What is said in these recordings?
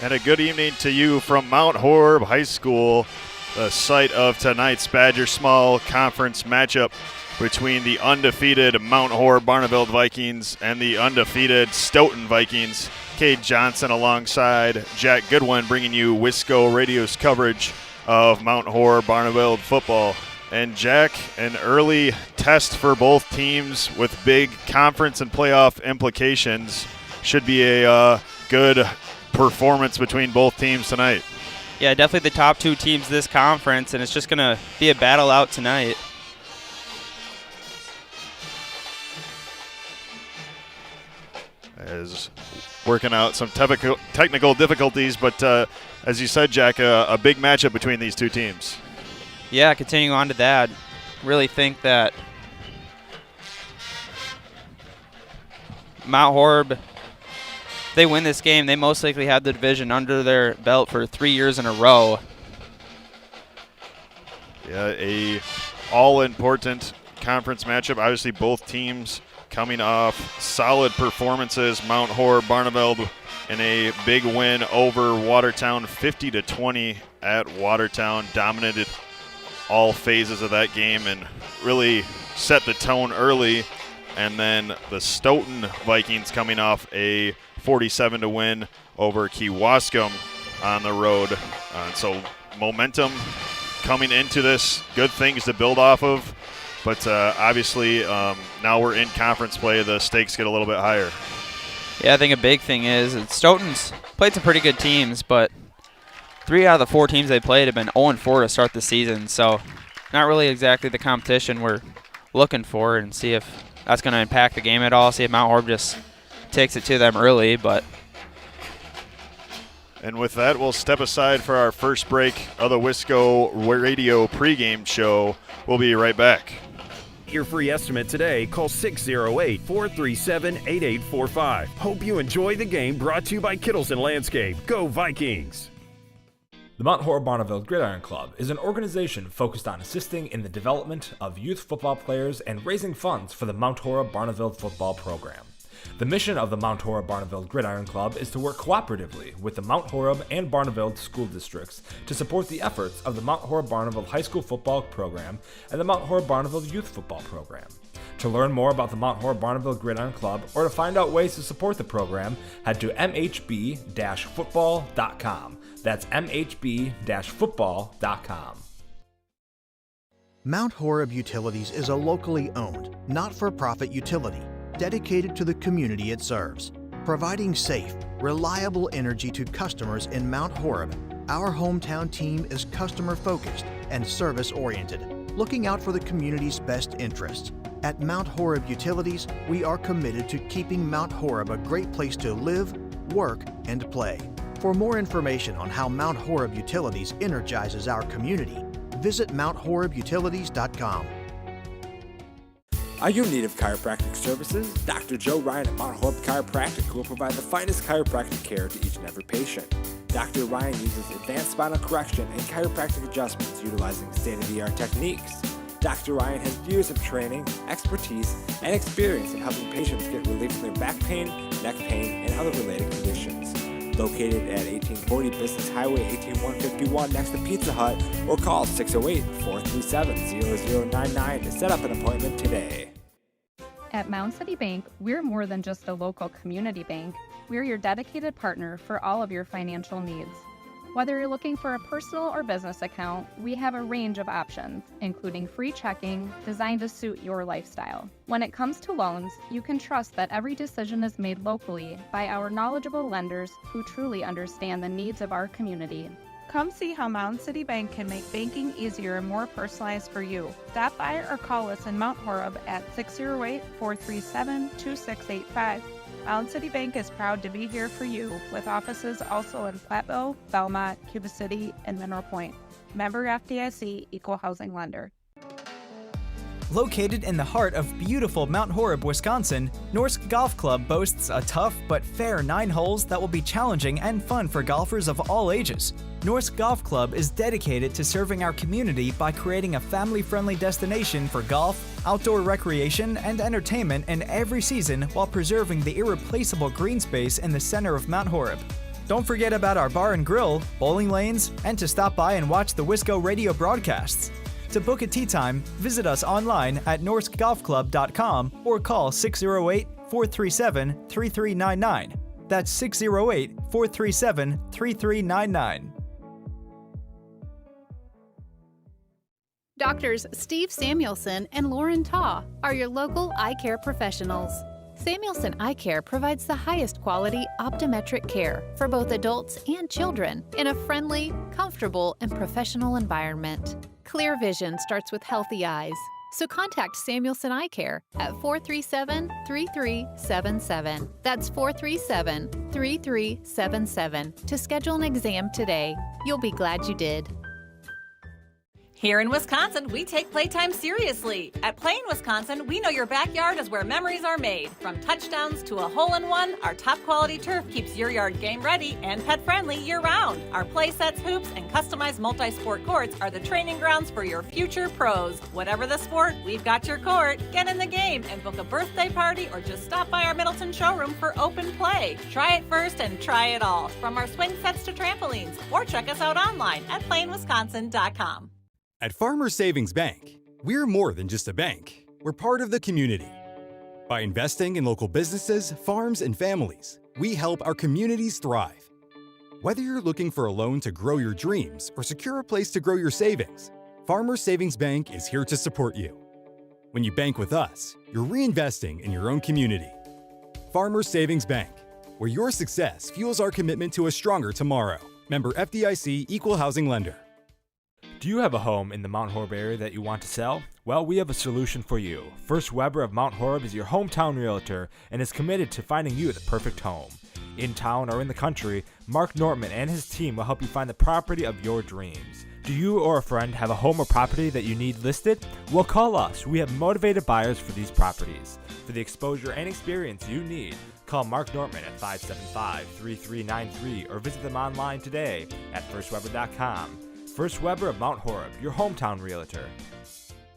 And a good evening to you from Mount Horeb High School, the site of tonight's Badger Small Conference matchup between the undefeated Mount Horeb Barneveld Vikings and the undefeated Stoughton Vikings. Cade Johnson alongside Jack Goodwin bringing you Wisco Radio's coverage of Mount Horeb Barneveld football. And Jack, an early test for both teams with big conference and playoff implications. Should be a good performance between both teams tonight. Yeah, definitely the top two teams this conference, and it's just going to be a battle out tonight. As working out some technical difficulties, but as you said, Jack, a big matchup between these two teams. Yeah, continuing on to that, really think that Mount Horeb, they win this game, they most likely have the division under their belt for 3 years in a row. Yeah, a all-important conference matchup. Obviously, both teams coming off solid performances. Mount Horeb Barneveld in a big win over Watertown, 50-20 at Watertown. Dominated all phases of that game and really set the tone early. And then the Stoughton Vikings coming off a 47 win over Kewaskum on the road. So momentum coming into this, good things to build off of. But obviously now we're in conference play, the stakes get a little bit higher. Yeah, I think a big thing is Stoughton's played some pretty good teams, but 3 out of the 4 teams they played have been 0-4 to start the season. So not really exactly the competition we're looking for, and see if that's going to impact the game at all. See if Mount Horeb just takes it to them early. And with that, we'll step aside for our first break of the Wisco Radio pregame show. We'll be right back. Your free estimate today. Call 608-437-8845. Hope you enjoy the game, brought to you by Kittleson Landscape. Go Vikings! The Mount Horeb Barneveld Gridiron Club is an organization focused on assisting in the development of youth football players and raising funds for the Mount Horeb Barneveld Football program. The mission of the Mount Horeb Barneveld Gridiron Club is to work cooperatively with the Mount Horeb and Barneveld school districts to support the efforts of the Mount Horeb Barneveld High School football program and the Mount Horeb Barneveld Youth Football program. To learn more about the Mount Horeb Barneveld Gridiron Club or to find out ways to support the program, head to mhb-football.com. That's mhb-football.com. Mount Horeb Utilities is a locally owned, not-for-profit utility dedicated to the community it serves, providing safe, reliable energy to customers in Mount Horeb. Our hometown team is customer-focused and service-oriented, looking out for the community's best interests. At Mount Horeb Utilities, we are committed to keeping Mount Horeb a great place to live, work, and play. For more information on how Mount Horeb Utilities energizes our community, visit MountHorebUtilities.com. Are you in need of chiropractic services? Dr. Joe Ryan at Mount Horeb Chiropractic will provide the finest chiropractic care to each and every patient. Dr. Ryan uses advanced spinal correction and chiropractic adjustments utilizing state-of-the-art techniques. Dr. Ryan has years of training, expertise, and experience in helping patients get relief from their back pain, neck pain, and other related conditions. Located at 1840 Business Highway 18151 next to Pizza Hut, or call 608-437-0099 to set up an appointment today. At Mound City Bank, we're more than just a local community bank. We're your dedicated partner for all of your financial needs. Whether you're looking for a personal or business account, we have a range of options, including free checking designed to suit your lifestyle. When it comes to loans, you can trust that every decision is made locally by our knowledgeable lenders who truly understand the needs of our community. Come see how Mound City Bank can make banking easier and more personalized for you. Stop by or call us in Mount Horeb at 608-437-2685. Mound City Bank is proud to be here for you, with offices also in Platteville, Belmont, Cuba City, and Mineral Point. Member FDIC, Equal Housing Lender. Located in the heart of beautiful Mount Horeb, Wisconsin, Norsk Golf Club boasts a tough but fair 9 holes that will be challenging and fun for golfers of all ages. Norsk Golf Club is dedicated to serving our community by creating a family-friendly destination for golf, outdoor recreation, and entertainment in every season while preserving the irreplaceable green space in the center of Mount Horeb. Don't forget about our bar and grill, bowling lanes, and to stop by and watch the Wisco Radio broadcasts. To book a tee time, visit us online at norskgolfclub.com or call 608-437-3399. That's 608-437-3399. Doctors Steve Samuelson and Lauren Taw are your local eye care professionals. Samuelson Eye Care provides the highest quality optometric care for both adults and children in a friendly, comfortable, and professional environment. Clear vision starts with healthy eyes, so contact Samuelson Eye Care at 437-3377. That's 437-3377 to schedule an exam today. You'll be glad you did. Here in Wisconsin, we take playtime seriously. At Play in Wisconsin, we know your backyard is where memories are made. From touchdowns to a hole-in-one, our top-quality turf keeps your yard game-ready and pet-friendly year-round. Our play sets, hoops, and customized multi-sport courts are the training grounds for your future pros. Whatever the sport, we've got your court. Get in the game and book a birthday party or just stop by our Middleton showroom for open play. Try it first and try it all, from our swing sets to trampolines, or check us out online at playinwisconsin.com. At Farmers Savings Bank, we're more than just a bank. We're part of the community. By investing in local businesses, farms, and families, we help our communities thrive. Whether you're looking for a loan to grow your dreams or secure a place to grow your savings, Farmers Savings Bank is here to support you. When you bank with us, you're reinvesting in your own community. Farmers Savings Bank, where your success fuels our commitment to a stronger tomorrow. Member FDIC, Equal Housing Lender. Do you have a home in the Mount Horeb area that you want to sell? Well, we have a solution for you. First Weber of Mount Horeb is your hometown realtor and is committed to finding you the perfect home. In town or in the country, Mark Nortman and his team will help you find the property of your dreams. Do you or a friend have a home or property that you need listed? Well, call us. We have motivated buyers for these properties. For the exposure and experience you need, call Mark Nortman at 575-3393 or visit them online today at firstweber.com. First Weber of Mount Horeb, your hometown realtor.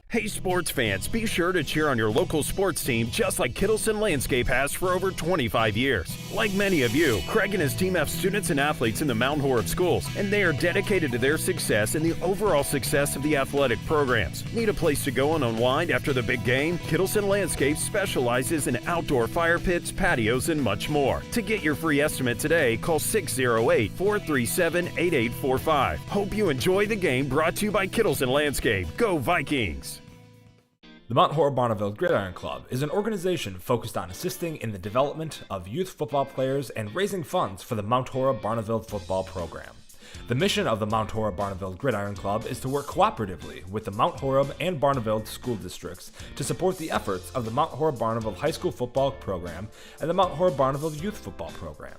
Hey sports fans, be sure to cheer on your local sports team just like Kittleson Landscape has for over 25 years. Like many of you, Craig and his team have students and athletes in the Mount Horeb schools, and they are dedicated to their success and the overall success of the athletic programs. Need a place to go and unwind after the big game? Kittleson Landscape specializes in outdoor fire pits, patios, and much more. To get your free estimate today, call 608-437-8845. Hope you enjoy the game, brought to you by Kittleson Landscape. Go Vikings! The Mount Horeb Barneveld Gridiron Club is an organization focused on assisting in the development of youth football players and raising funds for the Mount Horeb Barneveld Football program. The mission of the Mount Horeb Barneveld Gridiron Club is to work cooperatively with the Mount Horeb and Barneveld school districts to support the efforts of the Mount Horeb Barneveld High School Football program and the Mount Horeb Barneveld Youth Football program.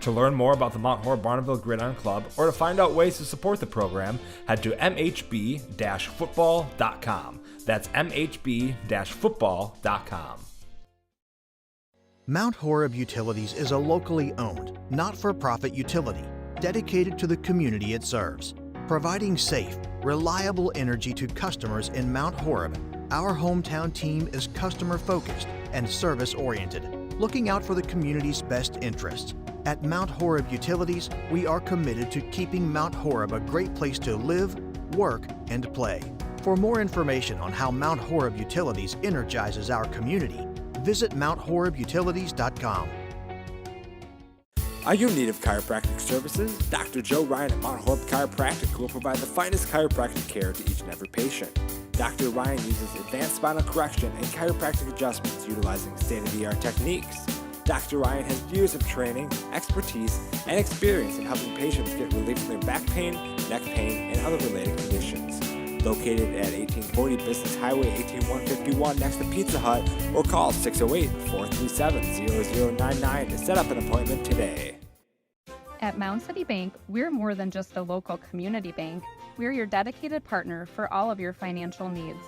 To learn more about the Mount Horeb Barneveld Gridiron Club or to find out ways to support the program, head to mhb-football.com. That's mhb-football.com. Mount Horeb Utilities is a locally owned, not-for-profit utility dedicated to the community it serves. Providing safe, reliable energy to customers in Mount Horeb, our hometown team is customer-focused and service-oriented, looking out for the community's best interests. At Mount Horeb Utilities, we are committed to keeping Mount Horeb a great place to live, work, and play. For more information on how Mount Horeb Utilities energizes our community, visit MountHorebUtilities.com. Are you in need of chiropractic services? Dr. Joe Ryan at Mount Horeb Chiropractic will provide the finest chiropractic care to each and every patient. Dr. Ryan uses advanced spinal correction and chiropractic adjustments utilizing state-of-the-art techniques. Dr. Ryan has years of training, expertise, and experience in helping patients get relief from their back pain, neck pain, and other related conditions. Located at 1840 Business Highway 18151 next to Pizza Hut, or call 608-437-0099 to set up an appointment today. At Mound City Bank, we're more than just a local community bank. We're your dedicated partner for all of your financial needs.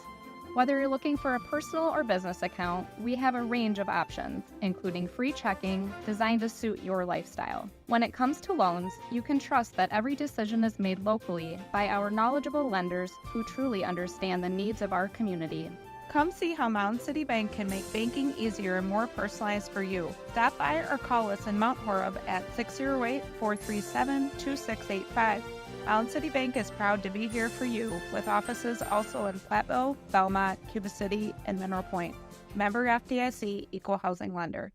Whether you're looking for a personal or business account, we have a range of options, including free checking designed to suit your lifestyle. When it comes to loans, you can trust that every decision is made locally by our knowledgeable lenders who truly understand the needs of our community. Come see how Mound City Bank can make banking easier and more personalized for you. Stop by or call us in Mount Horeb at 608-437-2685. Mound City Bank is proud to be here for you, with offices also in Platteville, Belmont, Cuba City, and Mineral Point. Member FDIC, Equal Housing Lender.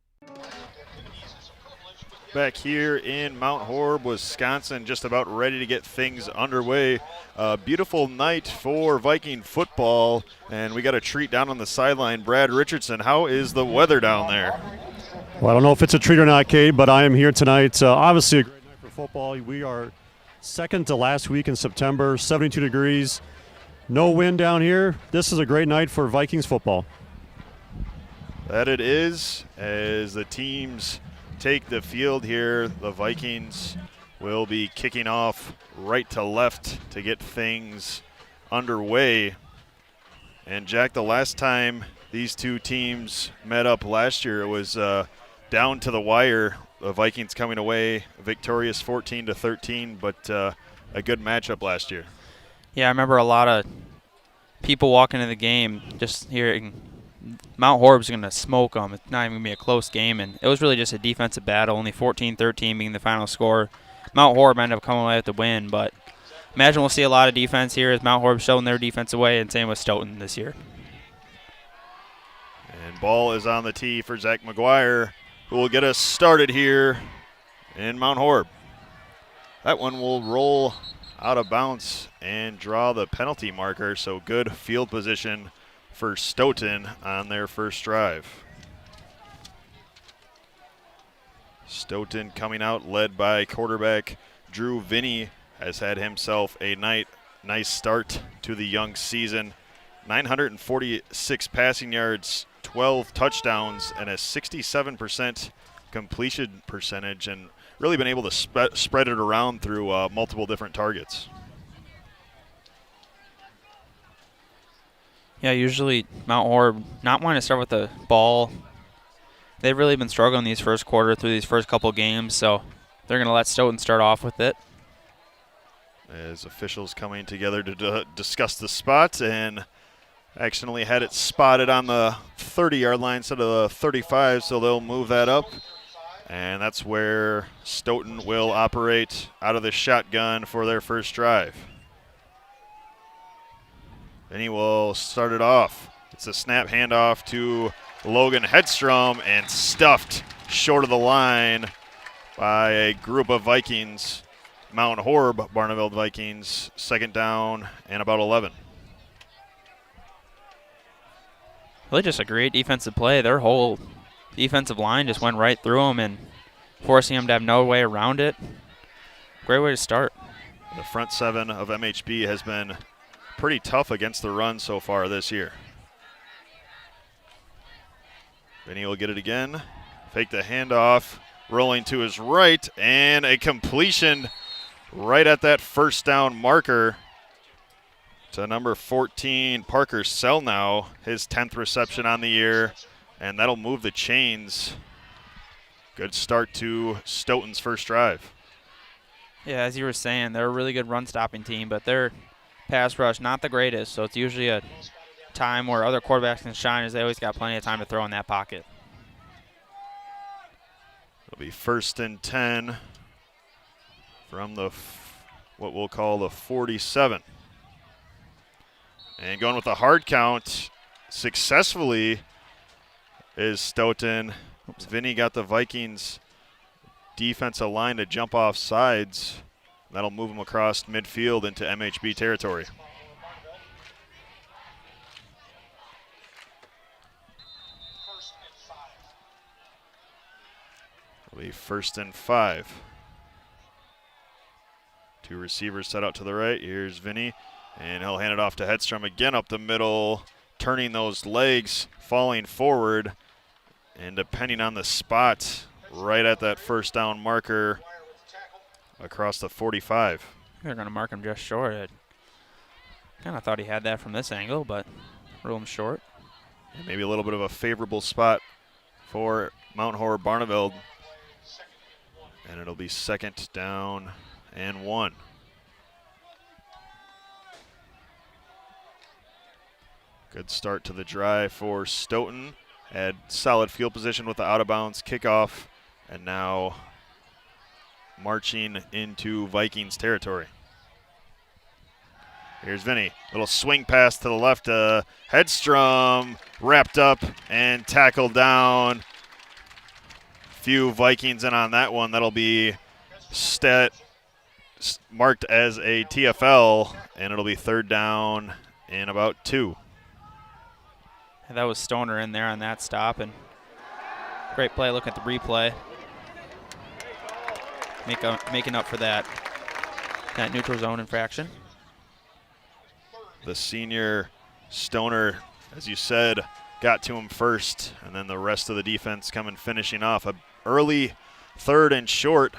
Back here in Mount Horeb, Wisconsin, just about ready to get things underway. A beautiful night for Viking football, and we got a treat down on the sideline. Brad Richardson, how is the weather down there? Well, I don't know if it's a treat or not, Kate, but I am here tonight. Obviously a great night for football. We are second to last week in September, 72 degrees. No wind down here. This is a great night for Vikings football. That it is, as the teams take the field here. The Vikings will be kicking off right to left to get things underway. And Jack, the last time these two teams met up last year, it was down to the wire. The Vikings coming away victorious 14-13, but a good matchup last year. Yeah, I remember a lot of people walking into the game just hearing Mount Horeb's going to smoke them. It's not even going to be a close game, and it was really just a defensive battle, only 14-13 being the final score. Mount Horeb ended up coming away with the win, but imagine we'll see a lot of defense here as Mount Horeb showing their defense away, and same with Stoughton this year. And ball is on the tee for Zach McGuire, who will get us started here in Mount Horeb. That one will roll out of bounds and draw the penalty marker, so good field position for Stoughton on their first drive. Stoughton coming out led by quarterback Drew Vinny, has had himself a nice start to the young season. 946 passing yards, 12 touchdowns, and a 67% completion percentage, and really been able to spread it around through multiple different targets. Yeah, usually Mount Horeb not wanting to start with the ball. They've really been struggling these first quarter through these first couple games, so they're going to let Stoughton start off with it. As officials coming together to discuss the spot, and accidentally had it spotted on the 30-yard line instead of the 35, so they'll move that up. And that's where Stoughton will operate out of the shotgun for their first drive. Then he will start it off. It's a snap handoff to Logan Hedstrom, and stuffed short of the line by a group of Vikings. Mount Horeb Barneveld Vikings, second down and about 11. Really just a great defensive play. Their whole defensive line just went right through them and forcing them to have no way around it. Great way to start. The front seven of MHB has been pretty tough against the run so far this year. Vinny will get it again. Fake the handoff. Rolling to his right, and a completion right at that first down marker to number 14, Parker Selnow, his 10th reception on the year, and that'll move the chains. Good start to Stoughton's first drive. Yeah, as you were saying, they're a really good run-stopping team, but their pass rush not the greatest, so it's usually a time where other quarterbacks can shine, as they always got plenty of time to throw in that pocket. It'll be 1st and 10 from the what we'll call the 47. And going with a hard count successfully is Stoughton. Vinny got the Vikings defensive line to jump off sides. That'll move them across midfield into MHB territory. It'll be 1st and 5. Two receivers set out to the right. Here's Vinny, and he'll hand it off to Hedstrom again up the middle, turning those legs, falling forward, and depending on the spot, right at that first down marker across the 45. They're going to mark him just short. I kind of thought he had that from this angle, but rule him short. And maybe a little bit of a favorable spot for Mount Horeb Barneveld. And it'll be 2nd down and 1. Good start to the drive for Stoughton. Had solid field position with the out-of-bounds kickoff, and now marching into Vikings territory. Here's Vinny. Little swing pass to the left. Hedstrom wrapped up and tackled down. Few Vikings in on that one. That'll be marked as a TFL, and it'll be third down in about 2. That was Stoner in there on that stop, and great play. Look at the replay. Making up for that neutral zone infraction. The senior Stoner, as you said, got to him first, and then the rest of the defense coming finishing off. A early 3rd and short.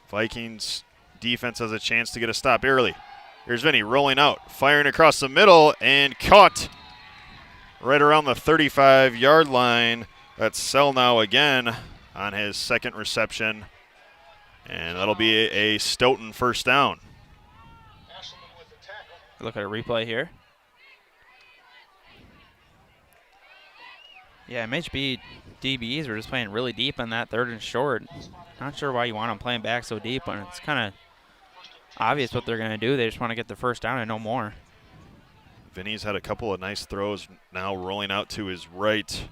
Vikings defense has a chance to get a stop early. Here's Vinny rolling out, firing across the middle, and caught right around the 35-yard line. That's Selnow again on his 2nd reception, and that'll be a Stoughton first down. Look at a replay here. Yeah, MHB DBs were just playing really deep on that 3rd and short. Not sure why you want them playing back so deep, but it's kind of obvious what they're going to do. They just want to get the first down and no more. Vinny's had a couple of nice throws now rolling out to his right,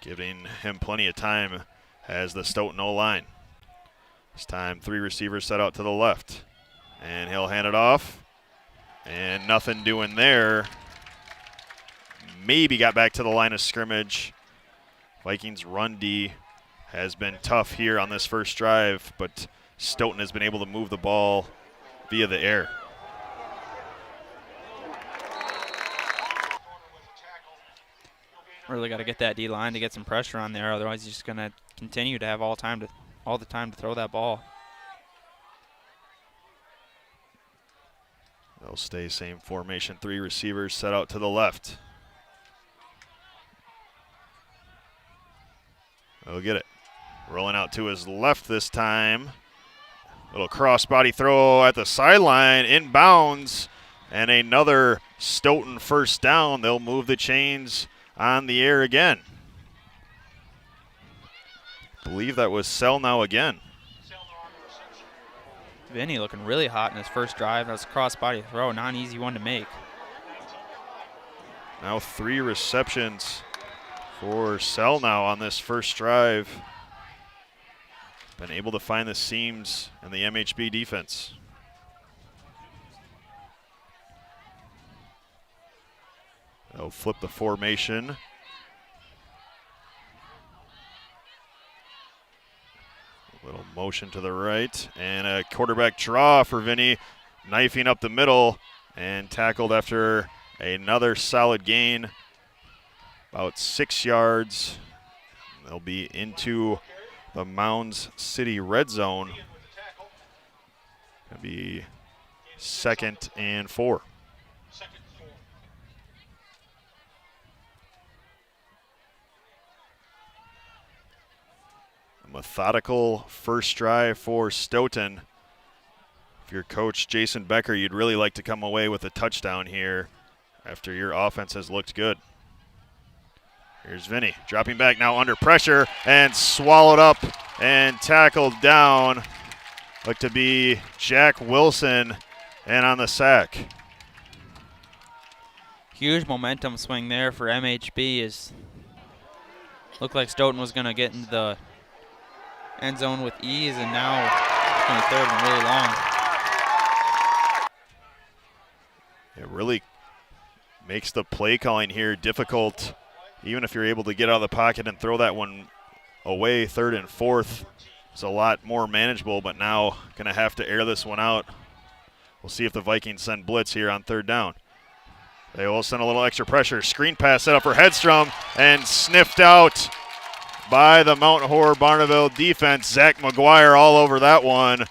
giving him plenty of time as the Stoughton O-line. This time 3 receivers set out to the left, and he'll hand it off, and nothing doing there. Maybe got back to the line of scrimmage. Vikings run D has been tough here on this first drive, but Stoughton has been able to move the ball via the air. Really got to get that D-line to get some pressure on there, otherwise he's just going to continue to have all the time to throw that ball. They'll stay same formation. 3 receivers set out to the left. They'll get it. Rolling out to his left this time. Little cross-body throw at the sideline, inbounds, and another Stoughton first down. They'll move the chains on the air again. I believe that was Selnow again. Vinny looking really hot in his first drive. That's a cross-body throw, not an easy one to make. Now 3 receptions for Selnow on this first drive. Been able to find the seams in the MHB defense. They'll flip the formation. A little motion to the right, and a quarterback draw for Vinny, knifing up the middle, and tackled after another solid gain, about 6 yards. They'll be into the Mounds City red zone. It'll be 2nd and 4. A methodical first drive for Stoughton. If you're Coach Jason Becker, you'd really like to come away with a touchdown here after your offense has looked good. Here's Vinny, dropping back now under pressure and swallowed up and tackled down. Looked to be Jack Wilson, and on the sack. Huge momentum swing there for MHB. Looked like Stoughton was going to get into the end zone with ease, and now it's going to third and really long. It really makes the play calling here difficult. Even if you're able to get out of the pocket and throw that one away, 3rd and 4th is a lot more manageable, but now going to have to air this one out. We'll see if the Vikings send blitz here on 3rd down. They will send a little extra pressure. Screen pass set up for Hedstrom and sniffed out by the Mount Horeb Barneveld defense. Zach McGuire all over that one.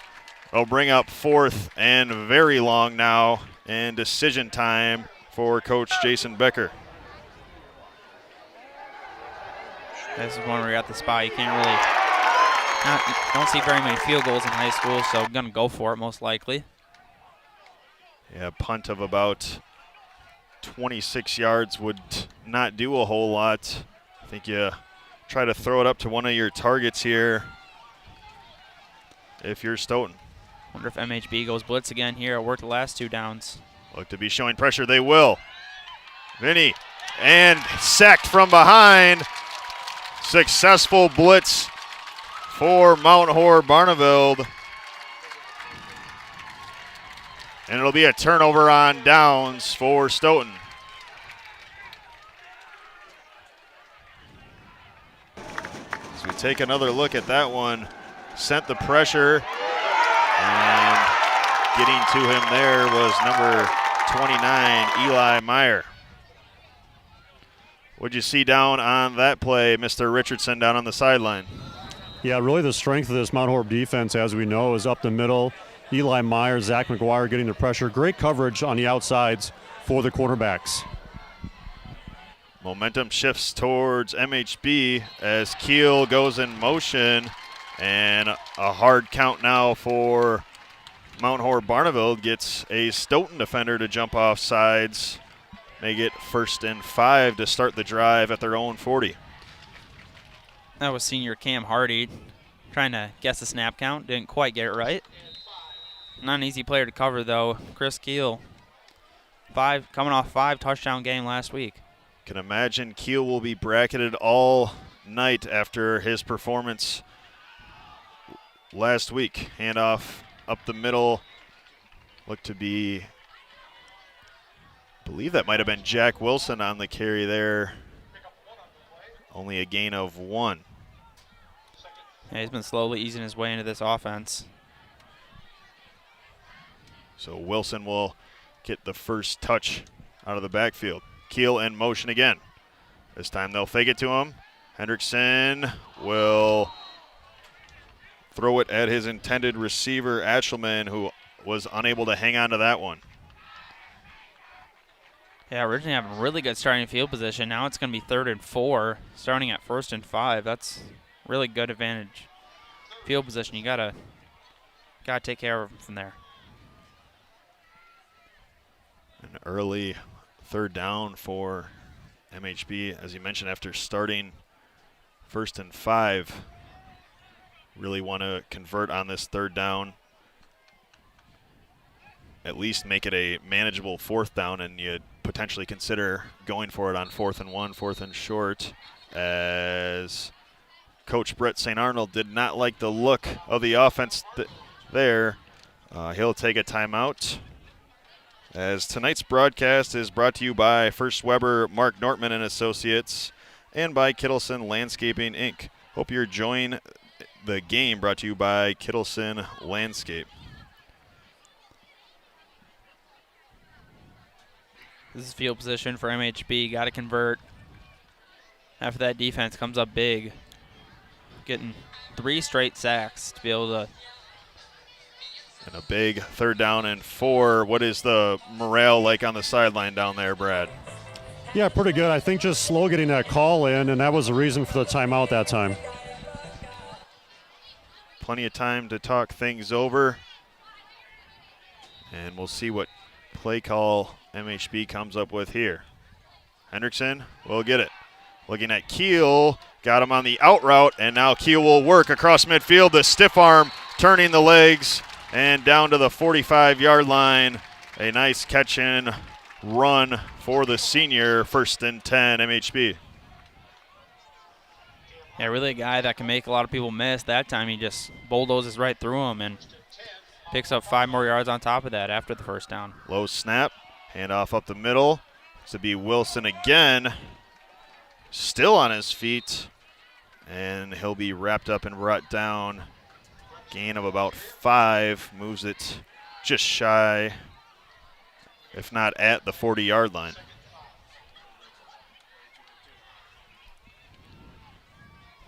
They'll bring up 4th and very long now, and decision time for Coach Jason Becker. This is one where you're at the spot. You can't really, don't see very many field goals in high school, so I'm going to go for it most likely. Yeah, punt of about 26 yards would not do a whole lot. I think you try to throw it up to one of your targets here if you're Stoughton. Wonder if MHB goes blitz again here. It worked the last 2 downs. Look to be showing pressure. They will. Vinny, and sacked from behind. Successful blitz for Mount Horeb Barneveld. And it'll be a turnover on downs for Stoughton. As we take another look at that one, sent the pressure, and getting to him there was number 29, Eli Meyer. What'd you see down on that play, Mr. Richardson, down on the sideline? Yeah, really the strength of this Mount Horeb defense, as we know, is up the middle. Eli Meyer, Zach McGuire getting the pressure. Great coverage on the outsides for the quarterbacks. Momentum shifts towards MHB as Keel goes in motion, and a hard count now for Mount Horeb Barneveld. Gets a Stoughton defender to jump off sides. They get 1st and 5 to start the drive at their own 40. That was senior Cam Hardy trying to guess the snap count. Didn't quite get it right. Not an easy player to cover, though. Chris Keel, coming off 5 touchdown game last week. Can imagine Keel will be bracketed all night after his performance last week. Handoff up the middle. Looked to be, I believe that might have been Jack Wilson on the carry there. Only a gain of 1. Yeah, he's been slowly easing his way into this offense. So Wilson will get the first touch out of the backfield. Keel in motion again. This time they'll fake it to him. Hendrickson will throw it at his intended receiver, Ashelman, who was unable to hang on to that one. Yeah, originally having really good starting field position. Now it's going to be 3rd and 4, starting at 1st and 5. That's really good advantage. Field position, you gotta take care of them from there. An early 3rd down for MHB, as you mentioned, after starting 1st and 5. Really want to convert on this 3rd down. At least make it a manageable 4th down, and you'd potentially consider going for it on 4th and 1, 4th and short, as Coach Brett St. Arnold did not like the look of the offense there. He'll take a timeout. As tonight's broadcast is brought to you by First Weber, Mark Nortman and Associates, and by Kittleson Landscaping, Inc. Hope you're enjoying the game, brought to you by Kittleson Landscape. This is field position for MHB. Got to convert. After that defense comes up big. Getting 3 straight sacks to be able to. And a big 3rd down and 4. What is the morale like on the sideline down there, Brad? Yeah, pretty good. I think just slow getting that call in, and that was the reason for the timeout that time. Plenty of time to talk things over. And we'll see what play call MHB comes up with here. Hendrickson will get it. Looking at Keel, got him on the out route, and now Keel will work across midfield. The stiff arm turning the legs, and down to the 45-yard line. A nice catch and run for the senior. 1st and 10, MHB. Yeah, really a guy that can make a lot of people miss. That time he just bulldozes right through him and picks up 5 more yards on top of that after the 1st down. Low snap, handoff up the middle. To be Wilson again. Still on his feet, and he'll be wrapped up and brought down. Gain of about 5, moves it just shy, if not at the 40-yard line.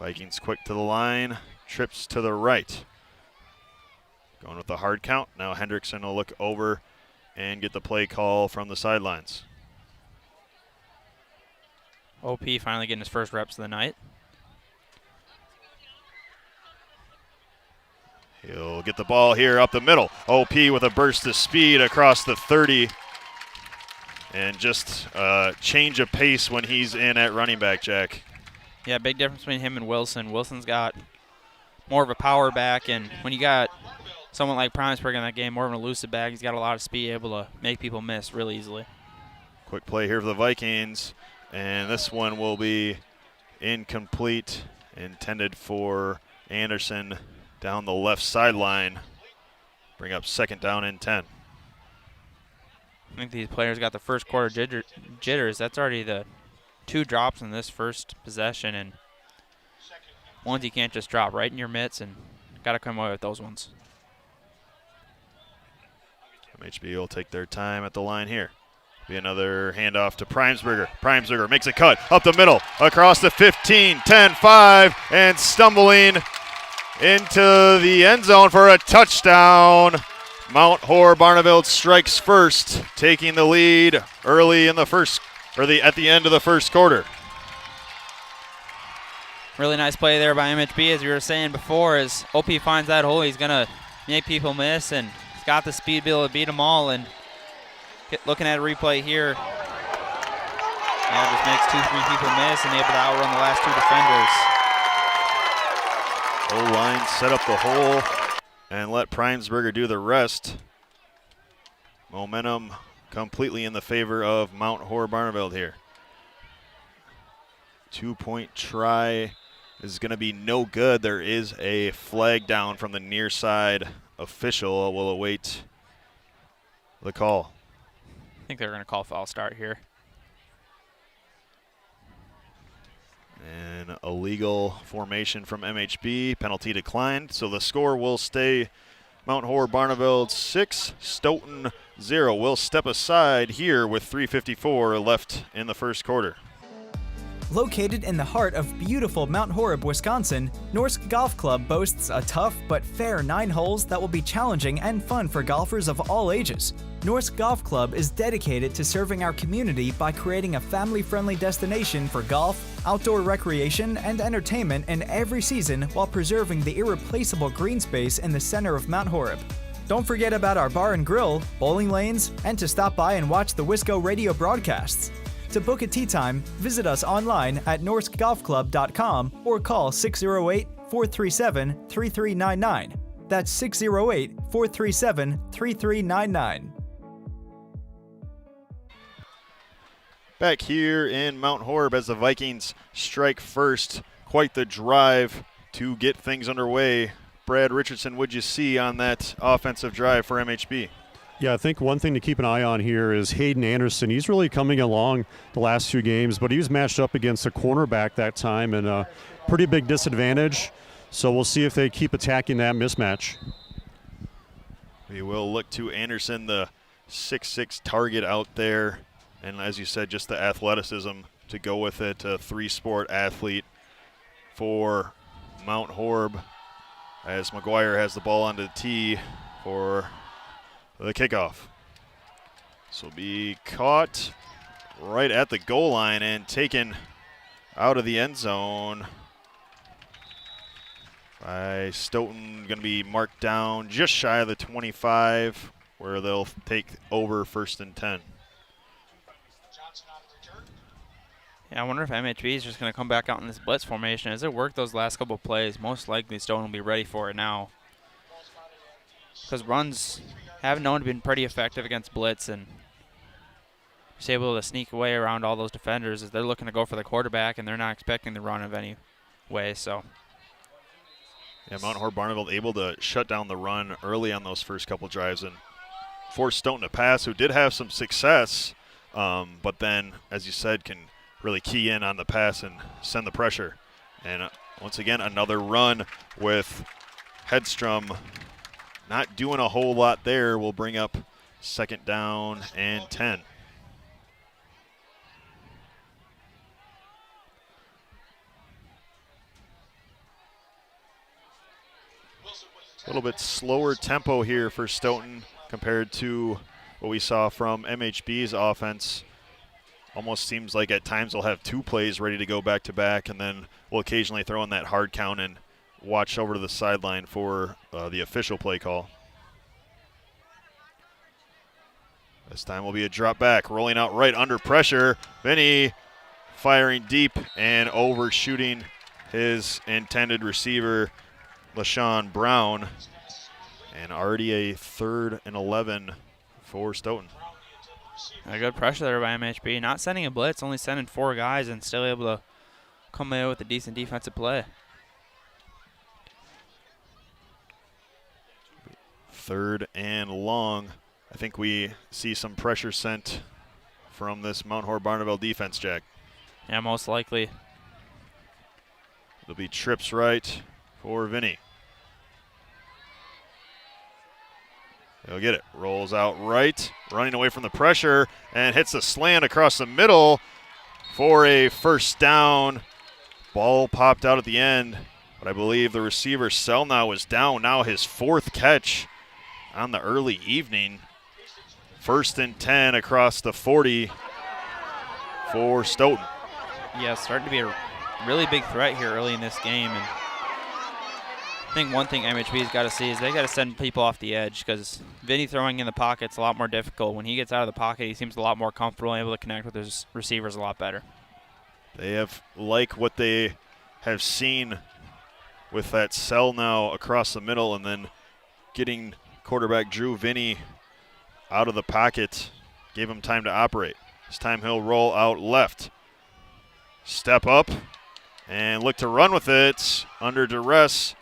Vikings quick to the line, trips to the right. Going with the hard count. Now Hendrickson will look over and get the play call from the sidelines. OP finally getting his first reps of the night. He'll get the ball here up the middle. OP with a burst of speed across the 30. and just change of pace when he's in at running back, Jack. Yeah, big difference between him and Wilson. Wilson's got more of a power back, and when you got someone like Primesburg in that game, more of an elusive back, he's got a lot of speed, able to make people miss really easily. Quick play here for the Vikings, and this one will be incomplete, intended for Anderson down the left sideline. Bring up 2nd down and 10. I think these players got the first quarter jitters. That's already the 2 drops in this first possession, and ones you can't just drop right in your mitts, and got to come away with those ones. MHB will take their time at the line here. Be another handoff to Primesberger. Primesberger makes a cut up the middle, across the 15, 10, 5, and stumbling into the end zone for a touchdown. Mount Horeb Barneveld strikes first, taking the lead early in the first, at the end of the first quarter. Really nice play there by MHB, as we were saying before. As OP finds that hole, he's going to make people miss, and he's got the speed to be able to beat them all. And looking at a replay here, yeah, just makes 2-3 people miss and able to outrun the last 2 defenders. O-line set up the hole and let Primesberger do the rest. Momentum completely in the favor of Mount Horeb Barneveld here. 2-point try is going to be no good. There is a flag down from the near side official. Will await the call. I think they're going to call foul start here. An illegal formation from MHB. Penalty declined. So the score will stay Mount Horeb Barneveld 6, Stoughton 0. We'll step aside here with 3:54 left in the first quarter. Located in the heart of beautiful Mount Horeb, Wisconsin, Norsk Golf Club boasts a tough but fair 9 holes that will be challenging and fun for golfers of all ages. Norsk Golf Club is dedicated to serving our community by creating a family-friendly destination for golf, outdoor recreation, and entertainment in every season while preserving the irreplaceable green space in the center of Mount Horeb. Don't forget about our bar and grill, bowling lanes, and to stop by and watch the Wisco Radio broadcasts. To book a tee time, visit us online at norskgolfclub.com or call 608-437-3399. That's 608-437-3399. Back here in Mount Horeb as the Vikings strike first. Quite the drive to get things underway. Brad Richardson, what'd you see on that offensive drive for MHB? Yeah, I think one thing to keep an eye on here is Hayden Anderson. He's really coming along the last 2 games, but he was matched up against a cornerback that time and a pretty big disadvantage. So we'll see if they keep attacking that mismatch. We will look to Anderson, the 6'6" target out there. And as you said, just the athleticism to go with it. A 3-sport athlete for Mount Horeb as McGuire has the ball onto the tee for the kickoff. This will be caught right at the goal line and taken out of the end zone by Stoughton. Going to be marked down just shy of the 25, where they'll take over 1st and 10. Yeah, I wonder if MHB is just going to come back out in this blitz formation. As it worked those last couple plays, most likely Stoughton will be ready for it now. Because runs have known to be pretty effective against blitz, and just able to sneak away around all those defenders as they're looking to go for the quarterback, and they're not expecting the run of any way. So, yeah, Mount Horeb Barneveld able to shut down the run early on those first couple drives and force Stoughton to pass, who did have some success, but then, as you said, can really key in on the pass and send the pressure. And once again, another run with Hedstrom. Not doing a whole lot there. Will bring up 2nd down and 10. A little bit slower tempo here for Stoughton compared to what we saw from MHB's offense. Almost seems like at times they'll have 2 plays ready to go back to back, and then we'll occasionally throw in that hard count and watch over to the sideline for the official play call. This time will be a drop back, rolling out right under pressure. Vinny firing deep and overshooting his intended receiver, LaShawn Brown. And already a 3rd and 11 for Stoughton. A good pressure there by MHB. Not sending a blitz, only sending 4 guys and still able to come in with a decent defensive play. 3rd and long. I think we see some pressure sent from this Mount Horeb Barneveld defense, Jack. Yeah, most likely. It'll be trips right for Vinny. He'll get it. Rolls out right, running away from the pressure, and hits a slant across the middle for a first down. Ball popped out at the end, but I believe the receiver Selnow is down. Now his 4th catch on the early evening. 1st and 10 across the 40 for Stoughton. Yeah, starting to be a really big threat here early in this game. And I think one thing MHB's got to see is they got to send people off the edge, because Vinny throwing in the pocket's a lot more difficult. When he gets out of the pocket, he seems a lot more comfortable and able to connect with his receivers a lot better. They have like what they have seen with that sell now across the middle, and then getting quarterback Drew Vinny out of the pocket, gave him time to operate. This time he'll roll out left. Step up and look to run with it under duress.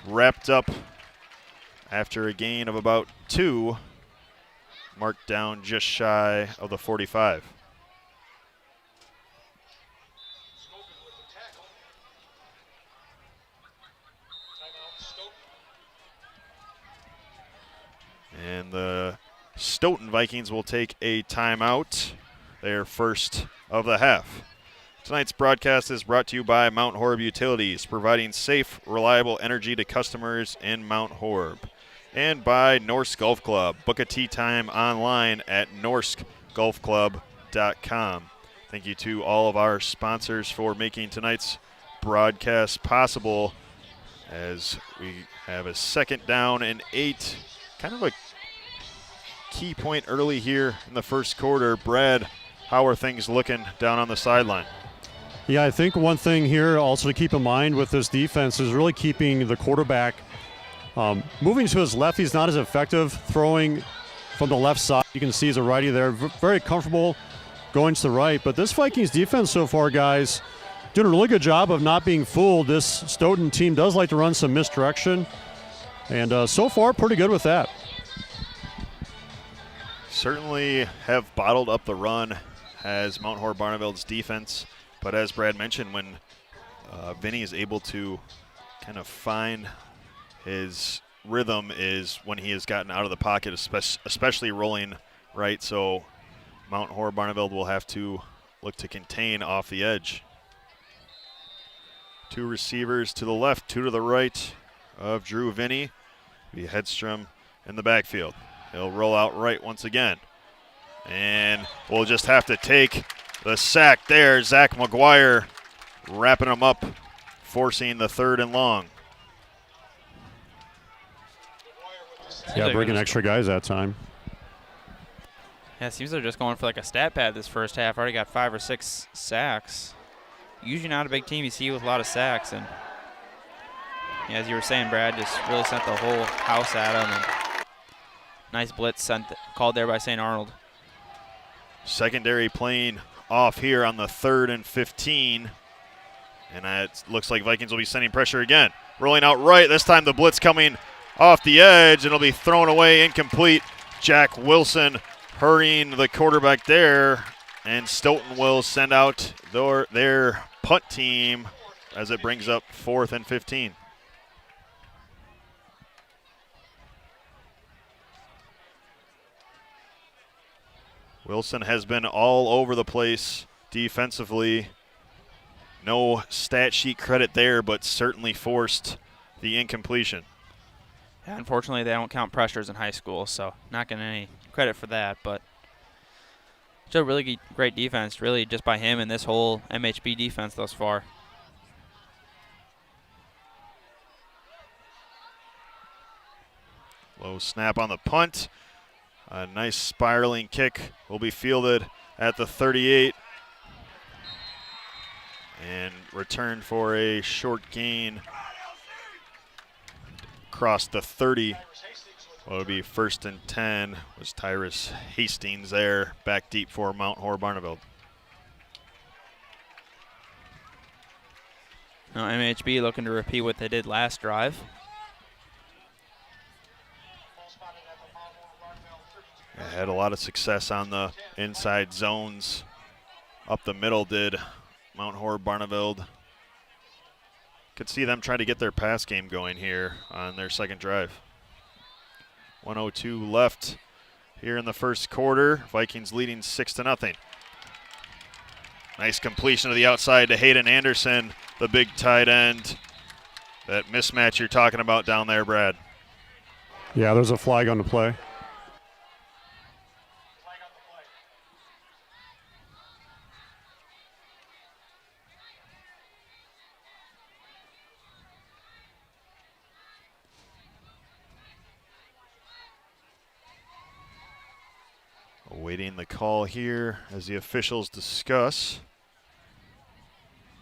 Wrapped up after a gain of about 2. Marked down just shy of the 45. And the Stoughton Vikings will take a timeout, their first of the half. Tonight's broadcast is brought to you by Mount Horeb Utilities, providing safe, reliable energy to customers in Mount Horeb. And by Norse Golf Club. Book a tee time online at norsegolfclub.com. Thank you to all of our sponsors for making tonight's broadcast possible, as we have a 2nd down and 8. Kind of a key point early here in the first quarter. Brad, how are things looking down on the sideline? Yeah, I think one thing here also to keep in mind with this defense is really keeping the quarterback moving to his left. He's not as effective throwing from the left side. You can see he's a righty there. Very comfortable going to the right. But this Vikings defense so far, guys, doing a really good job of not being fooled. This Stoughton team does like to run some misdirection. And so far, pretty good with that. Certainly have bottled up the run as Mount Horeb Barneveld's defense. But as Brad mentioned, when Vinny is able to kind of find his rhythm is when he has gotten out of the pocket, especially rolling right. So Mount Horeb Barneveld will have to look to contain off the edge. 2 receivers to the left, 2 to the right of Drew Vinny. Be Hedstrom in the backfield. He'll roll out right once again. And we'll just have to take the sack there. Zach McGuire wrapping him up, forcing the 3rd and long. Yeah, bringing extra guys that time. Yeah, it seems they're just going for like a stat pad this first half. Already got 5 or 6 sacks. Usually not a big team you see with a lot of sacks. And yeah, as you were saying, Brad, just really sent the whole house at them. And nice blitz called there by St. Arnold. Secondary playing off here on the 3rd and 15. And it looks like Vikings will be sending pressure again. Rolling out right. This time the blitz coming off the edge, and it'll be thrown away, incomplete. Jack Wilson hurrying the quarterback there. And Stoughton will send out their punt team as it brings up 4th and 15. Wilson has been all over the place defensively. No stat sheet credit there, but certainly forced the incompletion. Yeah, unfortunately, they don't count pressures in high school, so not getting any credit for that. But it's a really great defense, really, just by him and this whole MHB defense thus far. Low snap on the punt. A nice spiraling kick will be fielded at the 38 and returned for a short gain across the 30. Well, it would be 1st and 10. Was Tyrus Hastings there, back deep for Mount Horeb Barneveld. Now MHB looking to repeat what they did last drive. Had a lot of success on the inside zones. Up the middle did Mount Horeb Barneveld. Could see them trying to get their pass game going here on their second drive. 1:02 left here in the first quarter. Vikings leading 6-0. Nice completion to the outside to Hayden Anderson, the big tight end. That mismatch you're talking about down there, Brad. Yeah, there's a flag on the play. Awaiting the call here as the officials discuss.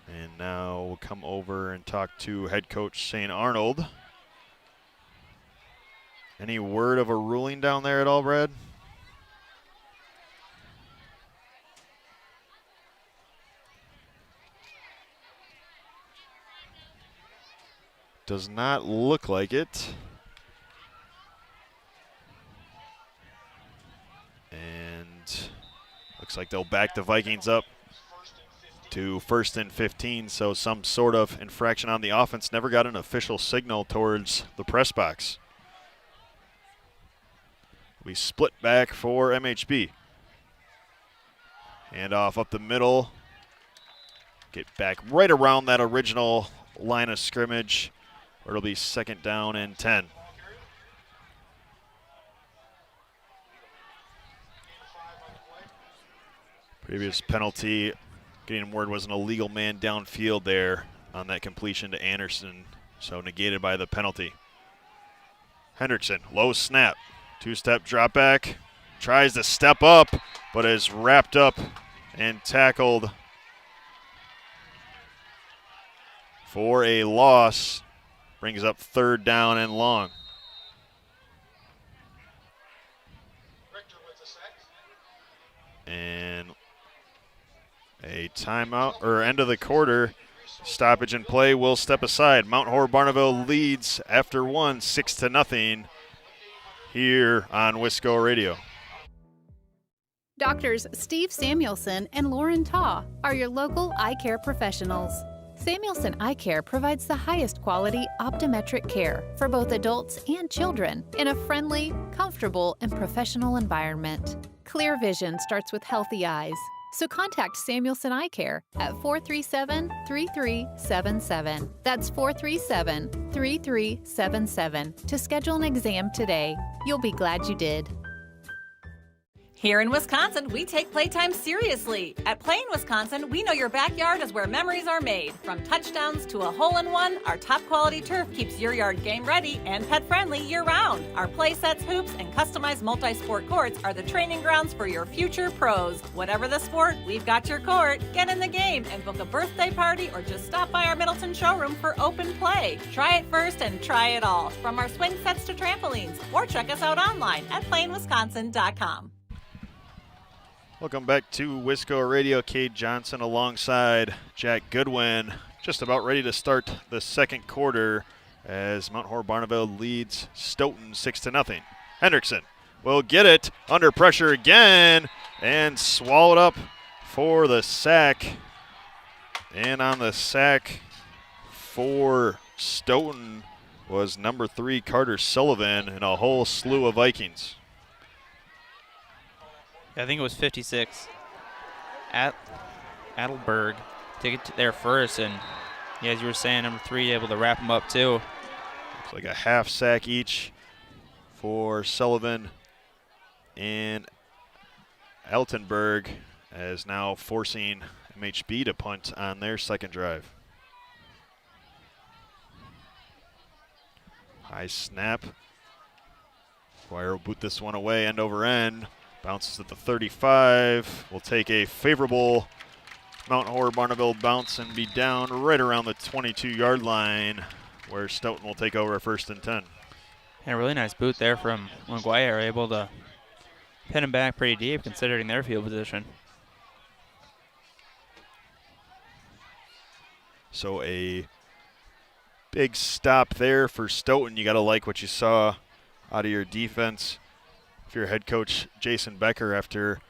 And now we'll come over and talk to head coach St. Arnold. Any word of a ruling down there at all, Brad? Does not look like it. And looks like they'll back the Vikings up to 1st and 15, so some sort of infraction on the offense. Never got an official signal towards the press box. We split back for MHB. Hand off up the middle. Get back right around that original line of scrimmage, where it'll be 2nd down and 10. Previous penalty, getting word, was an illegal man downfield there on that completion to Anderson, so negated by the penalty. Hendrickson, low snap, 2-step drop back, tries to step up, but is wrapped up and tackled for a loss. Brings up 3rd down and long. And a timeout, or end of the quarter, stoppage in play will step aside. Mount Horeb Barneveld leads after 1, 6-0 here on Wisco Radio. Doctors Steve Samuelson and Lauren Taw are your local eye care professionals. Samuelson Eye Care provides the highest quality optometric care for both adults and children in a friendly, comfortable, and professional environment. Clear vision starts with healthy eyes. So contact Samuelson Eye Care at 437-3377. That's 437-3377 to schedule an exam today. You'll be glad you did. Here in Wisconsin, we take playtime seriously. At Plain Wisconsin, we know your backyard is where memories are made. From touchdowns to a hole-in-one, our top-quality turf keeps your yard game-ready and pet-friendly year-round. Our play sets, hoops, and customized multi-sport courts are the training grounds for your future pros. Whatever the sport, we've got your court. Get in the game and book a birthday party or just stop by our Middleton showroom for open play. Try it first and try it all, from our swing sets to trampolines, or check us out online at plainwisconsin.com. Welcome back to Wisco Radio. Cade Johnson alongside Jack Goodwin. Just about ready to start the second quarter as Mount Horeb Barneveld leads Stoughton 6-0. Hendrickson will get it under pressure again and swallowed up for the sack. And on the sack for Stoughton was number 3 Carter Sullivan and a whole slew of Vikings. I think it was 56. Adelberg to get there first, and yeah, as you were saying, number 3 able to wrap him up too. Looks like a half sack each for Sullivan and Altenberg, as now forcing MHB to punt on their second drive. High snap McGuire will boot this one away end over end. Bounces at the 35. Will take a favorable Mount Horeb Barneveld bounce and be down right around the 22-yard line, where Stoughton will take over at 1st and 10. And a really nice boot there from McGuire, able to pin him back pretty deep considering their field position. So a big stop there for Stoughton. You got to like what you saw out of your defense. If you're head coach Jason Becker, after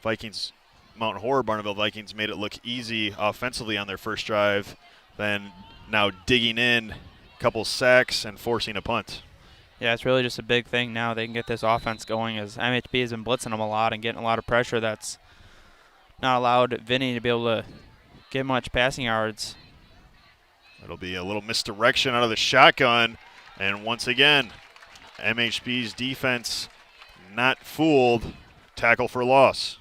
Mount Horeb Barneveld Vikings made it look easy offensively on their first drive, then now digging in, a couple sacks and forcing a punt. Yeah, it's really just a big thing now. They can get this offense going as MHB has been blitzing them a lot and getting a lot of pressure that's not allowed Vinny to be able to get much passing yards. It'll be a little misdirection out of the shotgun, and once again, MHB's defense not fooled. Tackle for loss.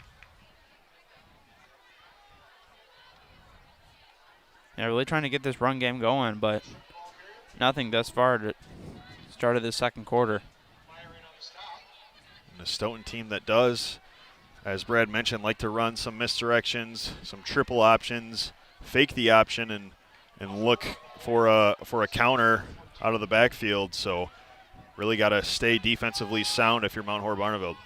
Yeah, really trying to get this run game going, but nothing thus far to start of the second quarter. And a Stoughton team that does, as Brad mentioned, like to run some misdirections, some triple options, fake the option, and look for a counter out of the backfield. So really got to stay defensively sound if you're Mount Horeb Barneveld.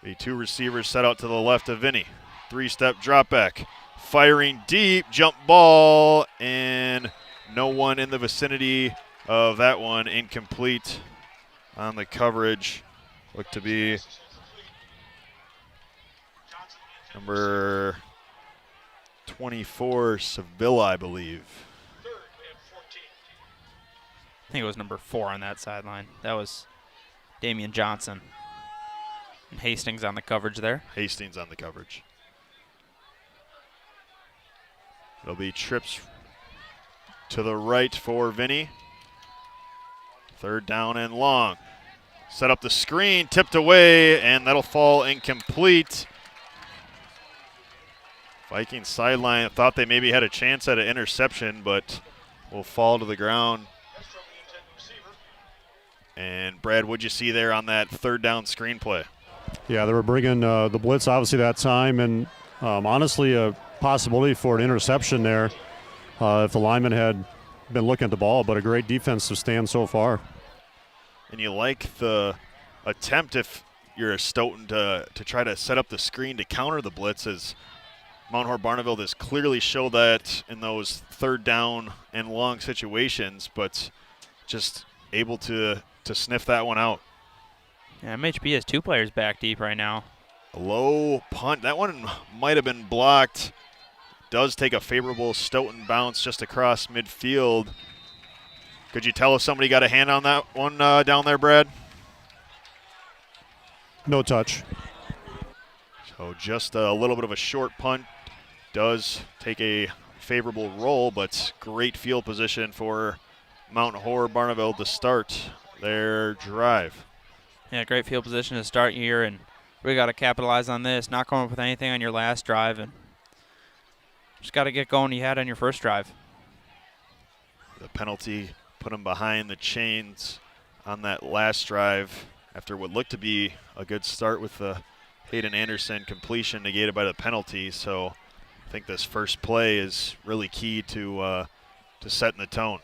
The two receivers set out to the left of Vinny. 3-step drop back. Firing deep, jump ball, and no one in the vicinity of that one. Incomplete on the coverage. Looked to be number 24, Sevilla, I believe. I think it was number 4 on that sideline. That was Damian Johnson. And Hastings on the coverage there. Hastings on the coverage. It'll be trips to the right for Vinny. 3rd down and long. Set up the screen, tipped away, and that'll fall incomplete. Vikings sideline thought they maybe had a chance at an interception, but will fall to the ground. And Brad, what'd you see there on that 3rd down screen play? Yeah, they were bringing the blitz obviously that time, and honestly a possibility for an interception there if the lineman had been looking at the ball, but a great defensive stand so far. And you like the attempt if you're a Stoughton to try to set up the screen to counter the blitz, as Mount Horeb Barneveld has clearly showed that in those 3rd down and long situations, but just able to sniff that one out. Yeah, MHB has 2 players back deep right now. A low punt. That one might have been blocked. Does take a favorable Stoughton bounce just across midfield. Could you tell if somebody got a hand on that one down there, Brad? No touch. So just a little bit of a short punt. Does take a favorable roll, but great field position for Mount Horeb Barneveld to start their drive. Yeah, great field position to start here, and we got to capitalize on this. Not going up with anything on your last drive, and just got to get going you had on your first drive. The penalty put them behind the chains on that last drive after what looked to be a good start with the Hayden Anderson completion negated by the penalty. So I think this first play is really key to setting the tone.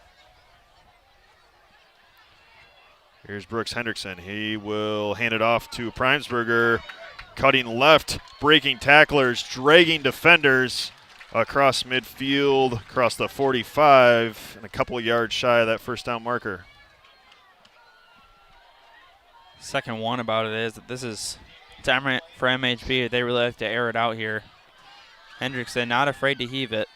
Here's Brooks Hendrickson. He will hand it off to Primesberger. Cutting left, breaking tacklers, dragging defenders across midfield, across the 45, and a couple of yards shy of that 1st down marker. Second one about it is that this is time for MHB. They really have to air it out here. Hendrickson not afraid to heave it.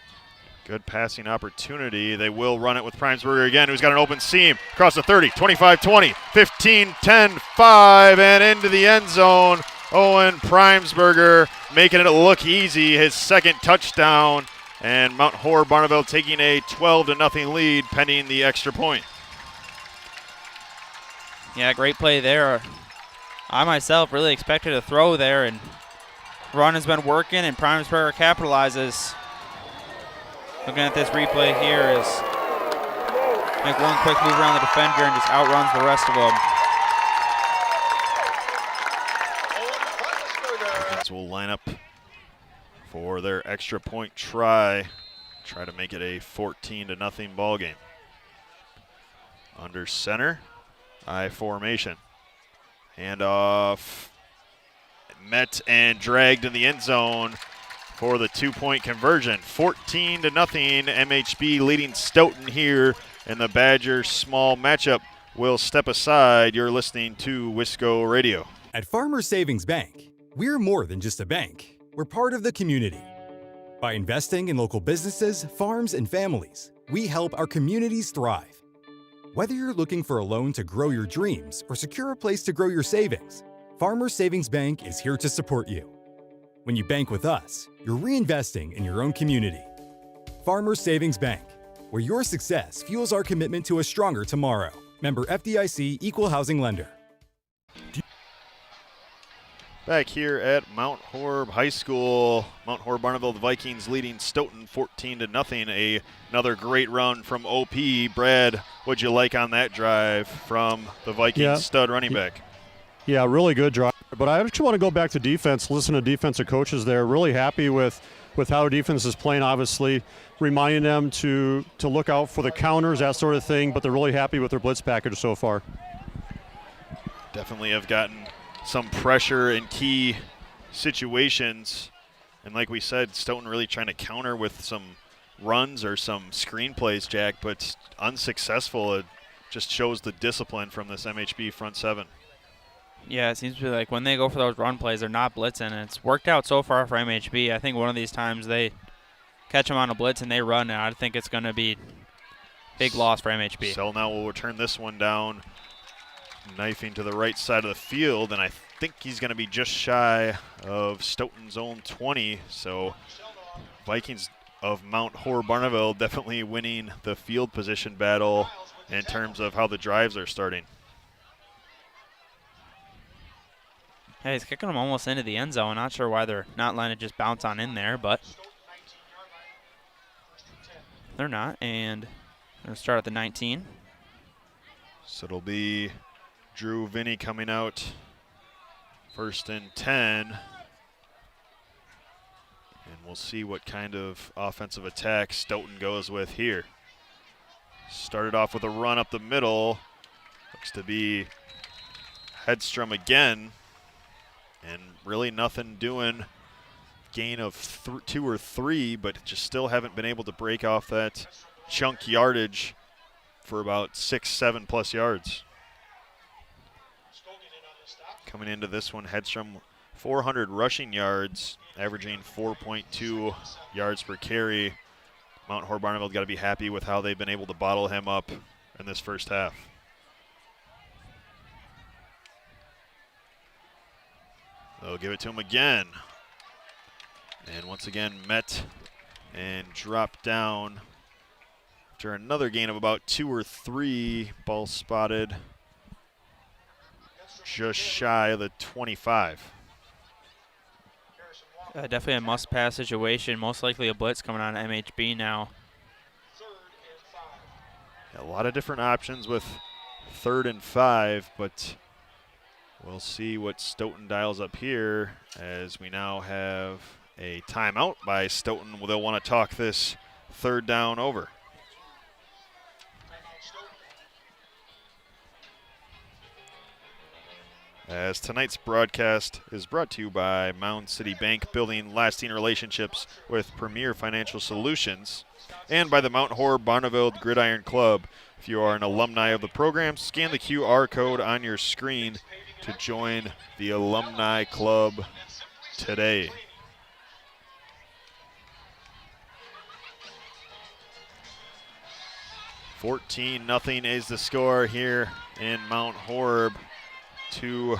Good passing opportunity. They will run it with Primesberger again, who's got an open seam across the 30, 25-20, 15-10, 5, and into the end zone. Owen Primesberger making it look easy, his 2nd touchdown, and Mount Horeb Barneveld taking a 12-0 lead pending the extra point. Yeah, great play there. I myself really expected a throw there, and run has been working, and Primesberger capitalizes. Looking at this replay here is make one quick move around the defender and just outruns the rest of them. Vikings will line up for their extra point try to make it a 14-0 ball game. Under center, I formation. Handoff, met and dragged in the end zone for the 2-point conversion. 14-0, MHB leading Stoughton here in the Badger small matchup. We'll step aside. You're listening to Wisco Radio. At Farmers Savings Bank, we're more than just a bank. We're part of the community. By investing in local businesses, farms, and families, we help our communities thrive. Whether you're looking for a loan to grow your dreams or secure a place to grow your savings, Farmers Savings Bank is here to support you. When you bank with us, you're reinvesting in your own community. Farmers Savings Bank, where your success fuels our commitment to a stronger tomorrow. Member FDIC, Equal Housing Lender. Back here at Mount Horeb High School, Mount Horeb Barneveld Vikings leading Stoughton 14-0. Another great run from OP. Brad, what'd you like on that drive from the Vikings stud running back? Yeah, really good drive. But I actually want to go back to defense, listen to defensive coaches there. Really happy with how defense is playing, obviously, reminding them to look out for the counters, that sort of thing, but they're really happy with their blitz package so far. Definitely have gotten some pressure in key situations. And like we said, Stoughton really trying to counter with some runs or some screenplays, Jack, but unsuccessful. It just shows the discipline from this MHB front seven. Yeah, it seems to be like when they go for those run plays, they're not blitzing. And it's worked out so far for MHB. I think one of these times they catch them on a blitz and they run, and I think it's going to be big loss for MHB. So now we'll return this one down, knifing to the right side of the field, and I think he's going to be just shy of Stoughton's own 20. So Vikings of Mount Horeb Barneveld definitely winning the field position battle in terms of how the drives are starting. Hey, he's kicking them almost into the end zone. Not sure why they're not letting it just bounce on in there, but they're not. And they're going to start at the 19. So it'll be Drew Vinny coming out 1st and 10. And we'll see what kind of offensive attack Stoughton goes with here. Started off with a run up the middle. Looks to be Hedstrom again. And really nothing doing. Gain of 2 or 3, but just still haven't been able to break off that chunk yardage for about 6-7 plus yards. Coming into this one, Hedstrom 400 rushing yards, averaging 4.2 yards per carry. Mount Horeb Barneveld got to be happy with how they've been able to bottle him up in this first half. They'll give it to him again. And once again, met and dropped down after another gain of about 2 or 3. Ball spotted just shy of the 25. Definitely a must-pass situation. Most likely a blitz coming on MHB now. A lot of different options with 3rd and 5, but we'll see what Stoughton dials up here as we now have a timeout by Stoughton. They'll want to talk this 3rd down over. As tonight's broadcast is brought to you by Mound City Bank, building lasting relationships with Premier Financial Solutions, and by the Mount Horeb Barneveld Gridiron Club. If you are an alumni of the program, scan the QR code on your screen to join the Alumni Club today. $14-0 is the score here in Mount Horeb. 2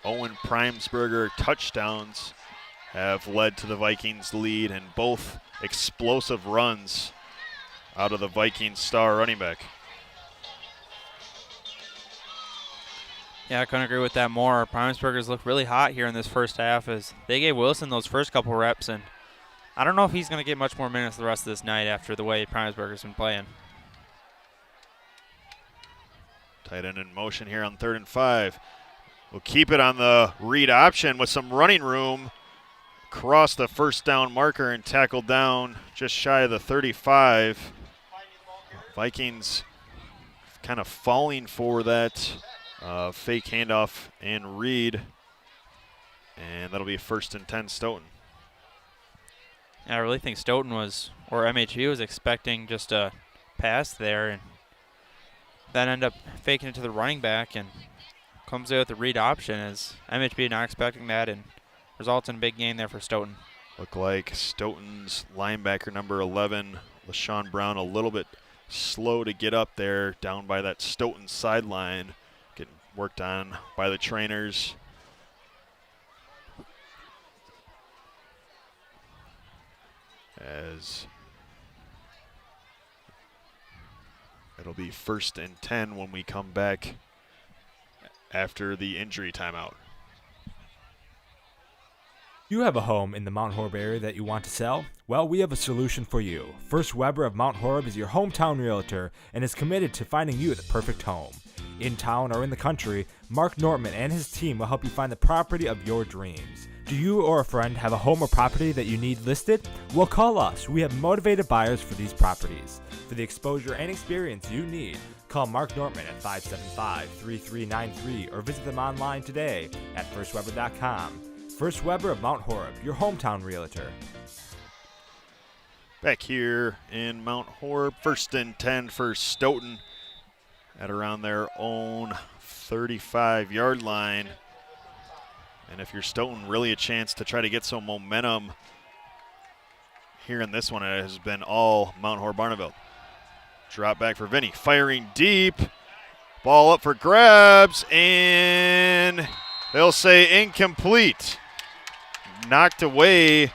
Owen Primesberger touchdowns have led to the Vikings' lead, and both explosive runs out of the Vikings star running back. Yeah, I couldn't agree with that more. Primesbergers look really hot here in this first half as they gave Wilson those first couple reps, and I don't know if he's going to get much more minutes the rest of this night after the way Primesberger's been playing. Tight end in motion here on 3rd and 5. We'll keep it on the read option with some running room. Cross the first down marker and tackle down just shy of the 35. Vikings kind of falling for that fake handoff and read. And that'll be 1st and 10 Stoughton. Yeah, I really think Stoughton was, or MHB was expecting just a pass there, and then end up faking it to the running back and comes out with the read option as MHB not expecting that and results in a big gain there for Stoughton. Look like Stoughton's linebacker number 11, LaShawn Brown, a little bit slow to get up there down by that Stoughton sideline, getting worked on by the trainers. As it'll be 1st and 10 when we come back after the injury timeout. You have a home in the Mount Horeb area that you want to sell? Well, we have a solution for you. First Weber of Mount Horeb is your hometown realtor and is committed to finding you the perfect home. In town or in the country, Mark Nortman and his team will help you find the property of your dreams. Do you or a friend have a home or property that you need listed? Well, call us. We have motivated buyers for these properties. For the exposure and experience you need, call Mark Nortman at 575-3393 or visit them online today at firstweber.com. First Weber of Mount Horeb, your hometown realtor. Back here in Mount Horeb, 1st and 10 for Stoughton at around their own 35-yard line. And if you're Stoughton, really a chance to try to get some momentum here in this one. It has been all Mount Horeb Barneveld. Drop back for Vinny, firing deep. Ball up for grabs, and they'll say incomplete. Knocked away,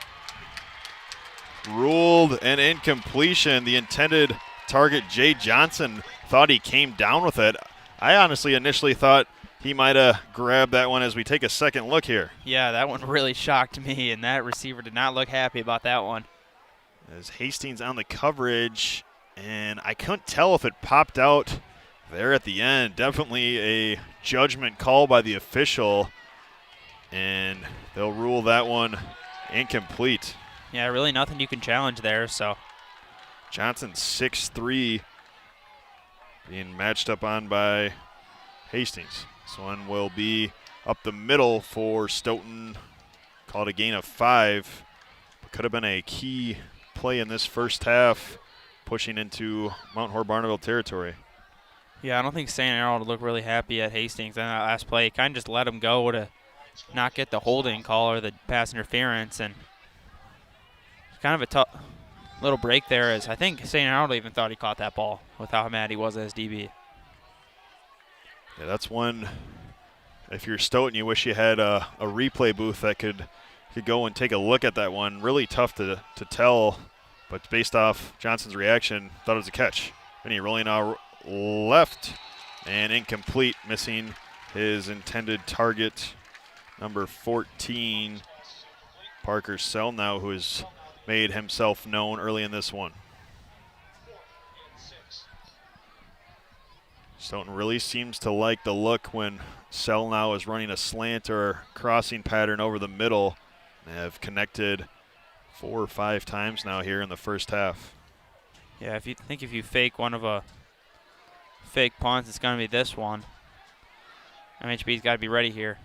ruled an incompletion. The intended target, Jay Johnson, thought he came down with it. I honestly initially thought he might have grabbed that one as we take a second look here. Yeah, that one really shocked me, and that receiver did not look happy about that one. As Hastings on the coverage, and I couldn't tell if it popped out there at the end. Definitely a judgment call by the official, and they'll rule that one incomplete. Yeah, really nothing you can challenge there, so. Johnson 6'3", being matched up on by Hastings. This one will be up the middle for Stoughton. Called a gain of 5. Could have been a key play in this first half, pushing into Mount Horeb Barneveld territory. Yeah, I don't think St. Arnold would look really happy at Hastings on that last play. Kind of just let him go to not get the holding call or the pass interference, and kind of a tough little break there, as I think St. Arnold even thought he caught that ball with how mad he was at his DB. Yeah, that's one, if you're Stoughton, you wish you had a replay booth that could go and take a look at that one. Really tough to tell, but based off Johnson's reaction, thought it was a catch. And he rolling out left and incomplete, missing his intended target, number 14, Parker Selnow, who has made himself known early in this one. Stoughton really seems to like the look when Selnow is running a slant or crossing pattern over the middle. They have connected 4 or 5 times now here in the first half. Yeah, if you fake one of a fake punts, it's going to be this one. MHB's got to be ready here.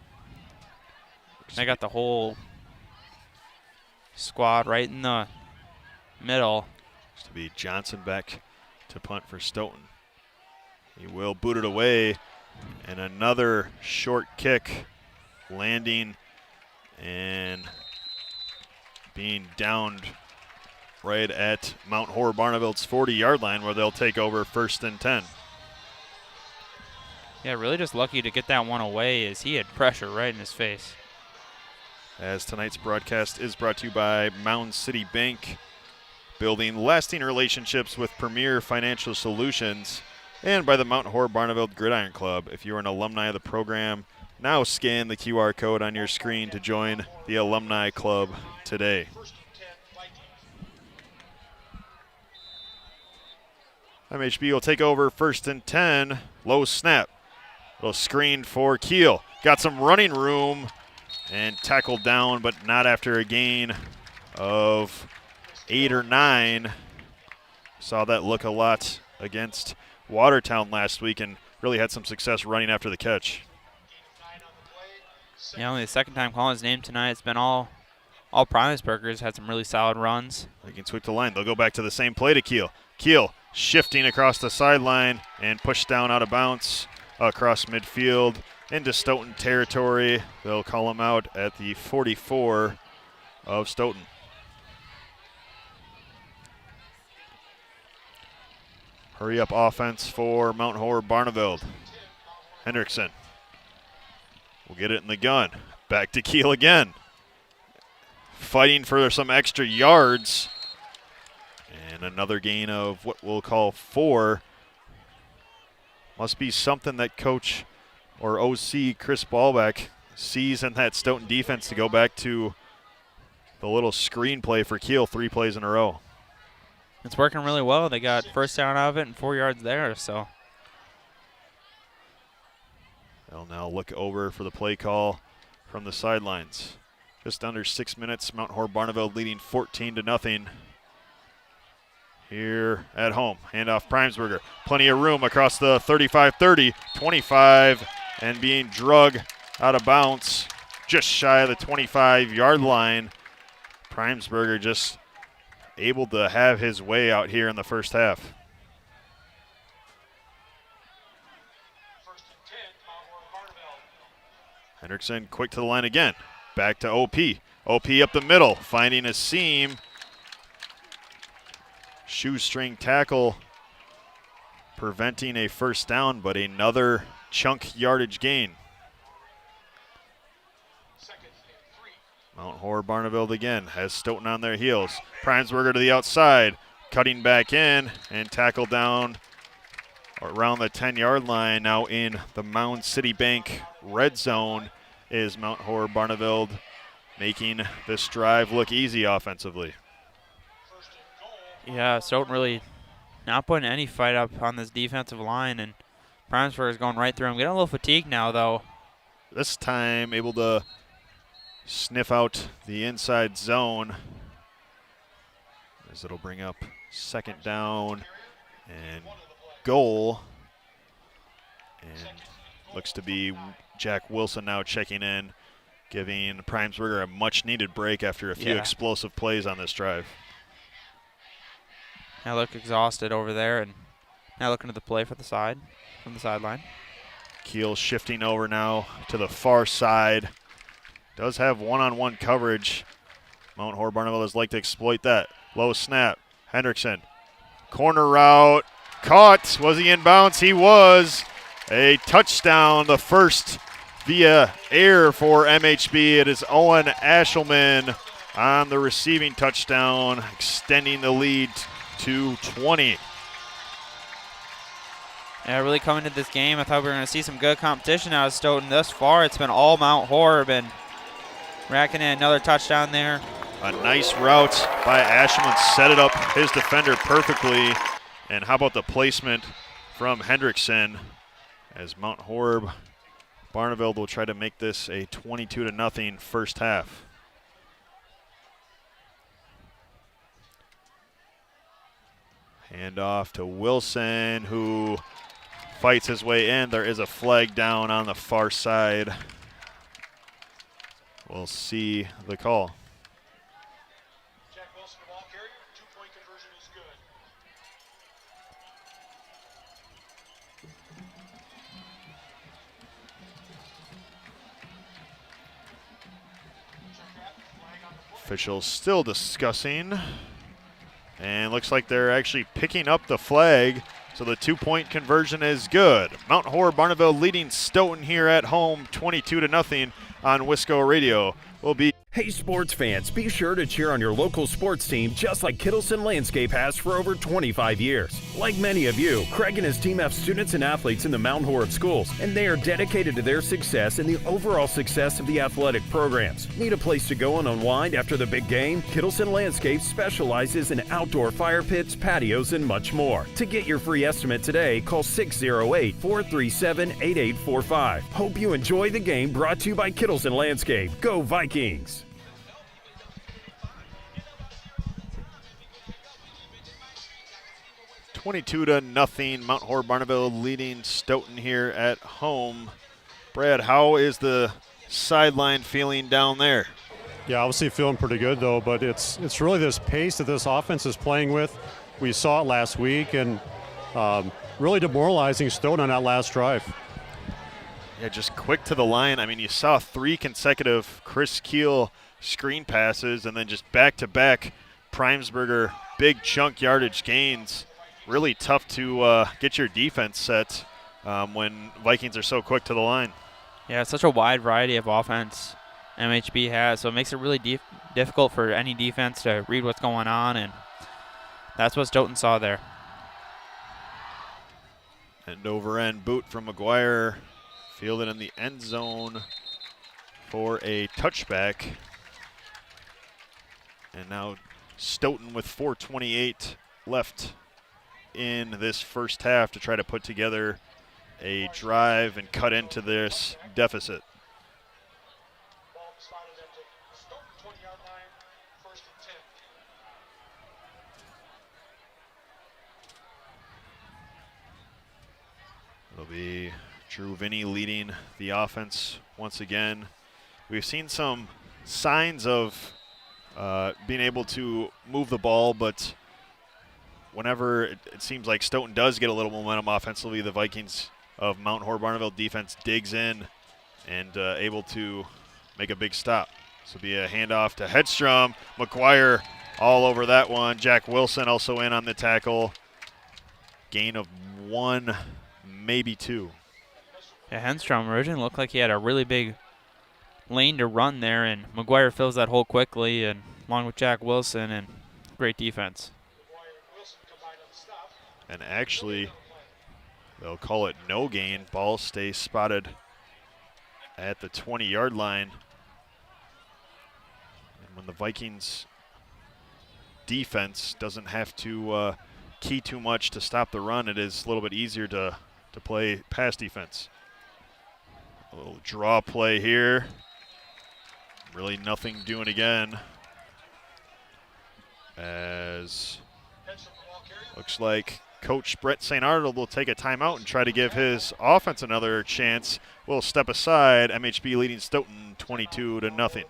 They got the whole squad right in the middle. It's to be Johnson back to punt for Stoughton. He will boot it away, and another short kick landing and being downed right at Mount Horeb Barneveld's 40-yard line, where they'll take over 1st and 10. Yeah, really just lucky to get that one away, as he had pressure right in his face. As tonight's broadcast is brought to you by Mound City Bank, building lasting relationships with premier financial solutions, and by the Mount Horeb Barneveld Gridiron Club. If you're an alumni of the program, now scan the QR code on your screen to join the Alumni Club today. MHB will take over 1st and 10. Low snap. Little screen for Kiel. Got some running room and tackled down, but not after a gain of 8 or 9. Saw that look a lot against Watertown last week and really had some success running after the catch. Yeah, only the second time calling his name tonight. It's been all Primesburgers. Had some really solid runs. They can tweak the line. They'll go back to the same play to Kiel. Kiel shifting across the sideline and pushed down out of bounds across midfield into Stoughton territory. They'll call him out at the 44 of Stoughton. Hurry up offense for Mount Horeb Barneveld. Hendrickson will get it in the gun. Back to Kiel again. Fighting for some extra yards. And another gain of what we'll call 4. Must be something that coach or OC Chris Ballback sees in that Stoughton defense to go back to the little screenplay for Kiel 3 plays in a row. It's working really well. They got first down out of it and 4 yards there, so. They'll now look over for the play call from the sidelines. Just under 6 minutes, Mount Horeb Barneveld leading 14-0 here at home. Handoff Primesburger. Plenty of room across the 35-30, 25, and being drug out of bounds just shy of the 25-yard line. Primesburger just able to have his way out here in the first half. Hendrickson quick to the line again. Back to OP. OP up the middle, finding a seam. Shoestring tackle preventing a first down, but another chunk yardage gain. Mount Horeb Barneveld again has Stoughton on their heels. Primesburger to the outside, cutting back in and tackle down around the 10-yard line. Now in the Mound City Bank red zone is Mount Horeb Barneveld, making this drive look easy offensively. Yeah, Stoughton really not putting any fight up on this defensive line, and Primesburger is going right through him. Getting a little fatigued now, though. This time able to sniff out the inside zone as it'll bring up second down and goal. And looks to be Jack Wilson now checking in, giving Primesburger a much-needed break after a few explosive plays on this drive. Now look exhausted over there, and now looking at the play for the side, from the sideline. Kiel shifting over now to the far side. Does have one-on-one coverage. Mount Horeb Barneveld has liked to exploit that. Low snap. Hendrickson. Corner route. Caught. Was he in bounds? He was. A touchdown, the first via air for MHB. It is Owen Ashelman on the receiving touchdown, extending the lead to 20. Yeah, really coming to this game, I thought we were going to see some good competition out of Stoughton. Thus far, it's been all Mount Horeb, and racking in another touchdown there. A nice route by Ashelman, set it up his defender perfectly. And how about the placement from Hendrickson as Mount Horeb Barneveld will try to make this a 22-0 first half. Hand off to Wilson, who fights his way in. There is a flag down on the far side. We'll see the call. Jack Wilson, the ball carrier, 2-point conversion is good. Officials still discussing. And looks like they're actually picking up the flag. So the 2-point conversion is good. Mount Horeb Barneveld leading Stoughton here at home 22-0 on Wisco Radio. Will be Hey sports fans, be sure to cheer on your local sports team just like Kittleson Landscape has for over 25 years. Like many of you, Craig and his team have students and athletes in the Mount Horeb schools, and they are dedicated to their success and the overall success of the athletic programs. Need a place to go and unwind after the big game? Kittleson Landscape specializes in outdoor fire pits, patios, and much more. To get your free estimate today, call 608-437-8845. Hope you enjoy the game, brought to you by Kittleson Landscape. Go Vikings! 22-0, Mount Horeb Barneveld leading Stoughton here at home. Brad, how is the sideline feeling down there? Yeah, obviously feeling pretty good though, but it's really this pace that this offense is playing with. We saw it last week, and really demoralizing Stoughton on that last drive. Yeah, just quick to the line. I mean, you saw 3 consecutive Chris Keel screen passes, and then just back-to-back Primesberger big chunk yardage gains. Really tough to get your defense set when Vikings are so quick to the line. Yeah, it's such a wide variety of offense MHB has, so it makes it really difficult for any defense to read what's going on, and that's what Stoughton saw there. End over end boot from McGuire, fielded in the end zone for a touchback. And now Stoughton with 4:28 left in this first half to try to put together a drive and cut into this deficit. Ball spotted at the Stoughton 20-yard line, 1st and 10. It'll be Drew Vinny leading the offense once again. We've seen some signs of being able to move the ball, but whenever it seems like Stoughton does get a little momentum offensively, the Vikings of Mount Horeb Barneveld defense digs in and able to make a big stop. This will be a handoff to Hedstrom. McGuire all over that one. Jack Wilson also in on the tackle. Gain of 1, maybe 2. Yeah, Hedstrom originally looked like he had a really big lane to run there, and McGuire fills that hole quickly, and along with Jack Wilson, and great defense. And actually, they'll call it no gain. Ball stays spotted at the 20-yard line. And when the Vikings defense doesn't have to key too much to stop the run, it is a little bit easier to play pass defense. A little draw play here. Really nothing doing again. As looks like Coach Brett St. Arnold will take a timeout and try to give his offense another chance. We'll step aside. MHB leading Stoughton 22-0.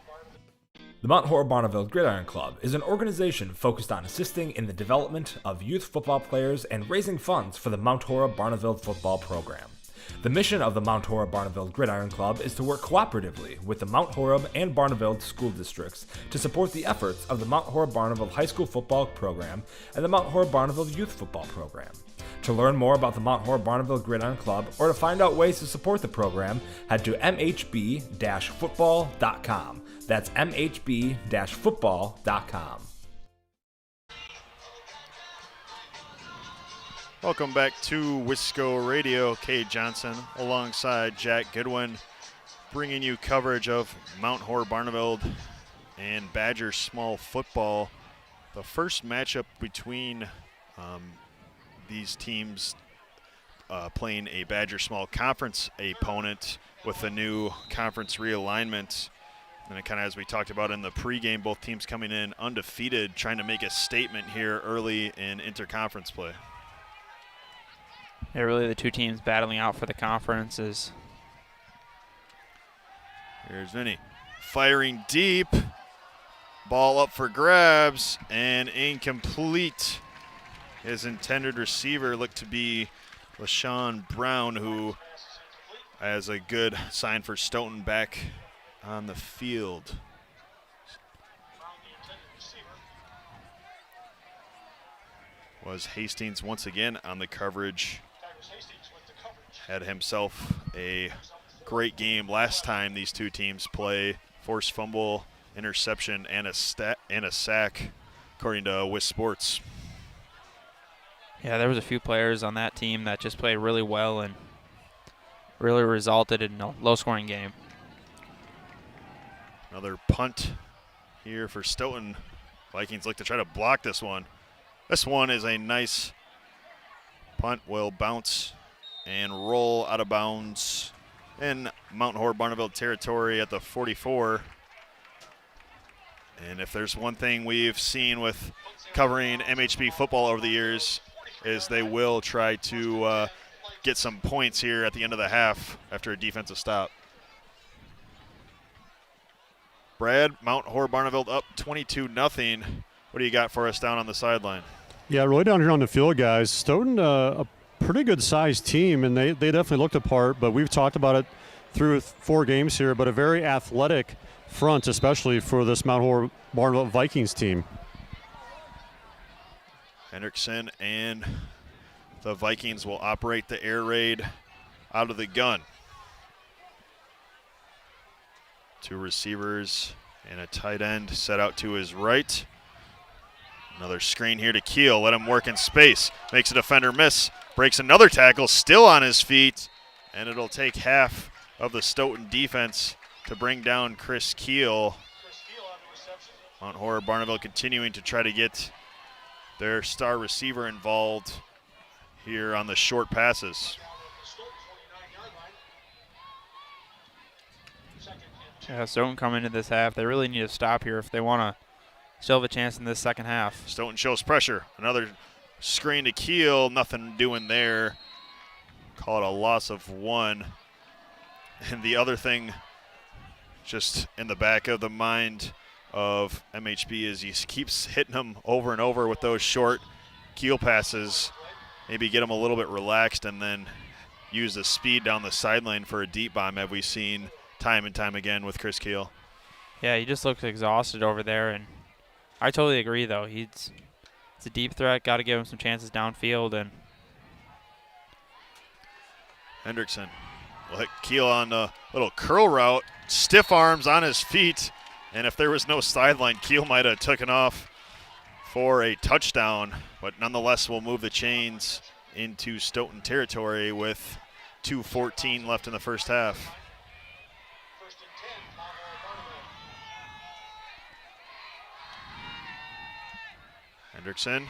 The Mount Horeb Barneveld Gridiron Club is an organization focused on assisting in the development of youth football players and raising funds for the Mount Horeb Barneveld Football program. The mission of the Mount Horeb Barneveld Gridiron Club is to work cooperatively with the Mount Horeb and Barneveld school districts to support the efforts of the Mount Horeb Barneveld High School Football Program and the Mount Horeb Barneveld Youth Football Program. To learn more about the Mount Horeb Barneveld Gridiron Club or to find out ways to support the program, head to mhb-football.com. That's mhb-football.com. Welcome back to Wisco Radio. Kay Johnson alongside Jack Goodwin, bringing you coverage of Mount Horeb Barneveld and Badger small football. The first matchup between these teams playing a Badger small conference opponent with the new conference realignment. And it kind of, as we talked about in the pregame, both teams coming in undefeated, trying to make a statement here early in interconference play. Yeah, really the two teams battling out for the conferences. Here's Vinny firing deep. Ball up for grabs and incomplete. His intended receiver looked to be LaShawn Brown, who has a good sign for Stoughton back on the field. Was Hastings once again on the coverage. Had himself a great game last time these two teams play. Forced fumble interception and a sack, according to Wisco Sports. Yeah, there was a few players on that team that just played really well and really resulted in a low-scoring game. Another punt here for Stoughton. Vikings look to try to block this one. This one is a nice punt, will bounce and roll out of bounds in Mount Horeb Barneveld territory at the 44. And if there's one thing we've seen with covering MHB football over the years, is they will try to get some points here at the end of the half after a defensive stop. Brad, Mount Horeb Barneveld up 22-0. What do you got for us down on the sideline? Yeah, really down here on the field, guys. Stoughton, a pretty good-sized team, and they definitely looked apart, but we've talked about it through 4 games here, but a very athletic front, especially for this Mount Horeb Barneveld Vikings team. Hendrickson and the Vikings will operate the air raid out of the gun. 2 receivers and a tight end set out to his right. Another screen here to Keel. Let him work in space. Makes a defender miss. Breaks another tackle, still on his feet. And it'll take half of the Stoughton defense to bring down Chris Keel. Mount Horeb Barneveld continuing to try to get their star receiver involved here on the short passes. Yeah, Stoughton coming into this half, they really need to stop here if they want to still have a chance in this second half. Stoughton shows pressure. Another screen to Keel, nothing doing there. Call it a loss of 1. And the other thing just in the back of the mind of MHB is he keeps hitting them over and over with those short Keel passes. Maybe get them a little bit relaxed and then use the speed down the sideline for a deep bomb, have we seen time and time again with Chris Keel. Yeah, he just looks exhausted over there, and I totally agree, though. It's a deep threat. Got to give him some chances downfield. And Hendrickson will hit Keel on the little curl route. Stiff arms on his feet. And if there was no sideline, Keel might have taken off for a touchdown. But nonetheless, we'll move the chains into Stoughton territory with 2:14 left in the first half. Hendrickson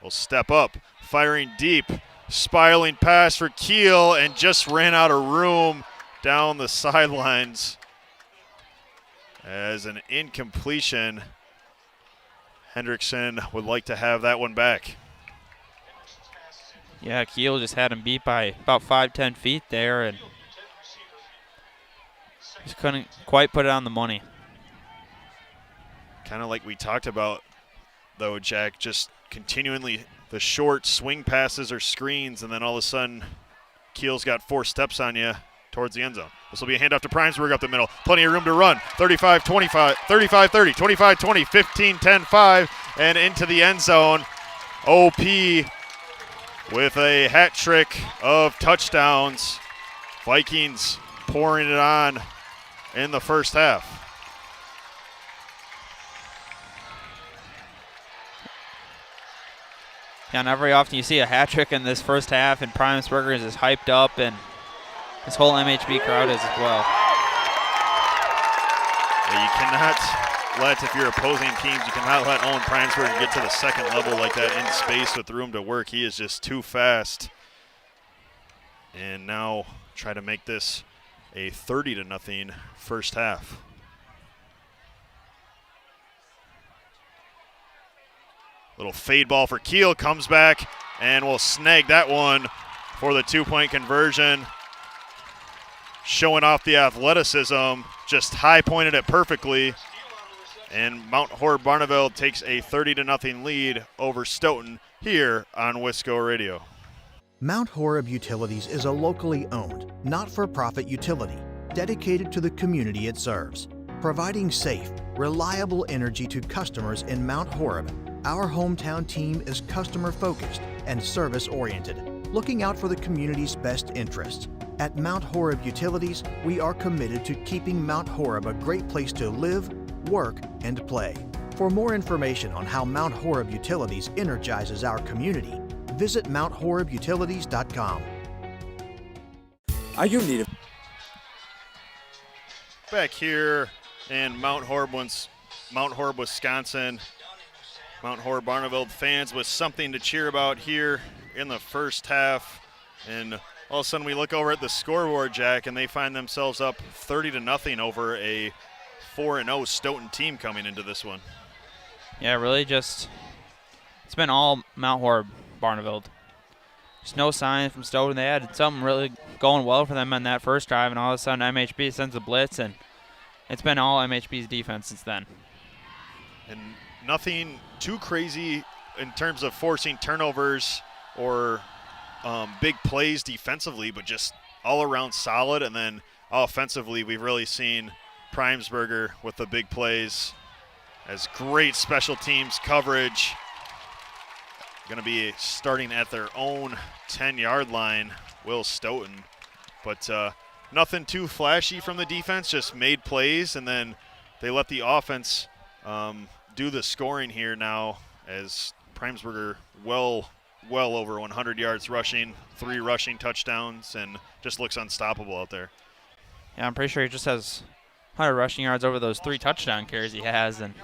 will step up, firing deep, spiraling pass for Keel, and just ran out of room down the sidelines as an incompletion. Hendrickson would like to have that one back. Yeah, Keel just had him beat by about 5-10 feet there, and just couldn't quite put it on the money. Kind of like we talked about, though, Jack, just continually the short swing passes or screens, and then all of a sudden Keel's got 4 steps on you towards the end zone. This will be a handoff to Primesburg up the middle. Plenty of room to run. 35-25, 35-30, 25-20, 15-10-5, and into the end zone. OP with a hat trick of touchdowns. Vikings pouring it on in the first half. Yeah, not very often you see a hat trick in this first half, and Primesburg is hyped up, and this whole MHB crowd is as well. Yeah, you cannot let, if you're opposing teams, you cannot let Owen Primesburg get to the second level like that in space with room to work. He is just too fast. And now try to make this a 30-0 first half. Little fade ball for Keel, comes back and will snag that one for the 2-point conversion. Showing off the athleticism, just high pointed it perfectly. And Mount Horeb Barneveld takes a 30-0 lead over Stoughton here on Wisco Radio. Mount Horeb Utilities is a locally owned, not-for-profit utility dedicated to the community it serves. Providing safe, reliable energy to customers in Mount Horeb, our hometown team is customer-focused and service-oriented, looking out for the community's best interests. At Mount Horeb Utilities, we are committed to keeping Mount Horeb a great place to live, work, and play. For more information on how Mount Horeb Utilities energizes our community, visit MountHorebUtilities.com. Are you in need of... Back here in Mount Horeb, Wisconsin. Mount Horeb Barneveld fans with something to cheer about here in the first half. And all of a sudden we look over at the scoreboard, Jack, and they find themselves up 30-0 over a 4-0 Stoughton team coming into this one. Yeah, really just, it's been all Mount Horeb Barneveld. There's no sign from Stoughton. They had something really going well for them on that first drive, and all of a sudden MHB sends a blitz, and it's been all MHB's defense since then. And nothing too crazy in terms of forcing turnovers or big plays defensively, but just all around solid. And then offensively, we've really seen Primesberger with the big plays as great special teams coverage. Going to be starting at their own 10-yard line, Will Stoughton. But nothing too flashy from the defense, just made plays, and then they let the offense do the scoring here now as Primesberger well over 100 yards rushing, 3 rushing touchdowns, and just looks unstoppable out there. Yeah, I'm pretty sure he just has 100 rushing yards over those 3 touchdown carries he has, and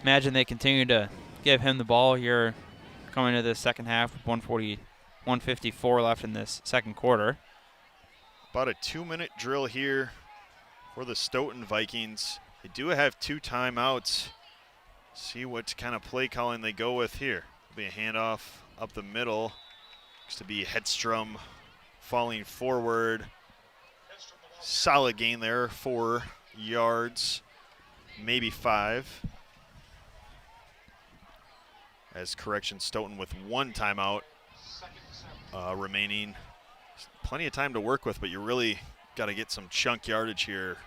imagine they continue to give him the ball here coming into the second half with 154 left in this second quarter. About a 2-minute drill here for the Stoughton Vikings. They do have 2 timeouts. See what kind of play calling they go with here. It'll be a handoff up the middle. Looks to be Hedstrom falling forward. Solid gain there, 4 yards, maybe 5. As correction, Stoughton with 1 timeout remaining. Plenty of time to work with, but you really got to get some chunk yardage here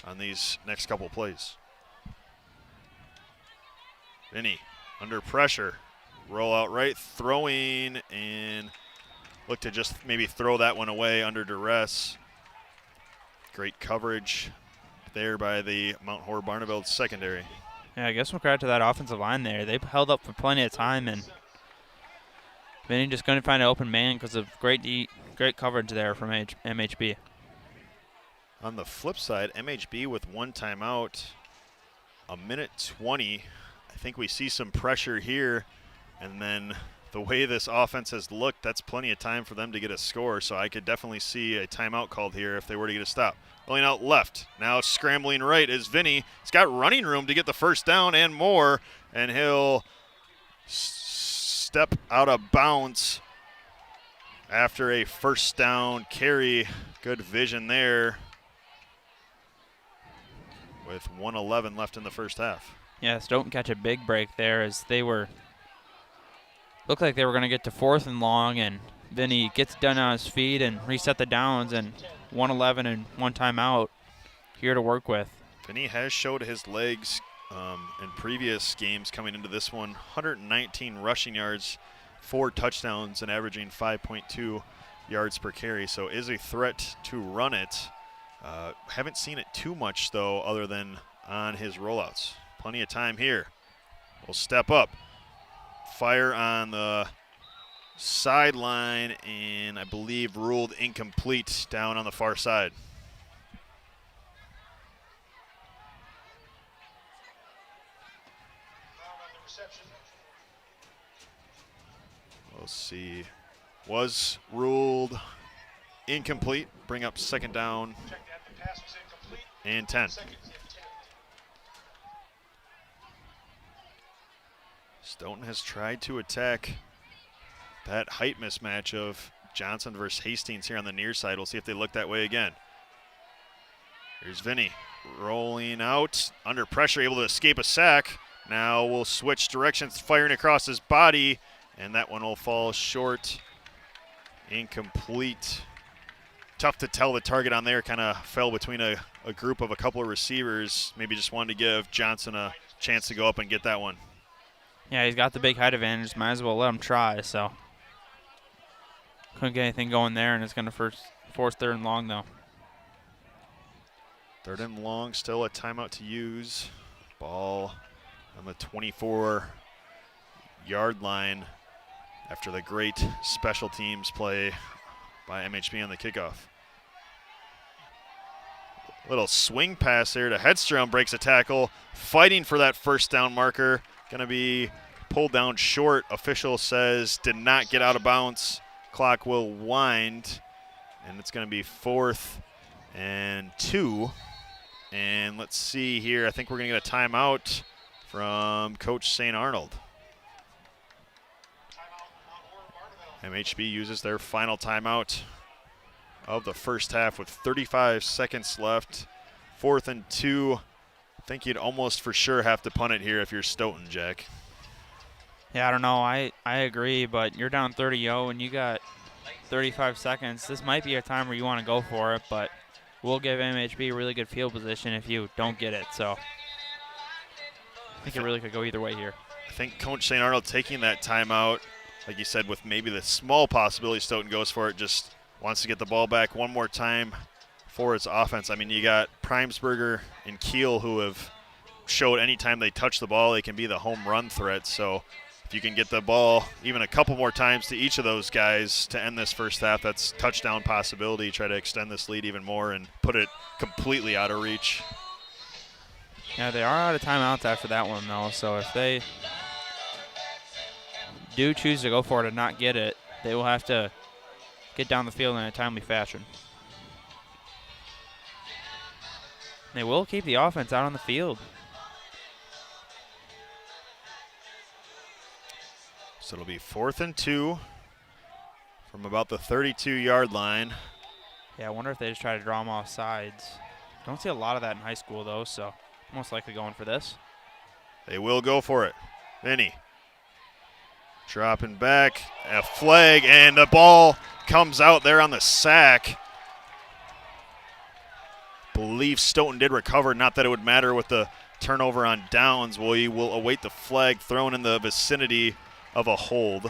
on these next couple plays. Vinny under pressure. Roll out right, throwing, and look to just maybe throw that one away under duress. Great coverage there by the Mount Horeb Barneveld secondary. Yeah, I guess we'll credit to that offensive line there. They held up for plenty of time, and Vinny just couldn't find an open man because of great coverage there from MHB. On the flip side, MHB with 1 timeout, 1:20. I think we see some pressure here, and then the way this offense has looked, that's plenty of time for them to get a score, so I could definitely see a timeout called here if they were to get a stop. Rolling out left, now scrambling right is Vinny. He's got running room to get the first down and more, and he'll step out of bounds after a first down carry. Good vision there with 1:11 left in the first half. Yeah, Stoughton catch a big break there as they looked like they were going to get to 4th and long, and Vinny gets done on his feet and reset the downs, and 1:11 and 1 timeout here to work with. Vinny has showed his legs in previous games coming into this one. 119 rushing yards, 4 touchdowns, and averaging 5.2 yards per carry, so is a threat to run it. Haven't seen it too much, though, other than on his rollouts. Plenty of time here. We'll step up. Fire on the sideline, and I believe ruled incomplete down on the far side. We'll see. Was ruled incomplete. Bring up second down and 10. Stoughton has tried to attack that height mismatch of Johnson versus Hastings here on the near side. We'll see if they look that way again. Here's Vinny rolling out under pressure, able to escape a sack. Now we'll switch directions, firing across his body, and that one will fall short. Incomplete. Tough to tell the target on there. Kind of fell between a group of a couple of receivers. Maybe just wanted to give Johnson a chance to go up and get that one. Yeah, he's got the big height advantage. Might as well let him try, so. Couldn't get anything going there, and it's going to force third and long, though. Third and long, still a timeout to use. Ball on the 24-yard line after the great special teams play by MHB on the kickoff. Little swing pass there to Hedstrom, breaks a tackle, fighting for that first down marker. Going to be pulled down short. Official says did not get out of bounds. Clock will wind, and it's going to be 4th and 2. And let's see here. I think we're going to get a timeout from Coach St. Arnold. MHB uses their final timeout of the first half with 35 seconds left. 4th and 2. I think you'd almost for sure have to punt it here if you're Stoughton, Jack. Yeah, I don't know. I agree, but you're down 30-0 and you got 35 seconds. This might be a time where you want to go for it, but we'll give MHB a really good field position if you don't get it. So I think it really could go either way here. I think Coach St. Arnold taking that timeout, like you said, with maybe the small possibility Stoughton goes for it, just wants to get the ball back one more time for its offense. I mean, you got Primesberger and Kiel who have showed anytime they touch the ball, they can be the home run threat. So if you can get the ball even a couple more times to each of those guys to end this first half, that's touchdown possibility. Try to extend this lead even more and put it completely out of reach. Yeah, they are out of timeouts after that one, though. So if they do choose to go for it and not get it, they will have to get down the field in a timely fashion. They will keep the offense out on the field. So it'll be 4th and 2 from about the 32-yard line. Yeah, I wonder if they just try to draw them off sides. Don't see a lot of that in high school, though, so most likely going for this. They will go for it. Vinny dropping back, a flag, and the ball comes out there on the sack. Believe Stoughton did recover, not that it would matter with the turnover on downs. We will await the flag thrown in the vicinity of a hold.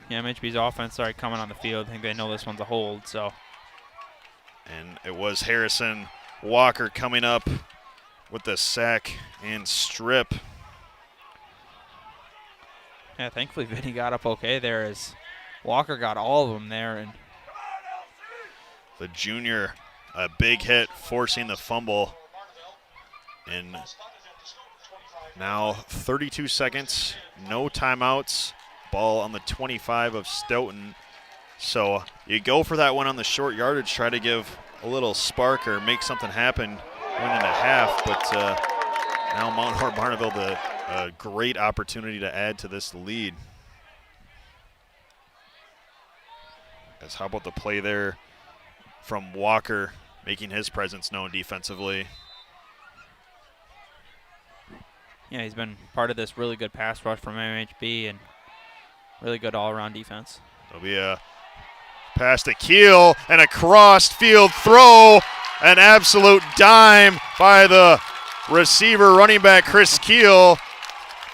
Yeah, MHB's offense started coming on the field. I think they know this one's a hold, so. And it was Harrison Walker coming up with the sack and strip. Yeah, thankfully Vinny got up okay there as Walker got all of them there. And the junior, a big hit, forcing the fumble. And now 32 seconds, no timeouts. Ball on the 25 of Stoughton. So you go for that one on the short yardage, try to give a little spark or make something happen, 1.5. But now Mount Horeb Barneveld a great opportunity to add to this lead. As how about the play there from Walker, making his presence known defensively. Yeah, he's been part of this really good pass rush from MHB and really good all-around defense. There'll be a pass to Kiel and a crossed field throw. An absolute dime by the receiver, running back Chris Kiel.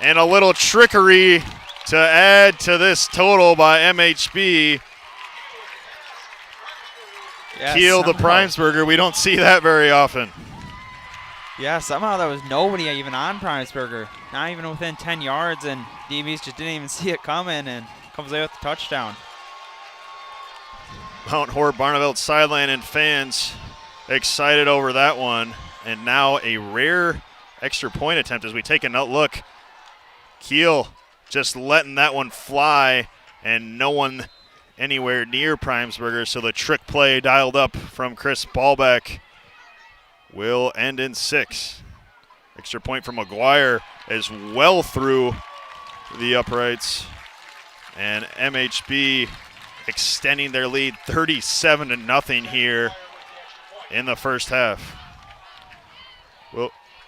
And a little trickery to add to this total by MHB. Yeah, Kiel the Primesberger. We don't see that very often. Yeah, somehow there was nobody even on Primesberger. Not even within 10 yards, and DBs just didn't even see it coming, and comes away with the touchdown. Mount Horeb Barneveld sideline and fans excited over that one. And now a rare extra point attempt as we take a look. Kiel just letting that one fly, and no one anywhere near Primesberger, so the trick play dialed up from Chris Ballbeck will end in 6. Extra point from McGuire as well through the uprights. And MHB extending their lead 37-0 here in the first half.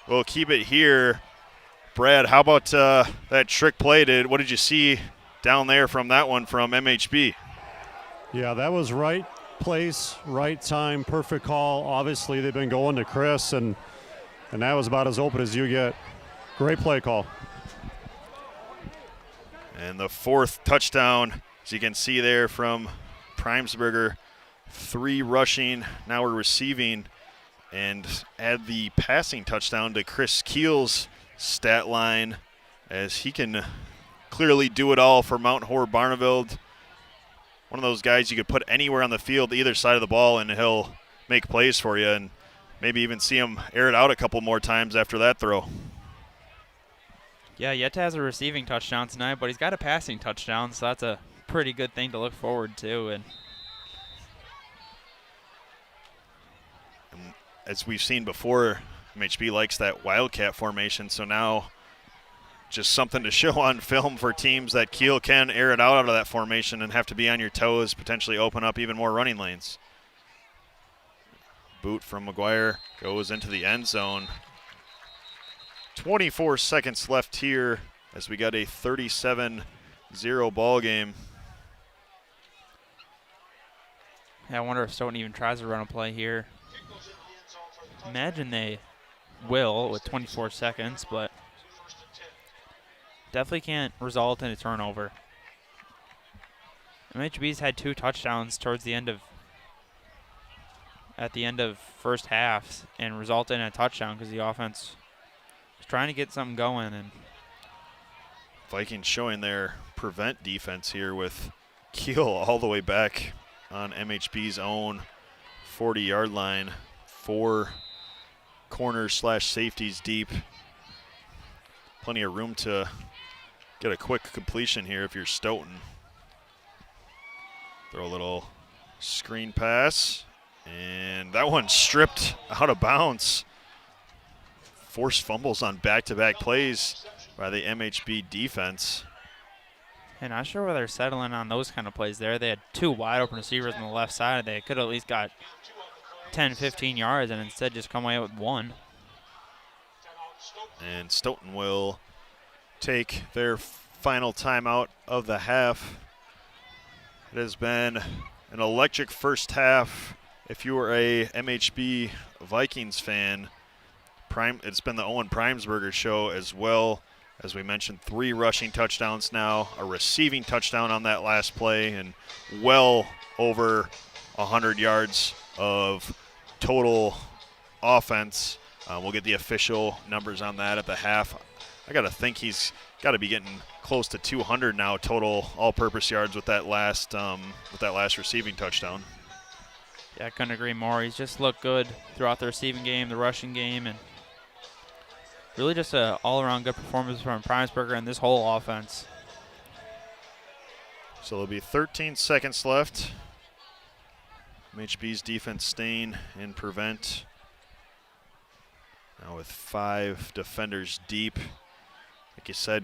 We'll keep it here. Brad, how about that trick play? What did you see down there from that one from MHB? Yeah, that was right place, right time, perfect call. Obviously, they've been going to Chris, and that was about as open as you get. Great play call. And the 4th touchdown, as you can see there from Primesberger, 3 rushing, now we're receiving, and add the passing touchdown to Chris Keel's stat line, as he can clearly do it all for Mount Horeb Barneveld. One of those guys you could put anywhere on the field, either side of the ball, and he'll make plays for you, and maybe even see him air it out a couple more times after that throw. Yeah, Yet has a receiving touchdown tonight, but he's got a passing touchdown, so that's a pretty good thing to look forward to. And as we've seen before, MHB likes that wildcat formation, so now just something to show on film for teams that Keel can air it out of that formation and have to be on your toes, potentially open up even more running lanes. Boot from McGuire goes into the end zone. 24 seconds left here as we got a 37-0 ball game. Yeah, I wonder if Stoughton even tries to run a play here. Imagine they will with 24 seconds, but definitely can't result in a turnover. MHB's had 2 touchdowns towards the end of first half and resulted in a touchdown because the offense was trying to get something going. And Vikings showing their prevent defense here with Keel all the way back on MHB's own 40-yard line. 4 corners/safeties deep. Plenty of room to get a quick completion here if you're Stoughton. Throw a little screen pass, and that one stripped out of bounds. Forced fumbles on back-to-back plays by the MHB defense. And not sure where they're settling on those kind of plays there. They had 2 wide open receivers on the left side. They could have at least got 10, 15 yards and instead just come away with 1. And Stoughton will take their final timeout of the half. It has been an electric first half. If you were a MHB Vikings fan, it's been the Owen Primesberger show as well. As we mentioned, 3 rushing touchdowns now, a receiving touchdown on that last play, and well over 100 yards of total offense. We'll get the official numbers on that at the half. I got to think he's got to be getting close to 200 now total all-purpose yards with that last receiving touchdown. Yeah, I couldn't agree more. He's just looked good throughout the receiving game, the rushing game, and really just an all-around good performance from Primesberger and this whole offense. So there'll be 13 seconds left. MHB's defense staying in prevent. Now with 5 defenders deep. Like you said,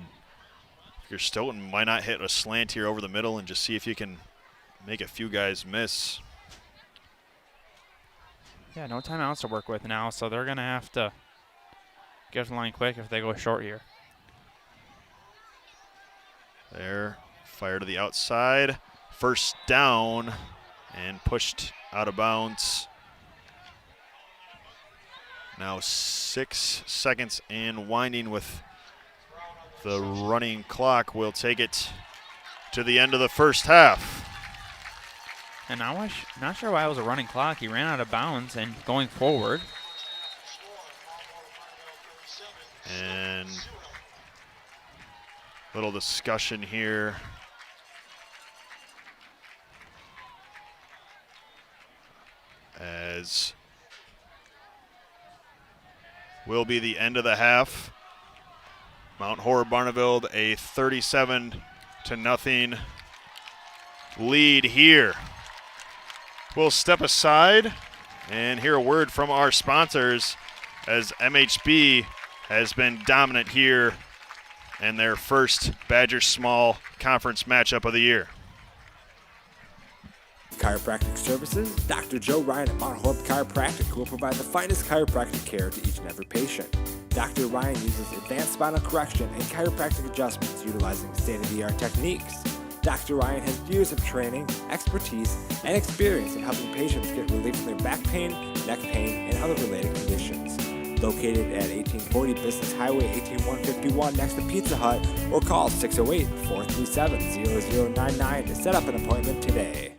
if you're Stoughton, why not hit a slant here over the middle and just see if you can make a few guys miss. Yeah, no timeouts to work with now, so they're going to have to get the line quick if they go short here. There, fire to the outside. First down and pushed out of bounds. Now 6 seconds and winding with the running clock. We'll take it to the end of the first half. And I was not sure why it was a running clock. He ran out of bounds and going forward. And little discussion here. As will be the end of the half. Mount Horeb Barneveld a 37-0 lead here. We'll step aside and hear a word from our sponsors as MHB has been dominant here in their first Badger Small Conference matchup of the year. Chiropractic Services, Dr. Joe Ryan at Mount Horeb Chiropractic will provide the finest chiropractic care to each and every patient. Dr. Ryan uses advanced spinal correction and chiropractic adjustments utilizing state-of-the-art techniques. Dr. Ryan has years of training, expertise, and experience in helping patients get relief from their back pain, neck pain, and other related conditions. Located at 1840 Business Highway 18151 next to Pizza Hut, or call 608-437-0099 to set up an appointment today.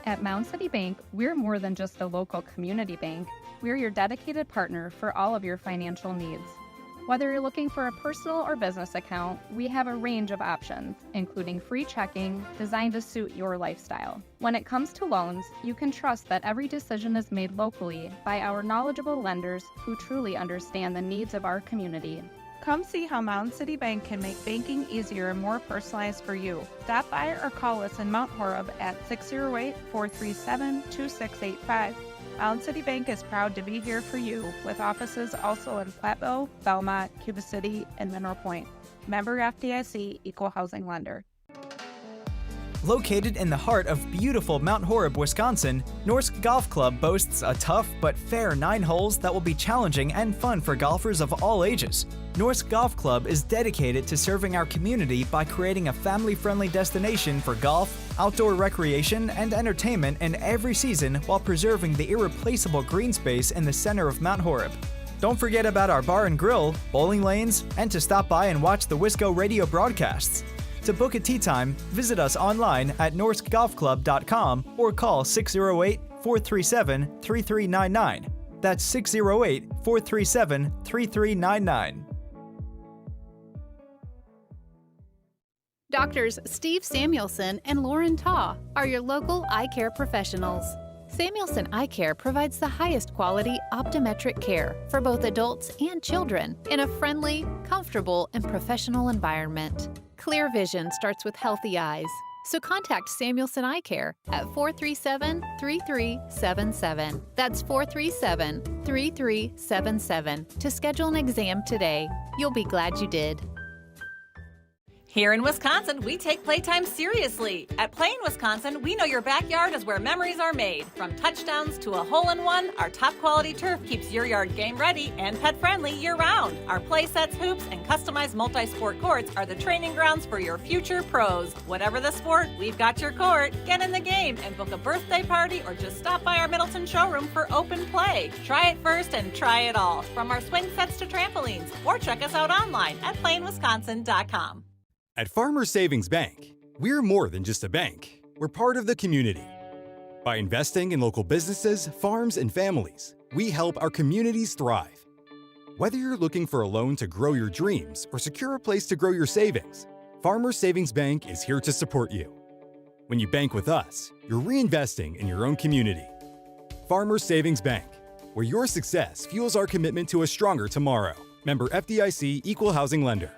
At Mound City Bank, we're more than just a local community bank. We're your dedicated partner for all of your financial needs. Whether you're looking for a personal or business account, we have a range of options, including free checking designed to suit your lifestyle. When it comes to loans, you can trust that every decision is made locally by our knowledgeable lenders who truly understand the needs of our community. Come see how Mound City Bank can make banking easier and more personalized for you. Stop by or call us in Mount Horeb at 608-437-2685. Mound City Bank is proud to be here for you, with offices also in Platteville, Belmont, Cuba City, and Mineral Point. Member FDIC, Equal Housing Lender. Located in the heart of beautiful Mount Horeb, Wisconsin, Norsk Golf Club boasts a tough but fair 9 holes that will be challenging and fun for golfers of all ages. Norsk Golf Club is dedicated to serving our community by creating a family-friendly destination for golf, outdoor recreation, and entertainment in every season while preserving the irreplaceable green space in the center of Mount Horeb. Don't forget about our bar and grill, bowling lanes, and to stop by and watch the Wisco Radio broadcasts. To book a tee time, visit us online at norskgolfclub.com or call 608-437-3399. That's 608-437-3399. Doctors Steve Samuelson and Lauren Taw are your local eye care professionals. Samuelson Eye Care provides the highest quality optometric care for both adults and children in a friendly, comfortable, and professional environment. Clear vision starts with healthy eyes, so contact Samuelson Eye Care at 437-3377. That's 437-3377 to schedule an exam today. You'll be glad you did. Here in Wisconsin, we take playtime seriously. At Plain Wisconsin, we know your backyard is where memories are made. From touchdowns to a hole-in-one, our top-quality turf keeps your yard game-ready and pet-friendly year-round. Our play sets, hoops, and customized multi-sport courts are the training grounds for your future pros. Whatever the sport, we've got your court. Get in the game and book a birthday party or just stop by our Middleton showroom for open play. Try it first and try it all, from our swing sets to trampolines, or check us out online at plainwisconsin.com. At Farmers Savings Bank, we're more than just a bank. We're part of the community. By investing in local businesses, farms, and families, we help our communities thrive. Whether you're looking for a loan to grow your dreams or secure a place to grow your savings, Farmers Savings Bank is here to support you. When you bank with us, you're reinvesting in your own community. Farmers Savings Bank, where your success fuels our commitment to a stronger tomorrow. Member FDIC, Equal Housing Lender.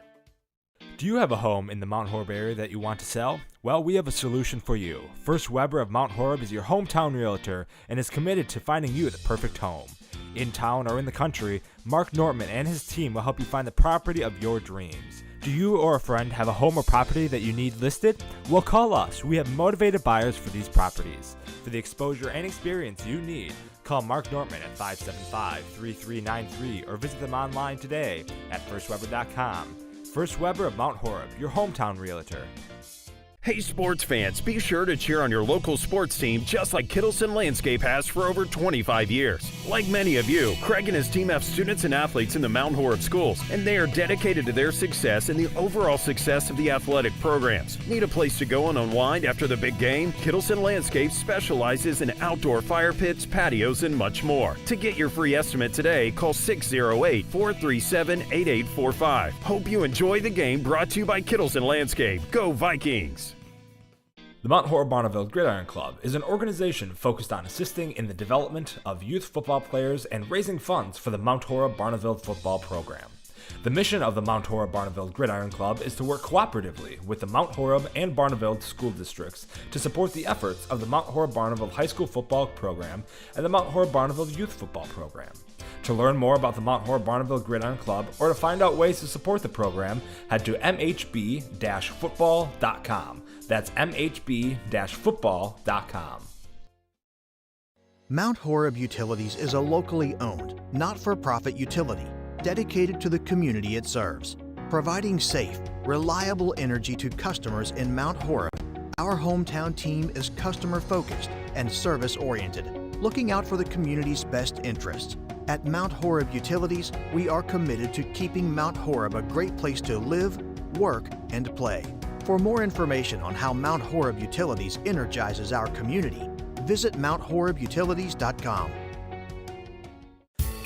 Do you have a home in the Mount Horeb area that you want to sell? Well, we have a solution for you. First Weber of Mount Horeb is your hometown realtor and is committed to finding you the perfect home. In town or in the country, Mark Nortman and his team will help you find the property of your dreams. Do you or a friend have a home or property that you need listed? Well, call us. We have motivated buyers for these properties. For the exposure and experience you need, call Mark Nortman at 575-3393 or visit them online today at firstweber.com. First Weber of Mount Horeb, your hometown realtor. Hey sports fans, be sure to cheer on your local sports team just like Kittleson Landscape has for over 25 years. Like many of you, Craig and his team have students and athletes in the Mount Horeb schools, and they are dedicated to their success and the overall success of the athletic programs. Need a place to go and unwind after the big game? Kittleson Landscape specializes in outdoor fire pits, patios, and much more. To get your free estimate today, call 608-437-8845. Hope you enjoy the game, brought to you by Kittleson Landscape. Go Vikings! The Mount Horeb Barneveld Gridiron Club is an organization focused on assisting in the development of youth football players and raising funds for the Mount Horeb Barneveld Football program. The mission of the Mount Horeb Barneveld Gridiron Club is to work cooperatively with the Mount Horeb and Barneveld school districts to support the efforts of the Mount Horeb Barneveld High School Football program and the Mount Horeb Barneveld Youth Football program. To learn more about the Mount Horeb Barneveld Gridiron Club or to find out ways to support the program, head to mhb-football.com. That's mhb-football.com. Mount Horeb Utilities is a locally owned, not-for-profit utility dedicated to the community it serves, providing safe, reliable energy to customers in Mount Horeb. Our hometown team is customer-focused and service-oriented, looking out for the community's best interests. At Mount Horeb Utilities, we are committed to keeping Mount Horeb a great place to live, work, and play. For more information on how Mount Horeb Utilities energizes our community, visit MountHorebUtilities.com.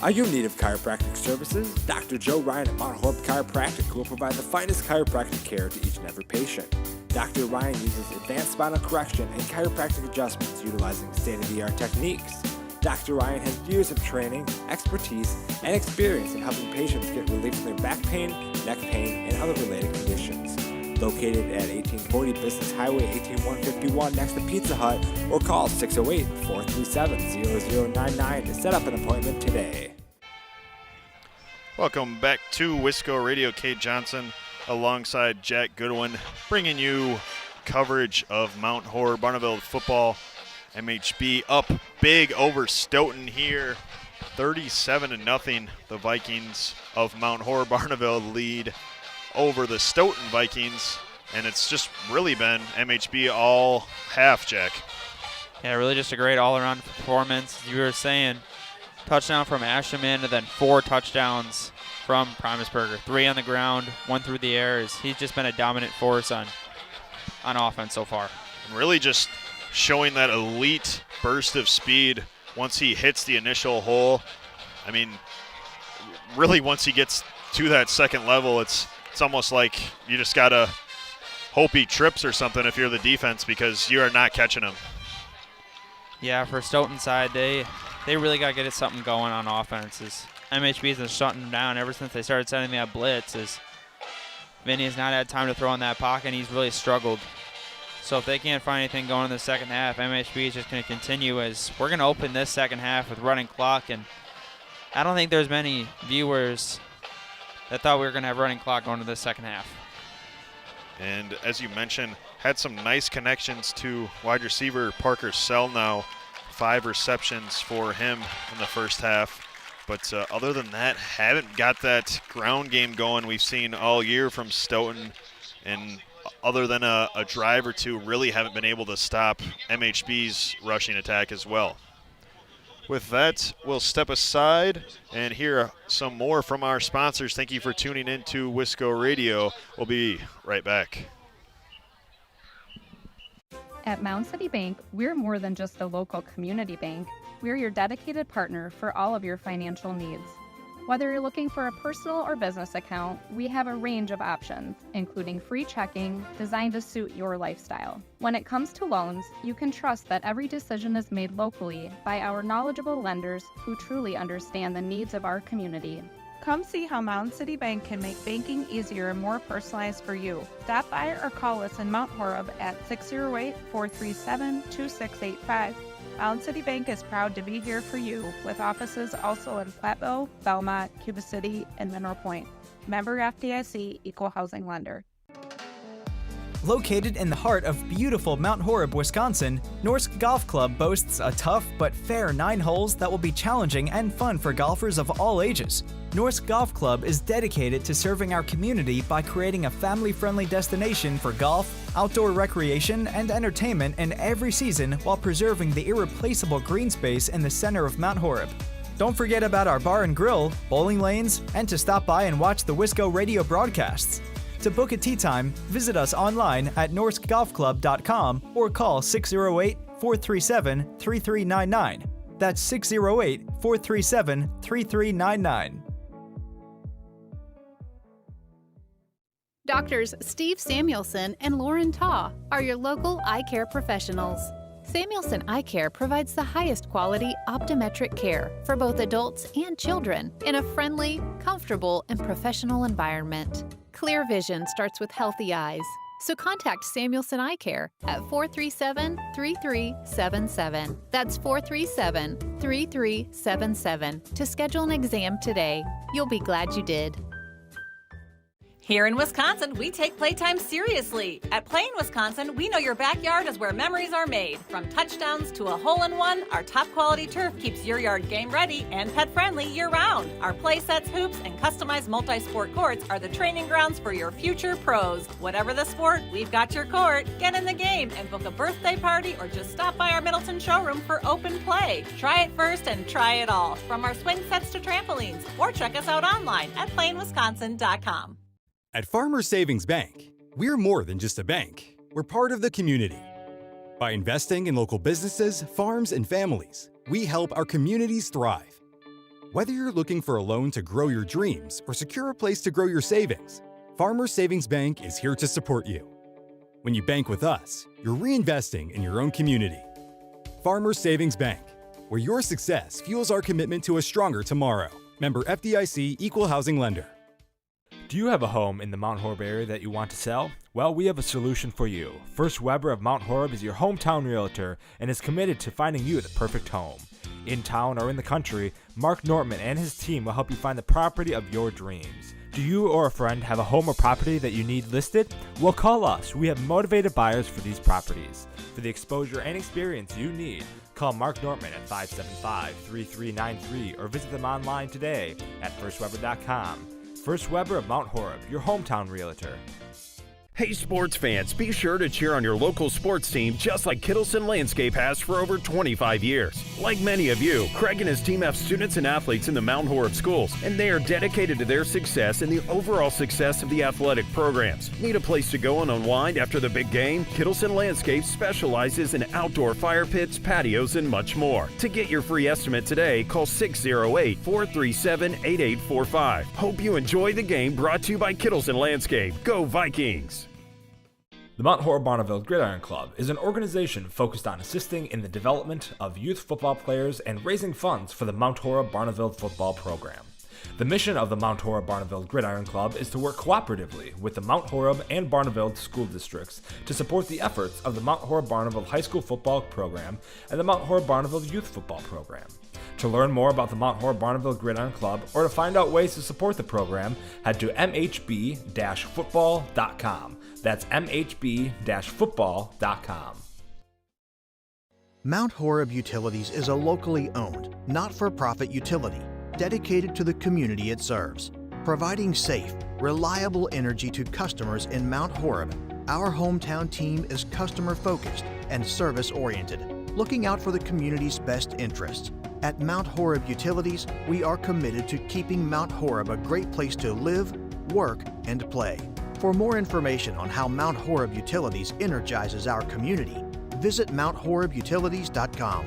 Are you in need of chiropractic services? Dr. Joe Ryan at Mount Horeb Chiropractic will provide the finest chiropractic care to each and every patient. Dr. Ryan uses advanced spinal correction and chiropractic adjustments utilizing state-of-the-art techniques. Dr. Ryan has years of training, expertise, and experience in helping patients get relief from their back pain, neck pain, and other related conditions. Located at 1840 Business Highway 18151 next to Pizza Hut, or call 608-437-0099 to set up an appointment today. Welcome back to Wisco Radio. Kate Johnson alongside Jack Goodwin, bringing you coverage of Mount Horeb Barneveld Football. MHB up big over Stoughton here, 37-0. The Vikings of Mount Horeb Barneveld lead over the Stoughton Vikings, and it's just really been MHB all half, Jack. Yeah, really just a great all-around performance. As you were saying, touchdown from Asherman, and then 4 touchdowns from Primusberger. 3 on the ground, 1 through the air. He's just been a dominant force on offense so far. And really just showing that elite burst of speed once he hits the initial hole. I mean, really once he gets to that second level, it's almost like you just got to hope he trips or something if you're the defense, because you are not catching him. Yeah, for Stoughton side, they really got to get something going on offense. MHB's been shutting them down ever since they started sending that blitz. Vinny has not had time to throw in that pocket, and he's really struggled. So if they can't find anything going in the second half, MHB is just going to continue, as we're going to open this second half with running clock. And I don't think there's many viewers that thought we were going to have running clock going to the second half. And as you mentioned, had some nice connections to wide receiver Parker Sell now. 5 receptions for him in the first half. But other than that, haven't got that ground game going we've seen all year from Stoughton. And other than a drive or two, really haven't been able to stop MHB's rushing attack as well. With that, we'll step aside and hear some more from our sponsors. Thank you for tuning in to Wisco Radio. We'll be right back. At Mound City Bank, we're more than just a local community bank. We're your dedicated partner for all of your financial needs. Whether you're looking for a personal or business account, we have a range of options, including free checking designed to suit your lifestyle. When it comes to loans, you can trust that every decision is made locally by our knowledgeable lenders who truly understand the needs of our community. Come see how Mound City Bank can make banking easier and more personalized for you. Stop by or call us in Mount Horeb at 608-437-2685. Mound City Bank is proud to be here for you, with offices also in Platteville, Belmont, Cuba City, and Mineral Point. Member FDIC, Equal Housing Lender. Located in the heart of beautiful Mount Horeb, Wisconsin, Norsk Golf Club boasts a tough but fair 9 holes that will be challenging and fun for golfers of all ages. Norsk Golf Club is dedicated to serving our community by creating a family-friendly destination for golf, outdoor recreation, and entertainment in every season while preserving the irreplaceable green space in the center of Mount Horeb. Don't forget about our bar and grill, bowling lanes, and to stop by and watch the Wisco Radio broadcasts. To book a tee time, visit us online at norskgolfclub.com or call 608-437-3399. That's 608-437-3399. Doctors Steve Samuelson and Lauren Taw are your local eye care professionals. Samuelson Eye Care provides the highest quality optometric care for both adults and children in a friendly, comfortable, and professional environment. Clear vision starts with healthy eyes, so contact Samuelson Eye Care at 437-3377. That's 437-3377 to schedule an exam today. You'll be glad you did. Here in Wisconsin, we take playtime seriously. At Plain Wisconsin, we know your backyard is where memories are made. From touchdowns to a hole-in-one, our top-quality turf keeps your yard game-ready and pet-friendly year-round. Our play sets, hoops, and customized multi-sport courts are the training grounds for your future pros. Whatever the sport, we've got your court. Get in the game and book a birthday party or just stop by our Middleton showroom for open play. Try it first and try it all, from our swing sets to trampolines, or check us out online at plainwisconsin.com. At Farmers Savings Bank, we're more than just a bank. We're part of the community. By investing in local businesses, farms, and families, we help our communities thrive. Whether you're looking for a loan to grow your dreams or secure a place to grow your savings, Farmers Savings Bank is here to support you. When you bank with us, you're reinvesting in your own community. Farmers Savings Bank, where your success fuels our commitment to a stronger tomorrow. Member FDIC, Equal Housing Lender. Do you have a home in the Mount Horeb area that you want to sell? Well, we have a solution for you. First Weber of Mount Horeb is your hometown realtor and is committed to finding you the perfect home. In town or in the country, Mark Nortman and his team will help you find the property of your dreams. Do you or a friend have a home or property that you need listed? Well, call us. We have motivated buyers for these properties. For the exposure and experience you need, call Mark Nortman at 575-3393 or visit them online today at firstweber.com. First Weber of Mount Horeb, your hometown realtor. Hey sports fans, be sure to cheer on your local sports team just like Kittleson Landscape has for over 25 years. Like many of you, Craig and his team have students and athletes in the Mount Horeb schools, and they are dedicated to their success and the overall success of the athletic programs. Need a place to go and unwind after the big game? Kittleson Landscape specializes in outdoor fire pits, patios, and much more. To get your free estimate today, call 608-437-8845. Hope you enjoy the game, brought to you by Kittleson Landscape. Go Vikings! The Mount Horeb Barneveld Gridiron Club is an organization focused on assisting in the development of youth football players and raising funds for the Mount Horeb Barneveld Football program. The mission of the Mount Horeb Barneveld Gridiron Club is to work cooperatively with the Mount Horeb and Barneveld school districts to support the efforts of the Mount Horeb Barneveld High School football program and the Mount Horeb Barneveld Youth Football program. To learn more about the Mount Horeb Barneveld Gridiron Club or to find out ways to support the program, head to mhb-football.com. That's mhb-football.com. Mount Horeb Utilities is a locally owned, not-for-profit utility dedicated to the community it serves. Providing safe, reliable energy to customers in Mount Horeb, our hometown team is customer-focused and service-oriented, looking out for the community's best interests. At Mount Horeb Utilities, we are committed to keeping Mount Horeb a great place to live, work, and play. For more information on how Mount Horeb Utilities energizes our community, visit MountHorebUtilities.com.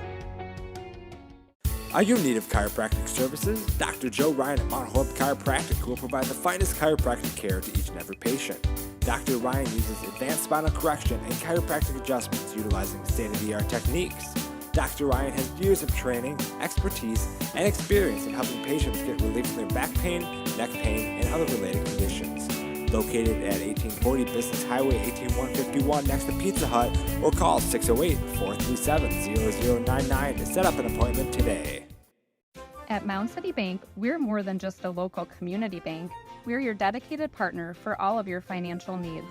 Are you in need of chiropractic services? Dr. Joe Ryan at Mount Horeb Chiropractic will provide the finest chiropractic care to each and every patient. Dr. Ryan uses advanced spinal correction and chiropractic adjustments utilizing state-of-the-art techniques. Dr. Ryan has years of training, expertise, and experience in helping patients get relief from their back pain, neck pain, and other related conditions. Located at 1840 Business Highway 18151 next to Pizza Hut, or call 608-437-0099 to set up an appointment today. At Mound City Bank, we're more than just a local community bank. We're your dedicated partner for all of your financial needs.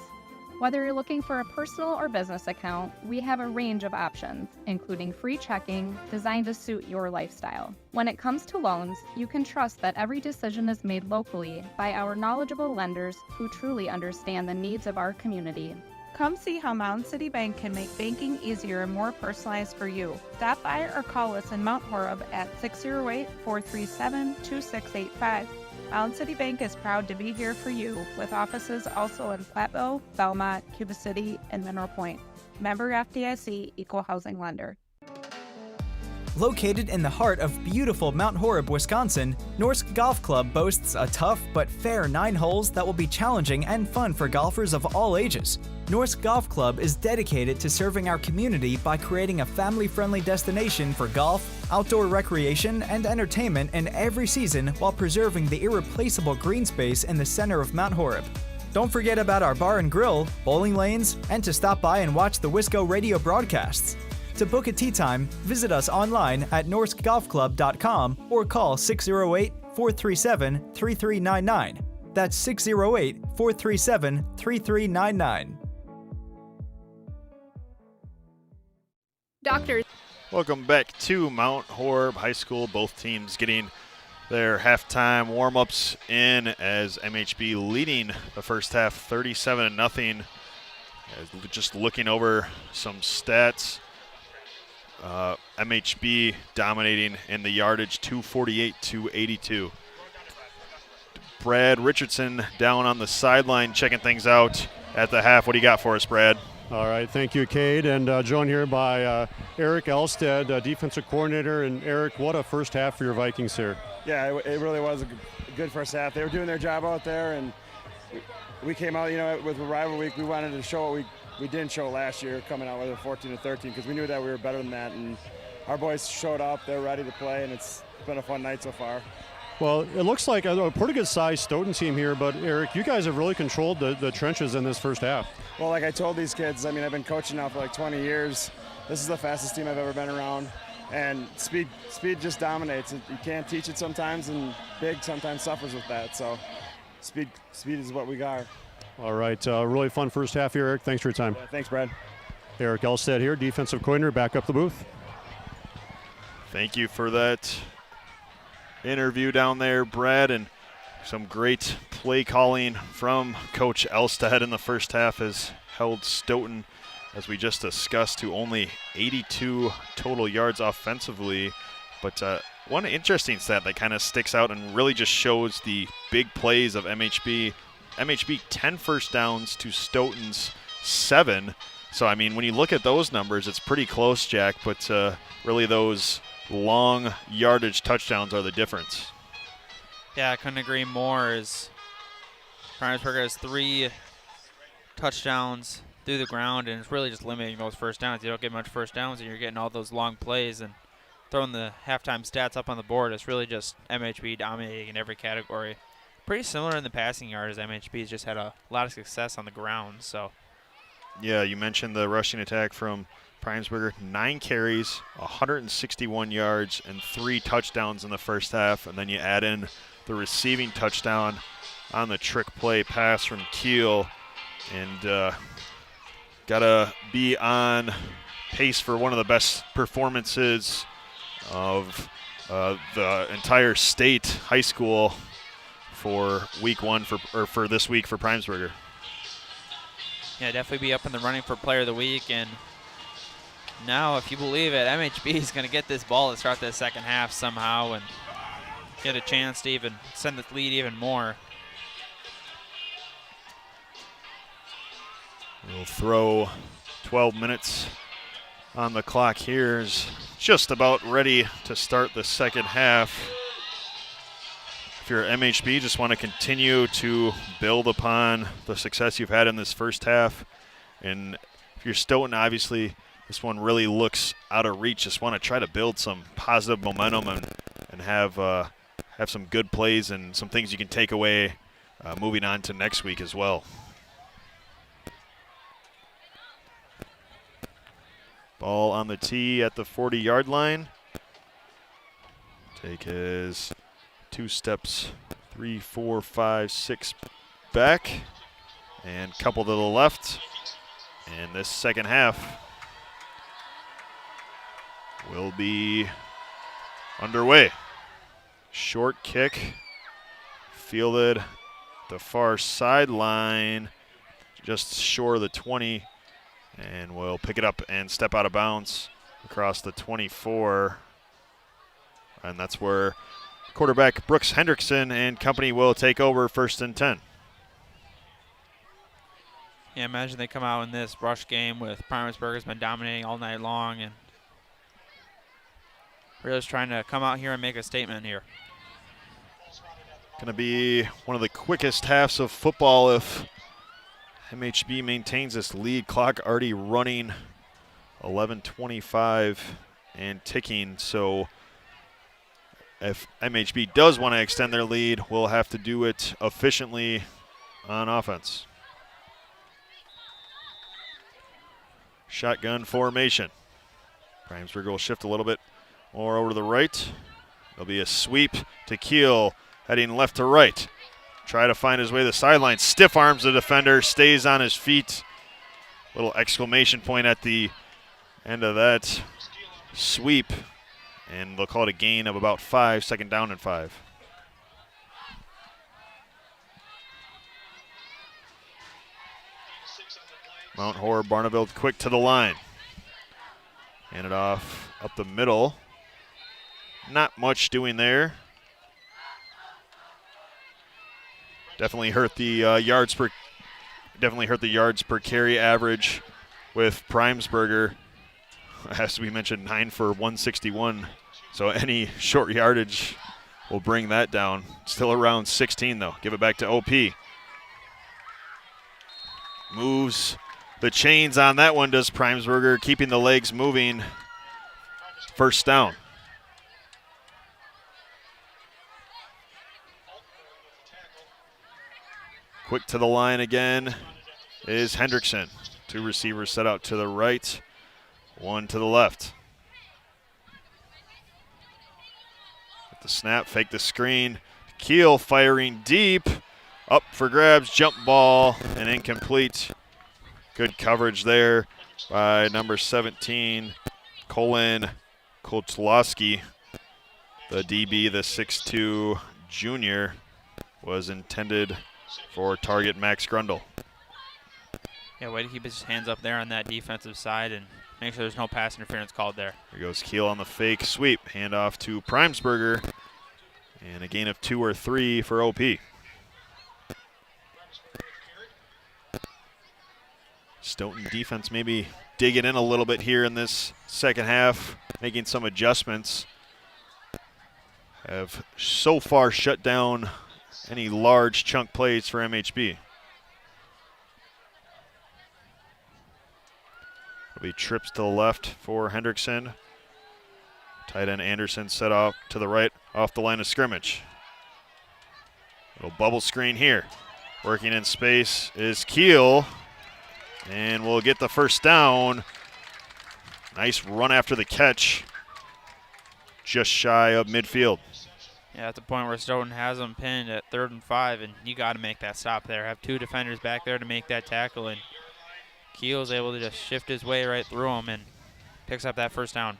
Whether you're looking for a personal or business account, we have a range of options, including free checking designed to suit your lifestyle. When it comes to loans, you can trust that every decision is made locally by our knowledgeable lenders who truly understand the needs of our community. Come see how Mound City Bank can make banking easier and more personalized for you. Stop by or call us in Mount Horeb at 608-437-2685. Mound City Bank is proud to be here for you, with offices also in Platteville, Belmont, Cuba City, and Mineral Point. Member FDIC, Equal Housing Lender. Located in the heart of beautiful Mount Horeb, Wisconsin, Norsk Golf Club boasts a tough but fair 9 holes that will be challenging and fun for golfers of all ages. Norsk Golf Club is dedicated to serving our community by creating a family-friendly destination for golf, outdoor recreation, and entertainment in every season while preserving the irreplaceable green space in the center of Mount Horeb. Don't forget about our bar and grill, bowling lanes, and to stop by and watch the Wisco Radio broadcasts. To book a tee time, visit us online at norskgolfclub.com or call 608-437-3399. That's 608-437-3399. Doctor. Welcome back to Mount Horeb High School. Both teams getting their halftime warm-ups in as MHB leading the first half 37-0. Just looking over some stats, MHB dominating in the yardage, 248-82. Brad Richardson down on the sideline checking things out at the half. What do you got for us, Brad? All right, thank you, Cade, and joined here by Eric Elstead, defensive coordinator. And Eric, what a first half for your Vikings here. Yeah, it really was a good first half. They were doing their job out there, and we came out, with rival week. We wanted to show what we didn't show last year, coming out with a 14-13, because we knew that we were better than that, and our boys showed up. They're ready to play, and it's been a fun night so far. Well, it looks like a pretty good-sized Stoughton team here, but Eric, you guys have really controlled the trenches in this first half. Well, like I told these kids, I've been coaching now for like 20 years. This is the fastest team I've ever been around, and speed just dominates. You can't teach it sometimes, and big sometimes suffers with that. So speed is what we got. All right, really fun first half here, Eric. Thanks for your time. Yeah, thanks, Brad. Eric Elstead here, defensive coordinator, back up the booth. Thank you for that interview down there, Brad, and some great play calling from Coach Elstead in the first half has held Stoughton, as we just discussed, to only 82 total yards offensively. But one interesting stat that kind of sticks out and really just shows the big plays of MHB. MHB 10 first downs to Stoughton's 7. So, when you look at those numbers, it's pretty close, Jack, but really those long yardage touchdowns are the difference. Yeah, I couldn't agree more. As Primesburg has 3 touchdowns through the ground, and it's really just limiting those first downs. You don't get much first downs, and you're getting all those long plays and throwing the halftime stats up on the board. It's really just MHB dominating in every category. Pretty similar in the passing yard, as MHB's just had a lot of success on the ground. So, yeah, you mentioned the rushing attack from Primesburger, 9 carries, 161 yards, and 3 touchdowns in the first half. And then you add in the receiving touchdown on the trick play pass from Keel. And got to be on pace for one of the best performances of the entire state high school for week 1 for this week for Primesburger. Yeah, definitely be up in the running for player of the week. And now, if you believe it, MHB is going to get this ball to start the second half somehow and get a chance to even send the lead even more. We'll throw 12 minutes on the clock here. Is just about ready to start the second half. If you're MHB, just want to continue to build upon the success you've had in this first half. And if you're Stoughton, obviously, this one really looks out of reach. Just want to try to build some positive momentum and have some good plays and some things you can take away moving on to next week as well. Ball on the tee at the 40-yard line. Take his 2 steps, 3, 4, 5, 6 back, and couple to the left. And this second half will be underway. Short kick, fielded the far sideline, just short of the 20, and we'll pick it up and step out of bounds across the 24. And that's where quarterback Brooks Hendrickson and company will take over 1st and 10. Yeah, imagine they come out in this rush game with Primesburg has been dominating all night long, and we're just trying to come out here and make a statement here. Going to be one of the quickest halves of football if MHB maintains this lead. Clock already running, 11:25 and ticking. So if MHB does want to extend their lead, we'll have to do it efficiently on offense. Shotgun formation. Primesburg will shift a little bit more over to the right. There'll be a sweep to Keel, heading left to right. try to find his way to the sideline. Stiff arms the defender, stays on his feet. Little exclamation point at the end of that sweep. And they'll call it a gain of about 5, second down and 5. Mount Horeb Barneveld quick to the line. Hand it off up the middle. Not much doing there. Definitely hurt the yards per carry average with Primesberger. As we mentioned, 9 for 161. So any short yardage will bring that down. Still around 16 though. Give it back to OP. Moves the chains on that one, does Primesberger, keeping the legs moving. First down. Quick to the line again is Hendrickson. 2 receivers set out to the right, 1 to the left. With the snap, fake the screen. Keel firing deep. Up for grabs, jump ball, and incomplete. Good coverage there by number 17, Colin Kotlowski. The DB, the 6'2 junior, was intended for target Max Grundle. Yeah, way to keep his hands up there on that defensive side and make sure there's no pass interference called there. Here goes Keel on the fake sweep. Handoff to Primesberger. And a gain of 2 or 3 for OP. Stoughton defense maybe digging in a little bit here in this second half, making some adjustments. Have so far shut down any large chunk plays for MHB. It'll be trips to the left for Hendrickson. Tight end Anderson set off to the right off the line of scrimmage. Little bubble screen here. Working in space is Keel. And we'll get the first down. Nice run after the catch. Just shy of midfield. Yeah, at the point where Stoughton has them pinned at 3rd and 5, and you got to make that stop there. Have 2 defenders back there to make that tackle, and Keel's able to just shift his way right through them and picks up that first down.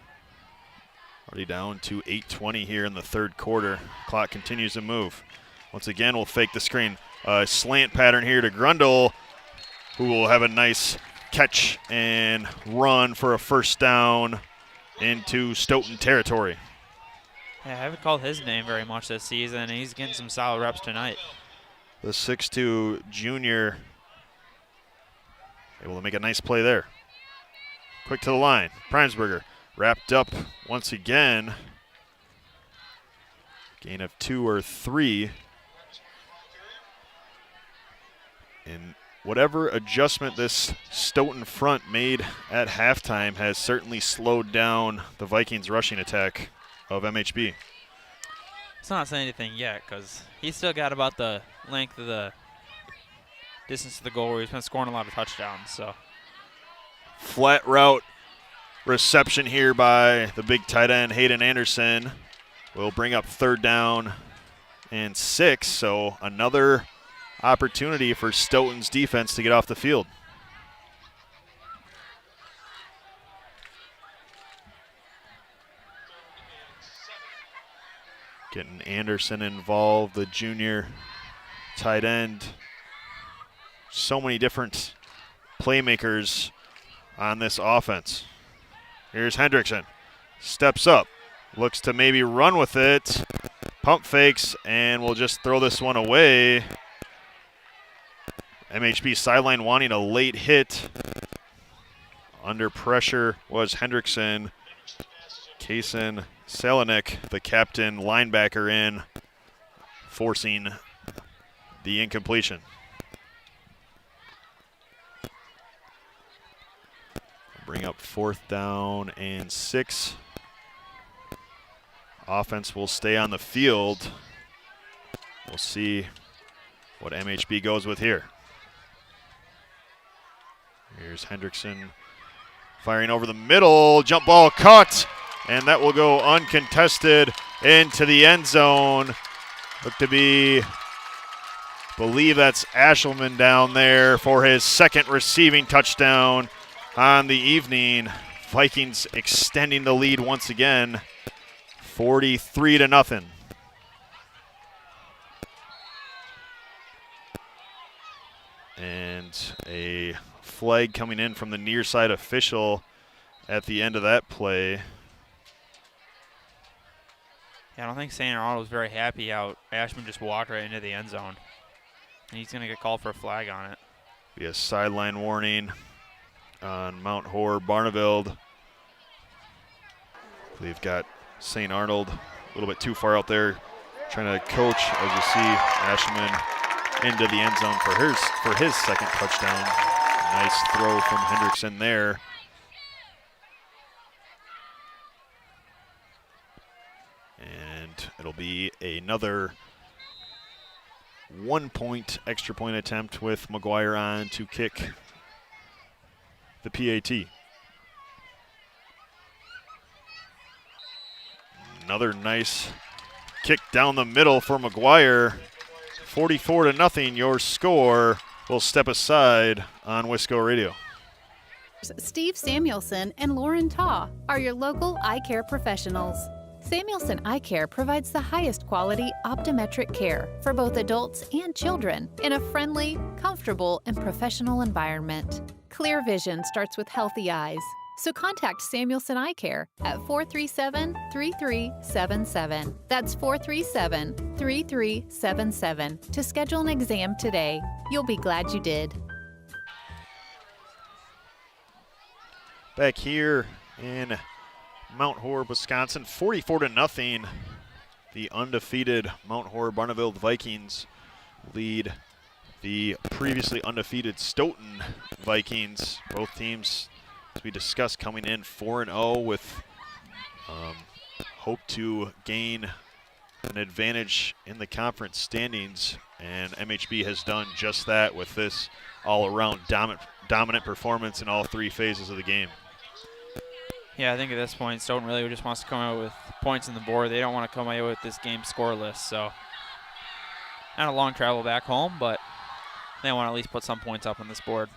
Already down to 8:20 here in the 3rd quarter. Clock continues to move. Once again, we'll fake the screen. Slant pattern here to Grundle, who will have a nice catch and run for a first down into Stoughton territory. Yeah, I haven't called his name very much this season, and he's getting some solid reps tonight. The 6'2 junior able to make a nice play there. Quick to the line. Primesberger wrapped up once again. Gain of 2 or 3. And whatever adjustment this Stoughton front made at halftime has certainly slowed down the Vikings rushing attack of MHB. It's not saying anything yet because he's still got about the length of the distance to the goal where he's been scoring a lot of touchdowns. So flat route reception here by the big tight end Hayden Anderson will bring up 3rd down and 6. So another opportunity for Stoughton's defense to get off the field. Getting Anderson involved, the junior tight end. So many different playmakers on this offense. Here's Hendrickson. Steps up. Looks to maybe run with it. Pump fakes, and we'll just throw this one away. MHB sideline wanting a late hit. Under pressure was Hendrickson. Kason Selenik, the captain linebacker, in, forcing the incompletion. Bring up 4th down and 6. Offense will stay on the field. We'll see what MHB goes with here. Here's Hendrickson firing over the middle. Jump ball caught, and that will go uncontested into the end zone. Look to be believe that's Ashelman down there for his second receiving touchdown on the evening. Vikings extending the lead once again, 43-0. And a flag coming in from the near side official at the end of that play. Yeah, I don't think St. Arnold was very happy how Ashman just walked right into the end zone. And he's going to get called for a flag on it. Be a sideline warning on Mount Horeb Barneveld. They've got St. Arnold a little bit too far out there, trying to coach, as you see Ashman into the end zone for his second touchdown. Nice throw from Hendrickson there. And it'll be another 1-point extra point attempt with McGuire on to kick the PAT. Another nice kick down the middle for McGuire. 44-0, your score. We'll step aside on Wisco Radio. Steve Samuelson and Lauren Taw are your local eye care professionals. Samuelson Eye Care provides the highest quality optometric care for both adults and children in a friendly, comfortable, and professional environment. Clear vision starts with healthy eyes. So contact Samuelson Eye Care at 437-3377. That's 437-3377 to schedule an exam today. You'll be glad you did. Back here in Mount Horeb, Wisconsin, 44-0. The undefeated Mount Horeb Barneveld Vikings lead the previously undefeated Stoughton Vikings. Both teams, as we discussed, coming in 4-0 with hope to gain an advantage in the conference standings, and MHB has done just that with this all-around dominant performance in all three phases of the game. Yeah, I think at this point, Stoughton really just wants to come out with points on the board. They don't want to come out with this game scoreless, so not a long travel back home, but they want to at least put some points up on this board.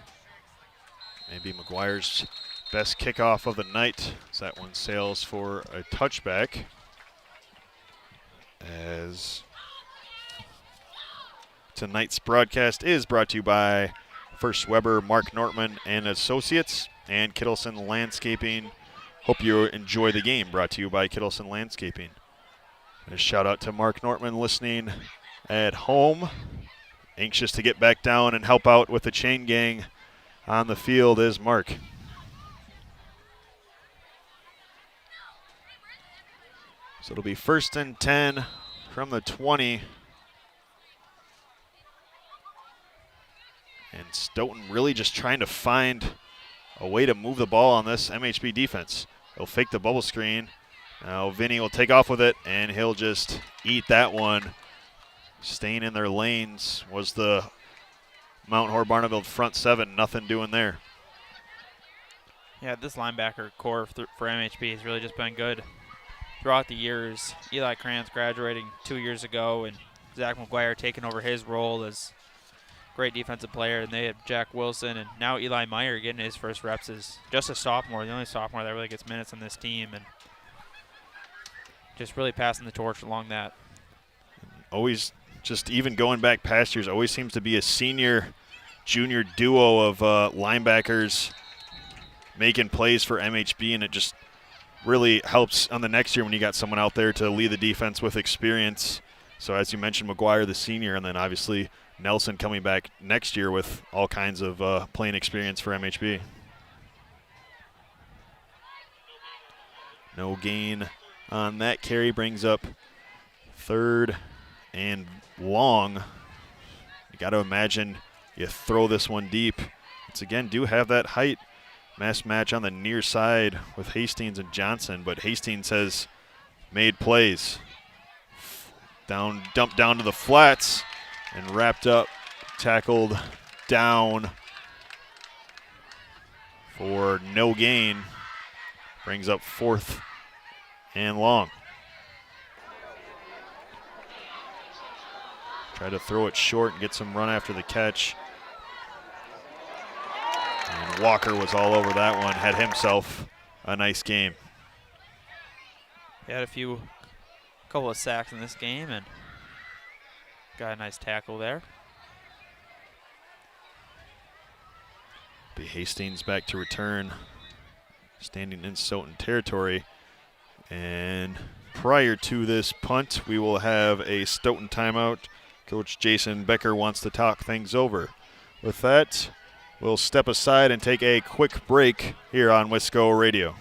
Maybe McGuire's best kickoff of the night, as that one sails for a touchback. As tonight's broadcast is brought to you by First Weber, Mark Nortman and Associates, and Kittleson Landscaping. Hope you enjoy the game, brought to you by Kittleson Landscaping. And a shout out to Mark Nortman listening at home. Anxious to get back down and help out with the chain gang on the field is Mark. So it'll be 1st and 10 from the 20. And Stoughton really just trying to find a way to move the ball on this MHB defense. He'll fake the bubble screen. Now Vinny will take off with it, and he'll just eat that one. Staying in their lanes was the Mount Horeb Barneveld front seven. Nothing doing there. Yeah, this linebacker core for MHB has really just been good throughout the years. Eli Krantz graduating 2 years ago, and Zach McGuire taking over his role as great defensive player, and they have Jack Wilson, and now Eli Meyer getting his first reps as just a sophomore, the only sophomore that really gets minutes on this team, and just really passing the torch along that. Always, just even going back past years, always seems to be a senior-junior duo of linebackers making plays for MHB, and it just really helps on the next year when you got someone out there to lead the defense with experience. So as you mentioned, McGuire the senior, and then obviously Nelson coming back next year with all kinds of playing experience for MHB. No gain on that carry, brings up 3rd and long. You got to imagine you throw this one deep. Once again, do have that height mass match on the near side with Hastings and Johnson, but Hastings has made plays. Dumped down to the flats and wrapped up, tackled down for no gain. Brings up 4th and long. Try to throw it short and get some run after the catch. And Walker was all over that one, had himself a nice game. He had couple of sacks in this game and got a nice tackle there. B. Hastings back to return, standing in Stoughton territory. And prior to this punt, we will have a Stoughton timeout. Coach Jason Becker wants to talk things over. With that, we'll step aside and take a quick break here on Wisco Radio.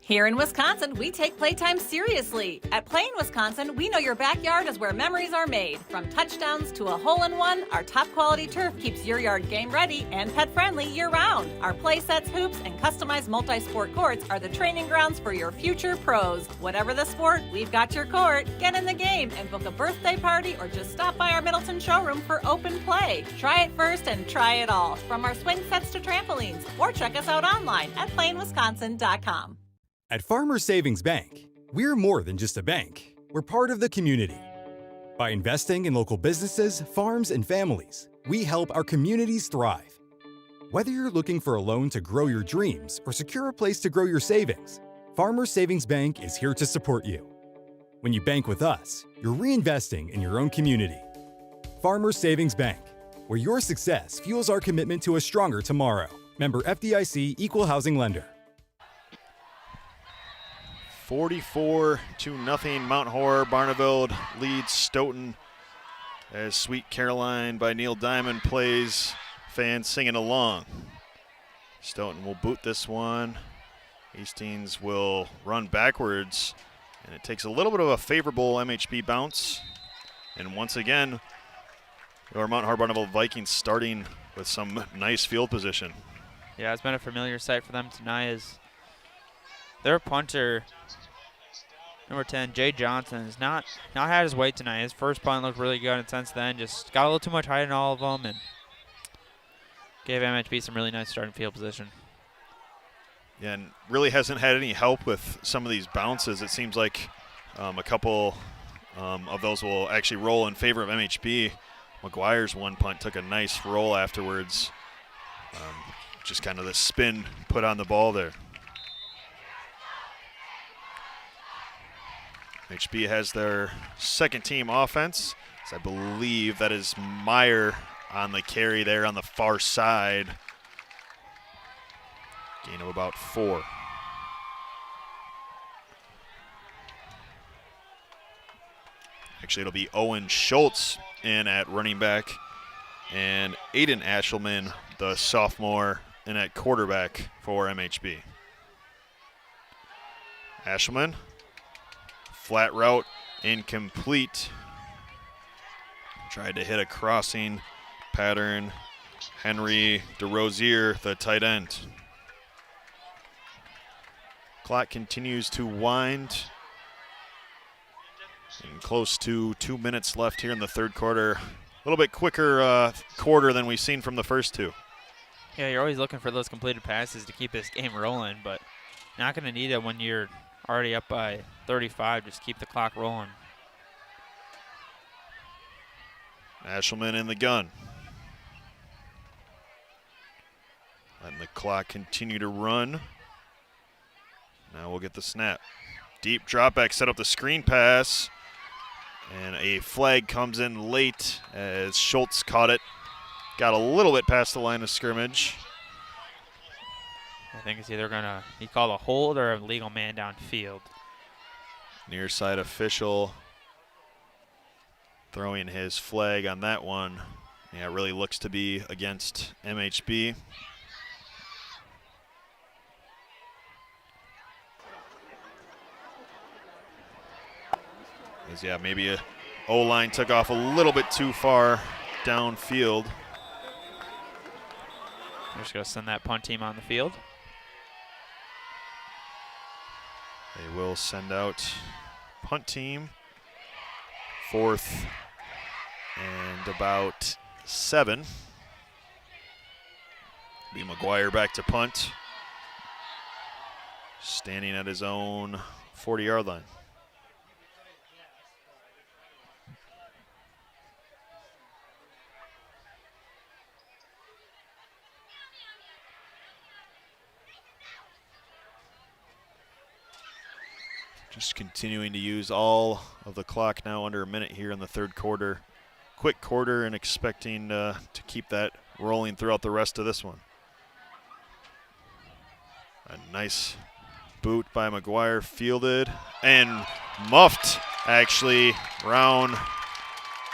Here in Wisconsin, we take playtime seriously. At Plain Wisconsin, we know your backyard is where memories are made. From touchdowns to a hole-in-one, our top-quality turf keeps your yard game-ready and pet-friendly year-round. Our play sets, hoops, and customized multi-sport courts are the training grounds for your future pros. Whatever the sport, we've got your court. Get in the game and book a birthday party or just stop by our Middleton showroom for open play. Try it first and try it all, from our swing sets to trampolines. Or check us out online at plainwisconsin.com. At Farmers Savings Bank, we're more than just a bank. We're part of the community. By investing in local businesses, farms, and families, we help our communities thrive. Whether you're looking for a loan to grow your dreams or secure a place to grow your savings, Farmers Savings Bank is here to support you. When you bank with us, you're reinvesting in your own community. Farmers Savings Bank, where your success fuels our commitment to a stronger tomorrow. Member FDIC, Equal Housing Lender. 44-0, Mount Horeb Barneveld leads Stoughton as Sweet Caroline by Neil Diamond plays, fans singing along. Stoughton will boot this one. Hastings will run backwards, and it takes a little bit of a favorable MHB bounce. And once again, your Mount Horeb Barneveld Vikings starting with some nice field position. Yeah, it's been a familiar sight for them tonight as their punter, number 10, Jay Johnson, has not had his way tonight. His first punt looked really good, and since then just got a little too much height in all of them and gave MHB some really nice starting field position. Yeah, and really hasn't had any help with some of these bounces. It seems like a couple of those will actually roll in favor of MHB. McGuire's one punt took a nice roll afterwards. Just kind of the spin put on the ball there. HB has their second team offense. So I believe that is Meyer on the carry there on the far side. Gain of about 4. Actually, it'll be Owen Schultz in at running back and Aiden Ashelman, the sophomore, in at quarterback for MHB. Ashelman. Flat route, incomplete. Tried to hit a crossing pattern. Henry DeRosier, the tight end. Clock continues to wind. And close to 2 minutes left here in the third quarter. A little bit quicker quarter than we've seen from the first two. Yeah, you're always looking for those completed passes to keep this game rolling, but not going to need it when you're already up by 35. Just keep the clock rolling. Ashelman in the gun. Letting the clock continue to run. Now we'll get the snap. Deep drop back, set up the screen pass. And a flag comes in late as Schultz caught it. Got a little bit past the line of scrimmage. I think it's either he called a hold or a legal man downfield. Near side official throwing his flag on that one. Yeah, it really looks to be against MHB. As yeah, maybe a O-line took off a little bit too far downfield. They're just going to send that punt team on the field. They will send out punt team. 4th and about 7. B. McGuire back to punt. Standing at his own 40-yard line. Just continuing to use all of the clock now, under a minute here in the third quarter. Quick quarter, and expecting to keep that rolling throughout the rest of this one. A nice boot by McGuire, fielded and muffed actually around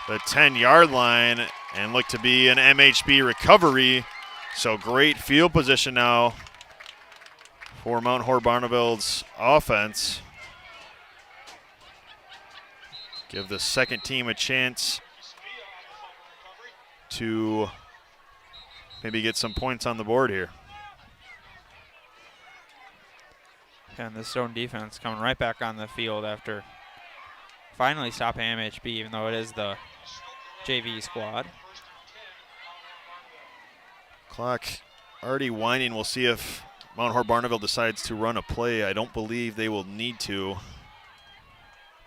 the 10-yard line, and looked to be an MHB recovery. So great field position now for Mount Horeb Barneveld's offense. Give the second team a chance to maybe get some points on the board here. And the Stoughton defense coming right back on the field after finally stopping MHB, even though it is the JV squad. Clock already winding. We'll see if Mount Horeb Barneveld decides to run a play. I don't believe they will need to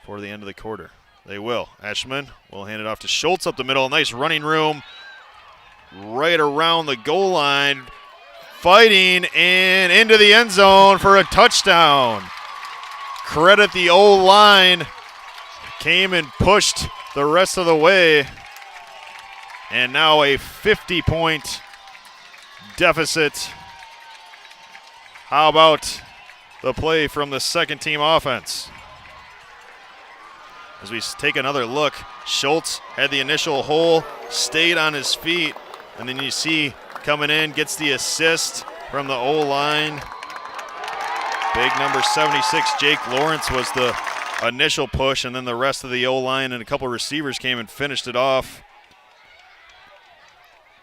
for the end of the quarter. They will. Ashman will hand it off to Schultz up the middle. Nice running room right around the goal line. Fighting and into the end zone for a touchdown. Credit the O-line. Came and pushed the rest of the way. And now a 50-point deficit. How about the play from the second team offense? As we take another look, Schultz had the initial hole, stayed on his feet, and then you see coming in, gets the assist from the O-line. Big number 76, Jake Lawrence, was the initial push, and then the rest of the O-line and a couple receivers came and finished it off.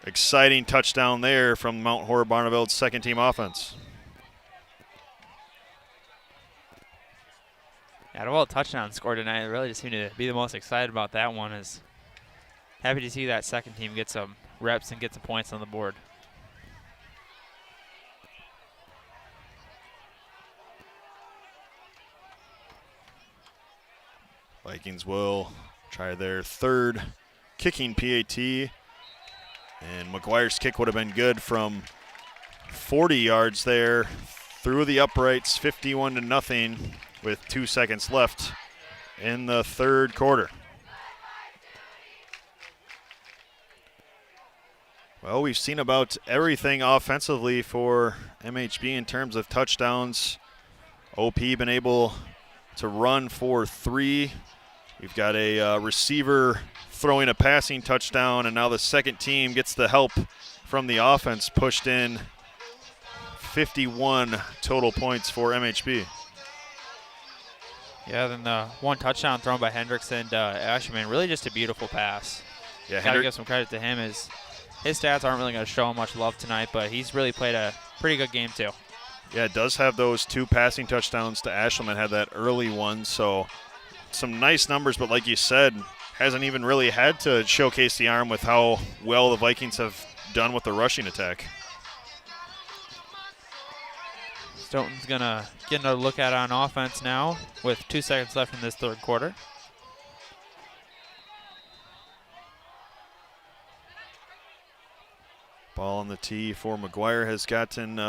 Exciting touchdown there from Mount Horeb Barneveld's second team offense. Out of all touchdowns scored tonight, I really just seem to be the most excited about that one. Is happy to see that second team get some reps and get some points on the board. Vikings will try their third kicking PAT, and McGuire's kick would have been good from 40 yards there through the uprights, 51-0 with 2 seconds left in the third quarter. Well, we've seen about everything offensively for MHB in terms of touchdowns. OP been able to run for 3. We've got a receiver throwing a passing touchdown, and now the second team gets the help from the offense, pushed in 51 total points for MHB. Yeah, then the one touchdown thrown by Hendrickson to Ashman, really just a beautiful pass. Yeah, got to give some credit to him. His stats aren't really going to show him much love tonight, but he's really played a pretty good game too. Yeah, it does have those 2 passing touchdowns to Ashman, had that early one, so some nice numbers, but like you said, hasn't even really had to showcase the arm with how well the Vikings have done with the rushing attack. Stoughton's going to get another look at it on offense now with 2 seconds left in this third quarter. Ball on the tee for McGuire. Has gotten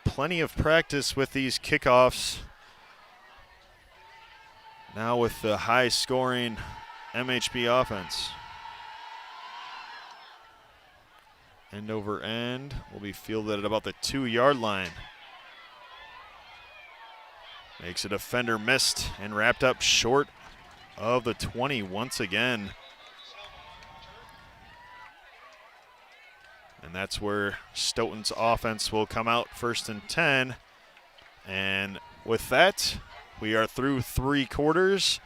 plenty of practice with these kickoffs. Now with the high-scoring MHB offense. End over end will be fielded at about the 2-yard line. Makes a defender missed and wrapped up short of the 20 once again. And that's where Stoughton's offense will come out, 1st and 10. And with that, we are through 3 quarters.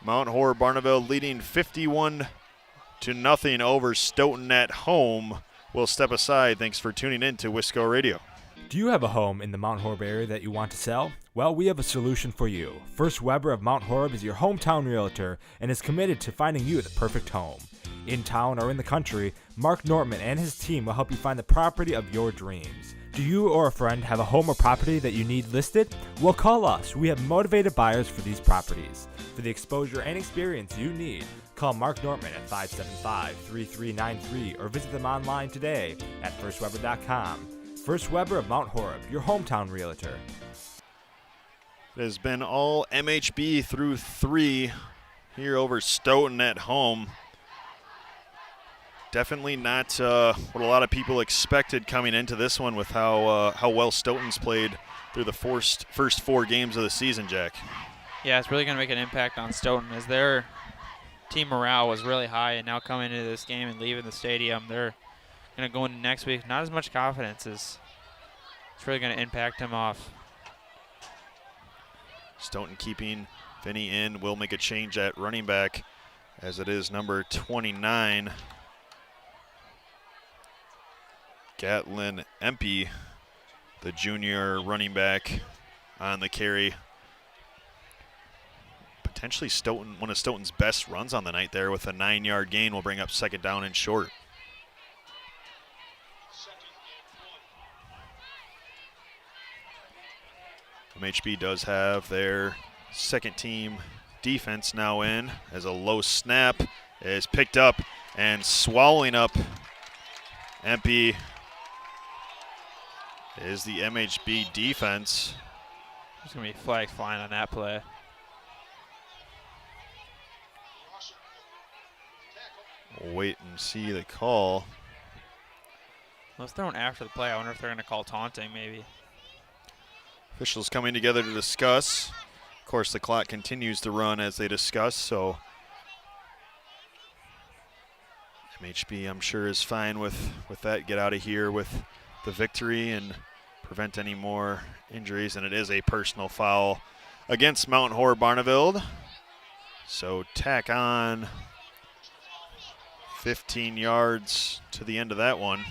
Mount Horeb Barneveld leading 51-0 over Stoughton at home. We'll step aside. Thanks for tuning in to Wisco Radio. Do you have a home in the Mount Horeb area that you want to sell? Well, we have a solution for you. First Weber of Mount Horeb is your hometown realtor and is committed to finding you the perfect home. In town or in the country, Mark Nortman and his team will help you find the property of your dreams. Do you or a friend have a home or property that you need listed? Well, call us. We have motivated buyers for these properties. For the exposure and experience you need, call Mark Nortman at 575-3393 or visit them online today at firstweber.com. First Weber of Mount Horeb, your hometown realtor. It has been all MHB through 3 here over Stoughton at home. Definitely not what a lot of people expected coming into this one with how well Stoughton's played through the first 4 games of the season, Jack. Yeah, it's really going to make an impact on Stoughton as their team morale was really high, and now coming into this game and leaving the stadium, they're going to go into next week not as much confidence as it's really going to impact him off. Stoughton keeping Vinny in, will make a change at running back as it is number 29. Gatlin Empey, the junior running back on the carry. Potentially Stoughton, one of Stoughton's best runs on the night there with a 9-yard gain will bring up 2nd down and short. MHB does have their second team defense now in as a low snap is picked up and swallowing up Empey is the MHB defense. There's going to be flags flying on that play. We'll wait and see the call. Well, it's thrown after the play. I wonder if they're going to call taunting maybe. Officials coming together to discuss. Of course, the clock continues to run as they discuss, so MHB, I'm sure, is fine with that. Get out of here with the victory and prevent any more injuries. And it is a personal foul against Mount Horeb Barneveld. So tack on 15 yards to the end of that one.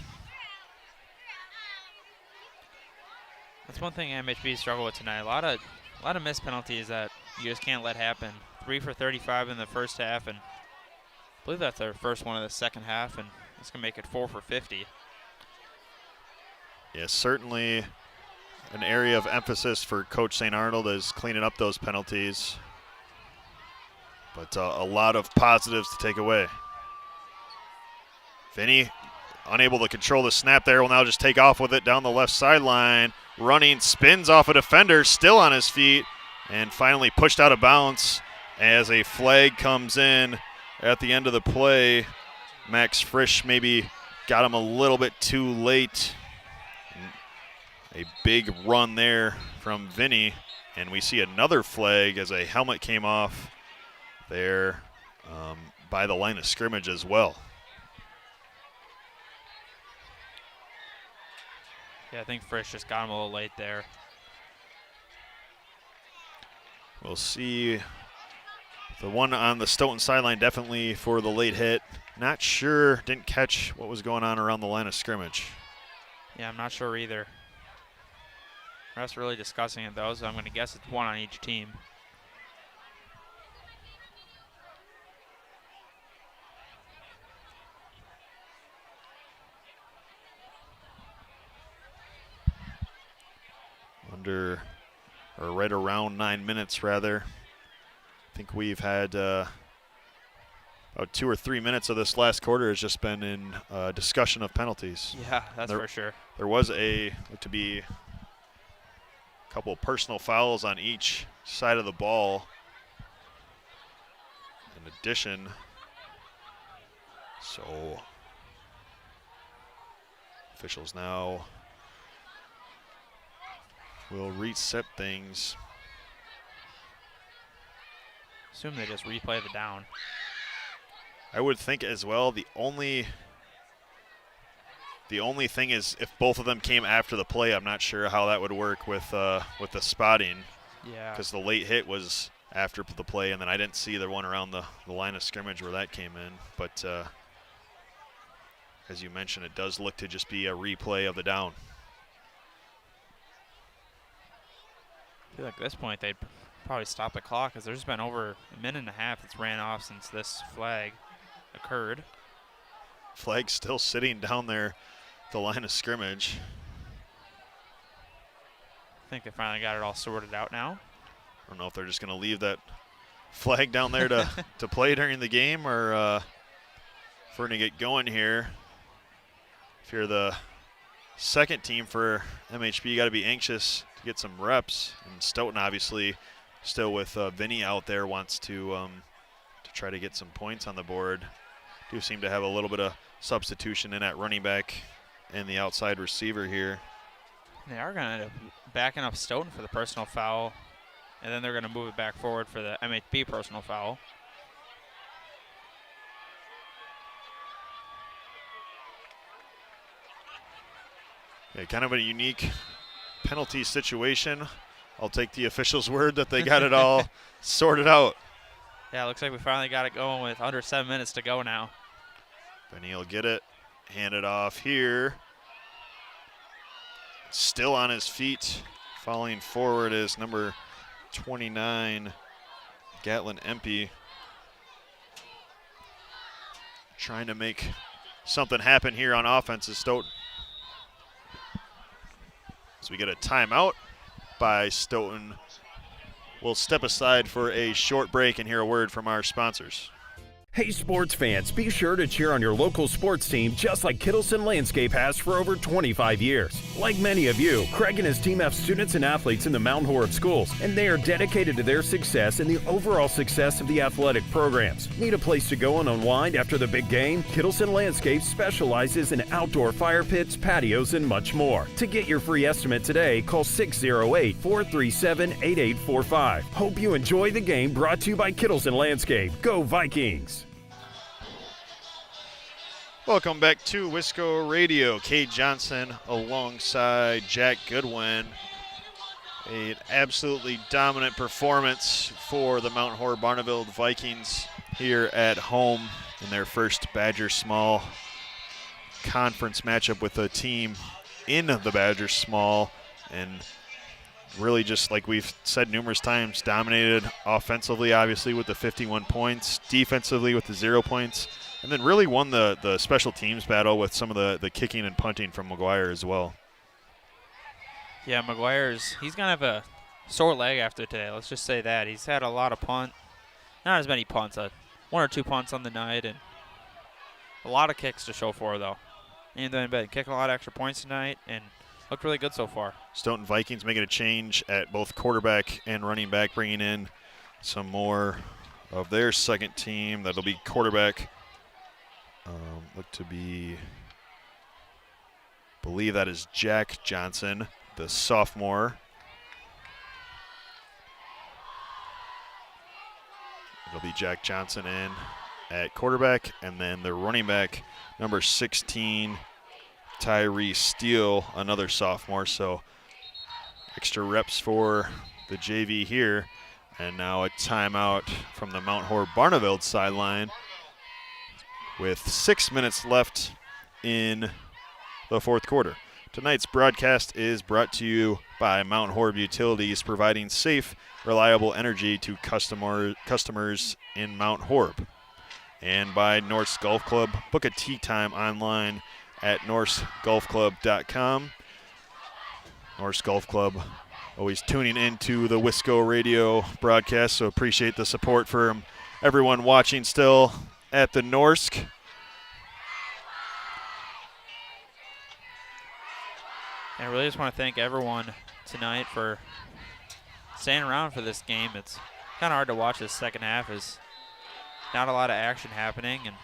That's one thing MHB struggled with tonight. A lot of missed penalties that you just can't let happen. 3 for 35 in the first half, and I believe that's their first one of the second half, and it's going to make it 4 for 50. Yeah, certainly an area of emphasis for Coach St. Arnold is cleaning up those penalties. But a lot of positives to take away. Vinny, unable to control the snap there, will now just take off with it down the left sideline. Running, spins off a defender, still on his feet, and finally pushed out of bounds as a flag comes in at the end of the play. Max Frisch maybe got him a little bit too late. A big run there from Vinny, and we see another flag as a helmet came off there by the line of scrimmage as well. Yeah, I think Frisch just got him a little late there. We'll see the one on the Stoughton sideline definitely for the late hit. Not sure, didn't catch what was going on around the line of scrimmage. Yeah, I'm not sure either. Refs really discussing it though, so I'm going to guess it's one on each team. Right around 9 minutes rather. I think we've had about 2 or 3 minutes of this last quarter has just been in discussion of penalties. Yeah, that's for sure. There was a couple of personal fouls on each side of the ball. In addition, so officials now will reset things. Assume they just replay the down. I would think as well. The only thing is if both of them came after the play, I'm not sure how that would work with the spotting. Yeah. Because the late hit was after the play, and then I didn't see the one around the line of scrimmage where that came in. But as you mentioned, it does look to just be a replay of the down. I feel like at this point they'd probably stop the clock because there's been over a minute and a half that's ran off since this flag occurred. Flag still sitting down there at the line of scrimmage. I think they finally got it all sorted out now. I don't know if they're just going to leave that flag down there to play during the game, or if we're going to get going here. If you're the second team for MHB. You got to be anxious to get some reps. And Stoughton, obviously, still with Vinny out there, wants to try to get some points on the board. Do seem to have a little bit of substitution in at running back and the outside receiver here. They are going to end up backing up Stoughton for the personal foul, and then they're going to move it back forward for the MHB personal foul. Yeah, kind of a unique penalty situation. I'll take the officials' word that they got it all sorted out. Yeah, it looks like we finally got it going with under 7 minutes to go now. Benny will get it, hand it off here. Still on his feet, falling forward is number 29, Gatlin Empey. Trying to make something happen here on offense is Stoughton. So we get a timeout by Stoughton. We'll step aside for a short break and hear a word from our sponsors. Hey sports fans, be sure to cheer on your local sports team just like Kittleson Landscape has for over 25 years. Like many of you, Craig and his team have students and athletes in the Mount Horeb schools, and they are dedicated to their success and the overall success of the athletic programs. Need a place to go and unwind after the big game? Kittleson Landscape specializes in outdoor fire pits, patios, and much more. To get your free estimate today, call 608-437-8845. Hope you enjoy the game, brought to you by Kittleson Landscape. Go Vikings! Welcome back to Wisco Radio. Kate Johnson alongside Jack Goodwin. An absolutely dominant performance for the Mount Horeb Barneveld Vikings here at home in their first Badger Small conference matchup with a team in the Badger Small. And really, just like we've said numerous times, dominated offensively, obviously, with the 51 points, defensively with the 0 points. And then really won the special teams battle with some of the kicking and punting from McGuire as well. Yeah, he's going to have a sore leg after today. Let's just say that. He's had a lot of not as many punts, 1 or 2 punts on the night, and a lot of kicks to show for, though. And then been kicking a lot of extra points tonight and looked really good so far. Stoughton Vikings making a change at both quarterback and running back, bringing in some more of their second team. That'll be quarterback. Look to be, believe that is Jack Johnson, the sophomore. It'll be Jack Johnson in at quarterback, and then the running back, number 16, Tyree Steele, another sophomore. So extra reps for the JV here. And now a timeout from the Mount Horeb Barneveld sideline, with 6 minutes left in the fourth quarter. Tonight's broadcast is brought to you by Mount Horeb Utilities, providing safe, reliable energy to customers in Mount Horeb. And by Norse Golf Club. Book a tee time online at norsegolfclub.com. Norse Golf Club always tuning into the Wisco Radio broadcast, so appreciate the support from everyone watching still at the Norsk. And I really just want to thank everyone tonight for staying around for this game. It's kind of hard to watch this second half. There's not a lot of action happening, and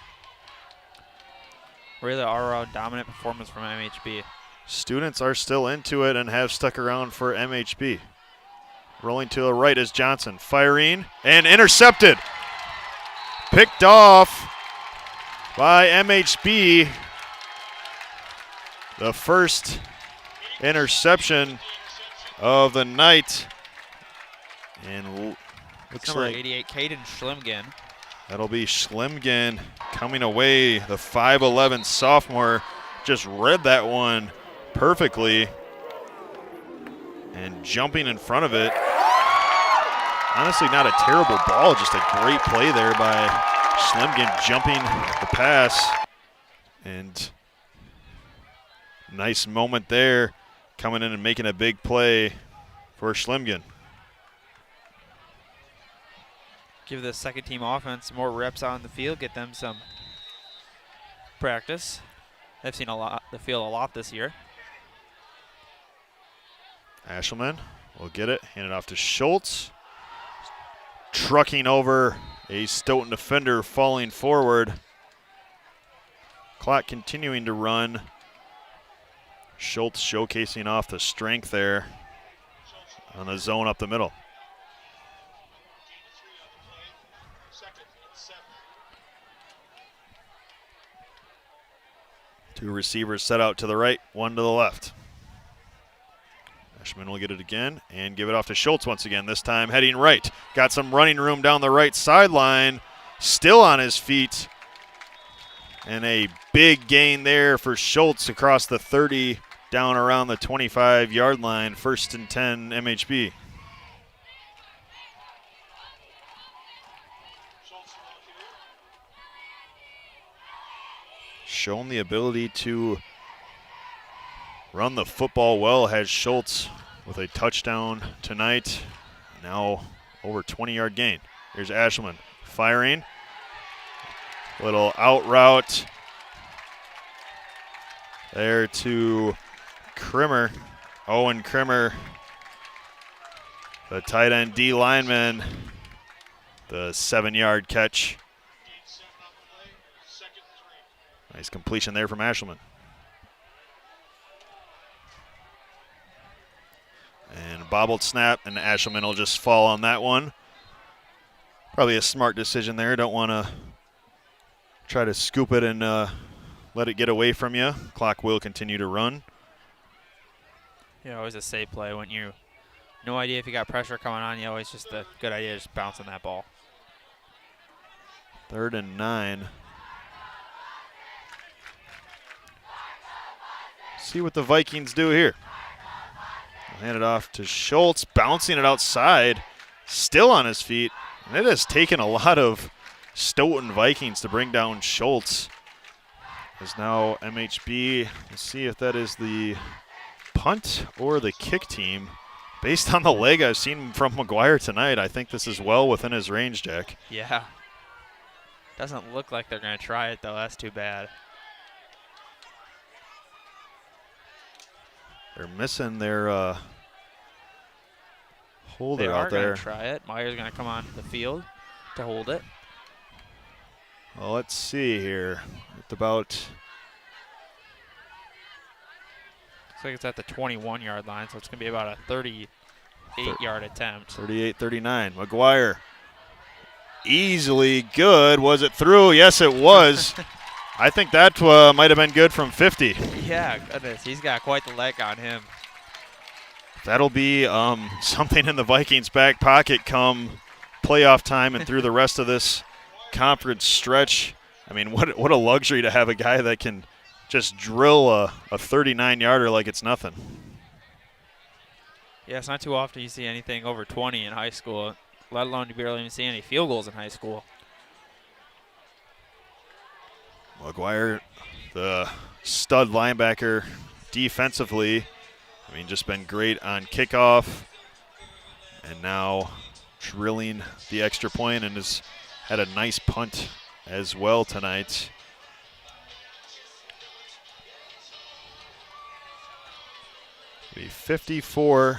really all-around dominant performance from MHB. Students are still into it and have stuck around for MHB. Rolling to the right is Johnson, firing and intercepted. Picked off by MHB. The first interception of the night. And looks number like 88, Caden Schlimgen. That'll be Schlimgen coming away. The 5'11 sophomore just read that one perfectly and jumping in front of it. Honestly, not a terrible ball, just a great play there by Schlimgen, jumping the pass. And nice moment there, coming in and making a big play for Schlimgen. Give the second team offense more reps on the field, get them some practice. They've seen the field a lot this year. Ashelman will get it, hand it off to Schultz. Trucking over a Stoughton defender, falling forward. Clock continuing to run. Schultz showcasing off the strength there on the zone up the middle. Two receivers set out to the right, one to the left. Ashman will get it again and give it off to Schultz once again, this time heading right. Got some running room down the right sideline, still on his feet. And a big gain there for Schultz across the 30, down around the 25-yard line, 1st and 10 MHB. Shown the ability to run the football well has Schultz with a touchdown tonight. Now over 20-yard gain. Here's Ashelman firing. Little out route there to Krimmer. Owen Krimmer, the tight end D lineman. The 7-yard catch. Nice completion there from Ashelman. And bobbled snap, and Ashelman will just fall on that one. Probably a smart decision there. Don't want to try to scoop it and let it get away from you. Clock will continue to run. Yeah, always a safe play when you no idea if you got pressure coming on you. Always just a good idea just bouncing that ball. 3rd and 9. See what the Vikings do here. Hand it off to Schultz, bouncing it outside, still on his feet. And it has taken a lot of Stoughton Vikings to bring down Schultz. As now MHB, let's see if that is the punt or the kick team. Based on the leg I've seen from McGuire tonight, I think this is well within his range, Jack. Yeah. Doesn't look like they're going to try it, though. That's too bad. They're missing their holder out there. They are going to try it. Meyer's going to come on the field to hold it. Well, let's see here. It's about... Looks like it's at the 21-yard line, so it's going to be about a 38-yard attempt. 38-39. McGuire easily good. Was it through? Yes, it was. I think that might have been good from 50. Yeah, goodness. He's got quite the leg on him. That'll be something in the Vikings' back pocket come playoff time and through the rest of this conference stretch. I mean, what a luxury to have a guy that can just drill a 39-yarder like it's nothing. Yeah, it's not too often you see anything over 20 in high school, let alone you barely even see any field goals in high school. McGuire, the stud linebacker defensively, I mean, just been great on kickoff. And now drilling the extra point and has had a nice punt as well tonight. Be 54-0.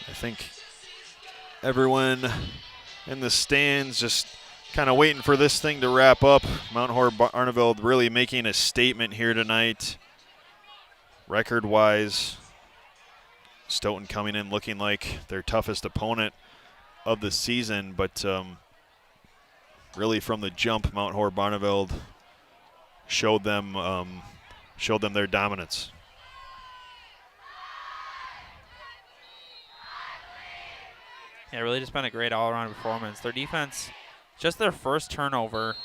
I think everyone in the stands just kind of waiting for this thing to wrap up. Mount Horeb Barneveld really making a statement here tonight. Record-wise, Stoughton coming in looking like their toughest opponent of the season, but really from the jump, Mount Horeb Barneveld showed them their dominance. Yeah, really just been a great all-around performance. Their defense, just their first turnover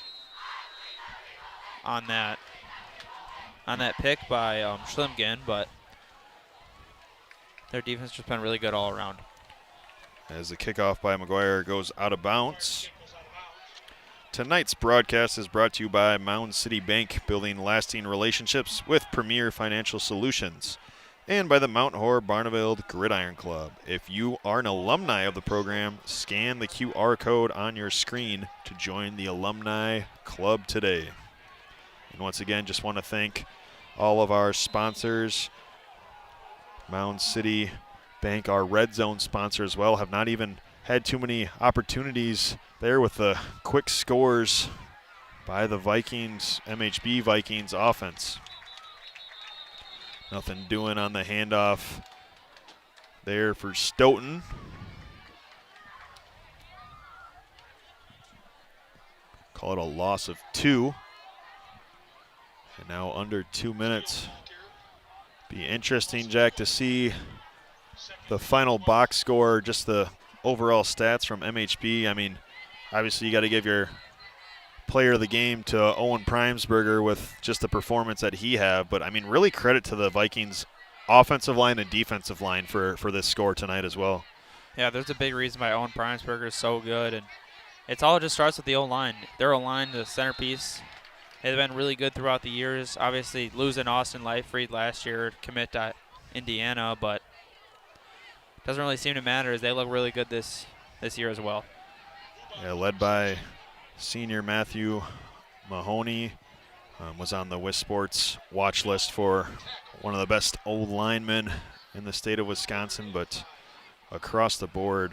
on that pick by Schlimgen, but their defense just been really good all around. As the kickoff by McGuire goes out of bounds. Tonight's broadcast is brought to you by Mound City Bank, building lasting relationships with premier financial solutions, and by the Mount Horeb Barneveld Gridiron Club. If you are an alumni of the program, scan the QR code on your screen to join the alumni club today. And once again, just want to thank all of our sponsors. Mound City Bank, our Red Zone sponsor as well, have not even had too many opportunities there with the quick scores by the Vikings, MHB Vikings offense. Nothing doing on the handoff there for Stoughton. Call it a loss of 2. And now under 2 minutes. Be interesting, Jack, to see the final box score, just the overall stats from MHB. I mean, obviously you got to give your player of the game to Owen Primesberger with just the performance that he had. But, I mean, really credit to the Vikings offensive line and defensive line for this score tonight as well. Yeah, there's a big reason why Owen Primesberger is so good. And it's all just starts with the O-line. Their O-line, the centerpiece, has been really good throughout the years. Obviously, losing Austin Leifried last year to commit to Indiana, but doesn't really seem to matter as they look really good this year as well. Yeah, led by senior Matthew Mahoney. Was on the WisSports watch list for one of the best old linemen in the state of Wisconsin, but across the board,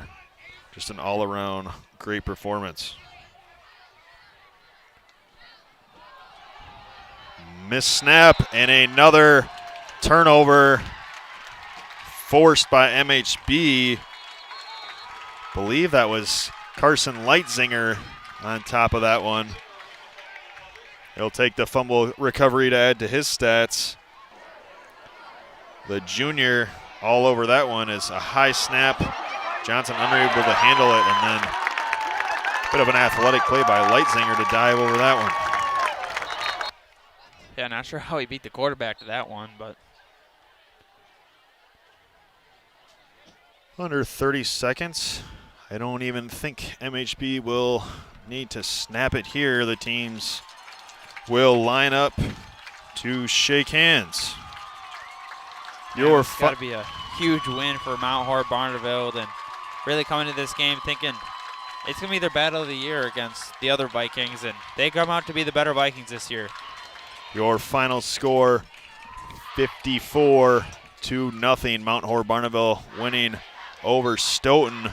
just an all-around great performance. Miss snap and another turnover forced by MHB. Believe that was Carson Leitzinger on top of that one. He'll take the fumble recovery to add to his stats. The junior all over that one is a high snap. Johnson unable to handle it, and then a bit of an athletic play by Leitzinger to dive over that one. Yeah, not sure how he beat the quarterback to that one, but under 30 seconds. I don't even think MHB will need to snap it here. The teams will line up to shake hands. Yeah, it's got to be a huge win for Mount Horeb Barneveld, and really coming to this game thinking it's going to be their battle of the year against the other Vikings, and they come out to be the better Vikings this year. Your final score, 54-0. Mount Horeb Barneveld winning over Stoughton.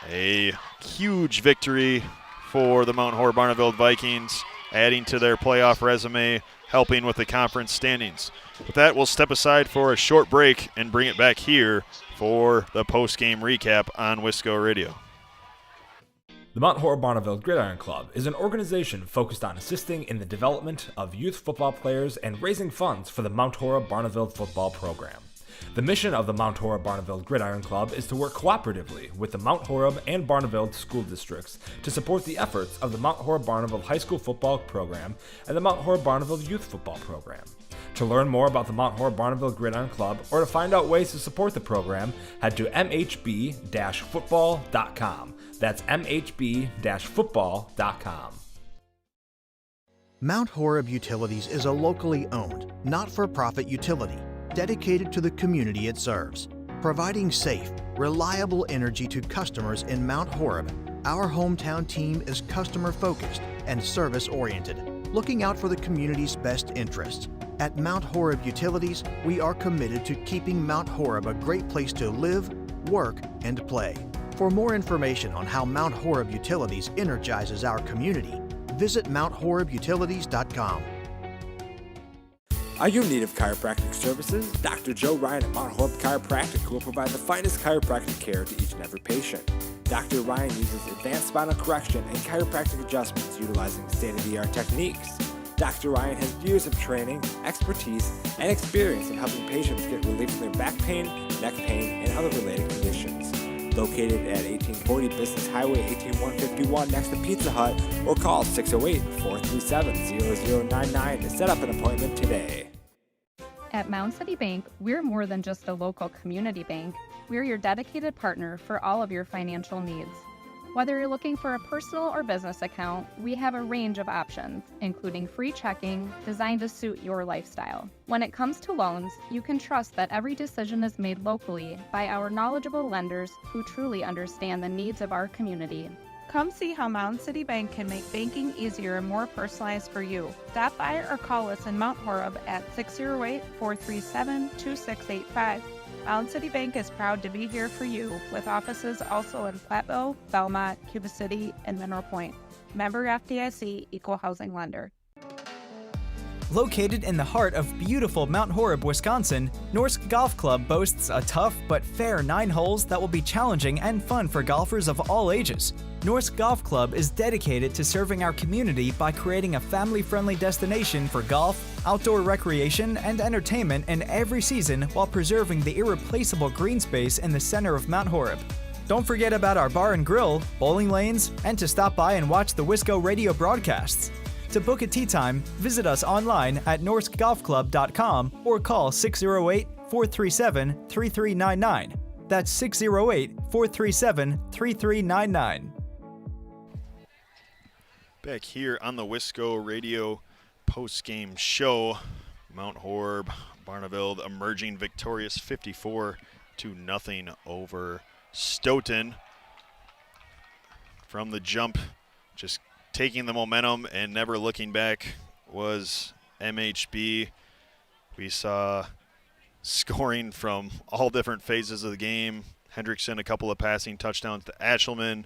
A huge victory for the Mount Horeb Barneveld Vikings, adding to their playoff resume, helping with the conference standings. With that, we'll step aside for a short break and bring it back here for the post-game recap on Wisco Radio. The Mount Horeb Barneveld Gridiron Club is an organization focused on assisting in the development of youth football players and raising funds for the Mount Horeb Barneveld Football program. The mission of the Mount Horeb Barneveld Gridiron Club is to work cooperatively with the Mount Horeb and Barneveld school districts to support the efforts of the Mount Horeb Barneveld High School Football Program and the Mount Horeb Barneveld Youth Football Program. To learn more about the Mount Horeb Barneveld Gridiron Club or to find out ways to support the program, head to mhb-football.com. That's mhb-football.com. Mount Horeb Utilities is a locally owned, not-for-profit utility dedicated to the community it serves. Providing safe, reliable energy to customers in Mount Horeb, our hometown team is customer-focused and service-oriented, looking out for the community's best interests. At Mount Horeb Utilities, we are committed to keeping Mount Horeb a great place to live, work, and play. For more information on how Mount Horeb Utilities energizes our community, visit MountHorebUtilities.com. Are you in need of chiropractic services? Dr. Joe Ryan at Mount Horeb Chiropractic will provide the finest chiropractic care to each and every patient. Dr. Ryan uses advanced spinal correction and chiropractic adjustments utilizing state-of-the-art techniques. Dr. Ryan has years of training, expertise, and experience in helping patients get relief from their back pain, neck pain, and other related conditions. Located at 1840 Business Highway 18151 next to Pizza Hut, or call 608-437-0099 to set up an appointment today. At Mound City Bank, we're more than just a local community bank. We're your dedicated partner for all of your financial needs. Whether you're looking for a personal or business account, we have a range of options, including free checking designed to suit your lifestyle. When it comes to loans, you can trust that every decision is made locally by our knowledgeable lenders who truly understand the needs of our community. Come see how Mound City Bank can make banking easier and more personalized for you. Stop by or call us in Mount Horeb at 608-437-2685. Mound City Bank is proud to be here for you, with offices also in Platteville, Belmont, Cuba City, and Mineral Point. Member FDIC, Equal Housing Lender. Located in the heart of beautiful Mount Horeb, Wisconsin, Norsk Golf Club boasts a tough but fair 9 holes that will be challenging and fun for golfers of all ages. Norsk Golf Club is dedicated to serving our community by creating a family-friendly destination for golf, outdoor recreation, and entertainment in every season while preserving the irreplaceable green space in the center of Mount Horeb. Don't forget about our bar and grill, bowling lanes, and to stop by and watch the Wisco Radio broadcasts. To book a tee time, visit us online at norskgolfclub.com or call 608-437-3399. That's 608-437-3399. Back here on the Wisco Radio Postgame show, Mount Horeb Barneveld emerging victorious 54-0 over Stoughton. From the jump, just taking the momentum and never looking back was MHB. We saw scoring from all different phases of the game. Hendrickson, a couple of passing touchdowns to Ashelman.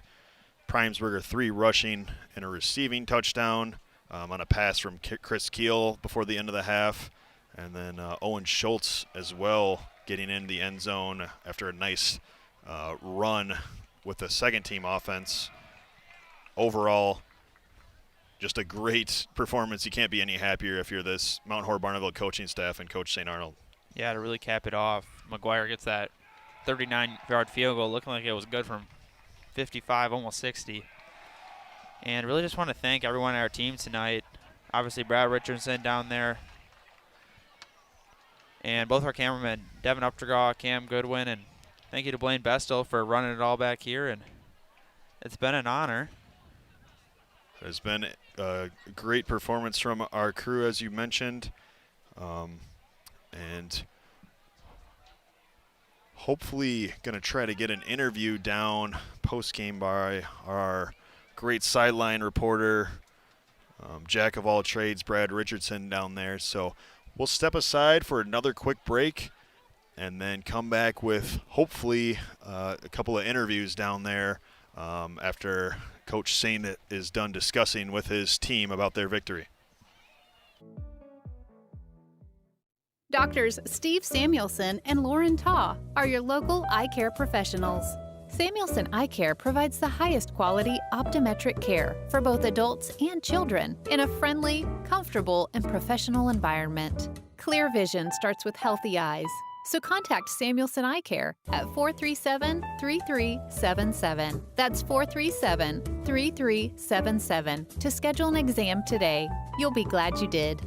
Primesberger, 3 rushing and a receiving touchdown on a pass from Chris Keel before the end of the half. And then Owen Schultz as well getting in the end zone after a nice run with the second-team offense. Overall, just a great performance. You can't be any happier if you're this Mount Horeb Barneveld coaching staff and Coach St. Arnold. Yeah, to really cap it off, McGuire gets that 39-yard field goal looking like it was good from 55, almost 60. And really just want to thank everyone on our team tonight. Obviously, Brad Richardson down there. And both our cameramen, Devin Uptergaw, Cam Goodwin, and thank you to Blaine Bestel for running it all back here. And it's been an honor. It has been a great performance from our crew, as you mentioned. And hopefully going to try to get an interview down post-game by our great sideline reporter, jack of all trades, Brad Richardson down there. So we'll step aside for another quick break and then come back with hopefully a couple of interviews down there after Coach Saint is done discussing with his team about their victory. Doctors Steve Samuelson and Lauren Taw are your local eye care professionals. Samuelson Eye Care provides the highest quality optometric care for both adults and children in a friendly, comfortable, and professional environment. Clear vision starts with healthy eyes. So contact Samuelson Eye Care at 437-3377. That's 437-3377 to schedule an exam today. You'll be glad you did.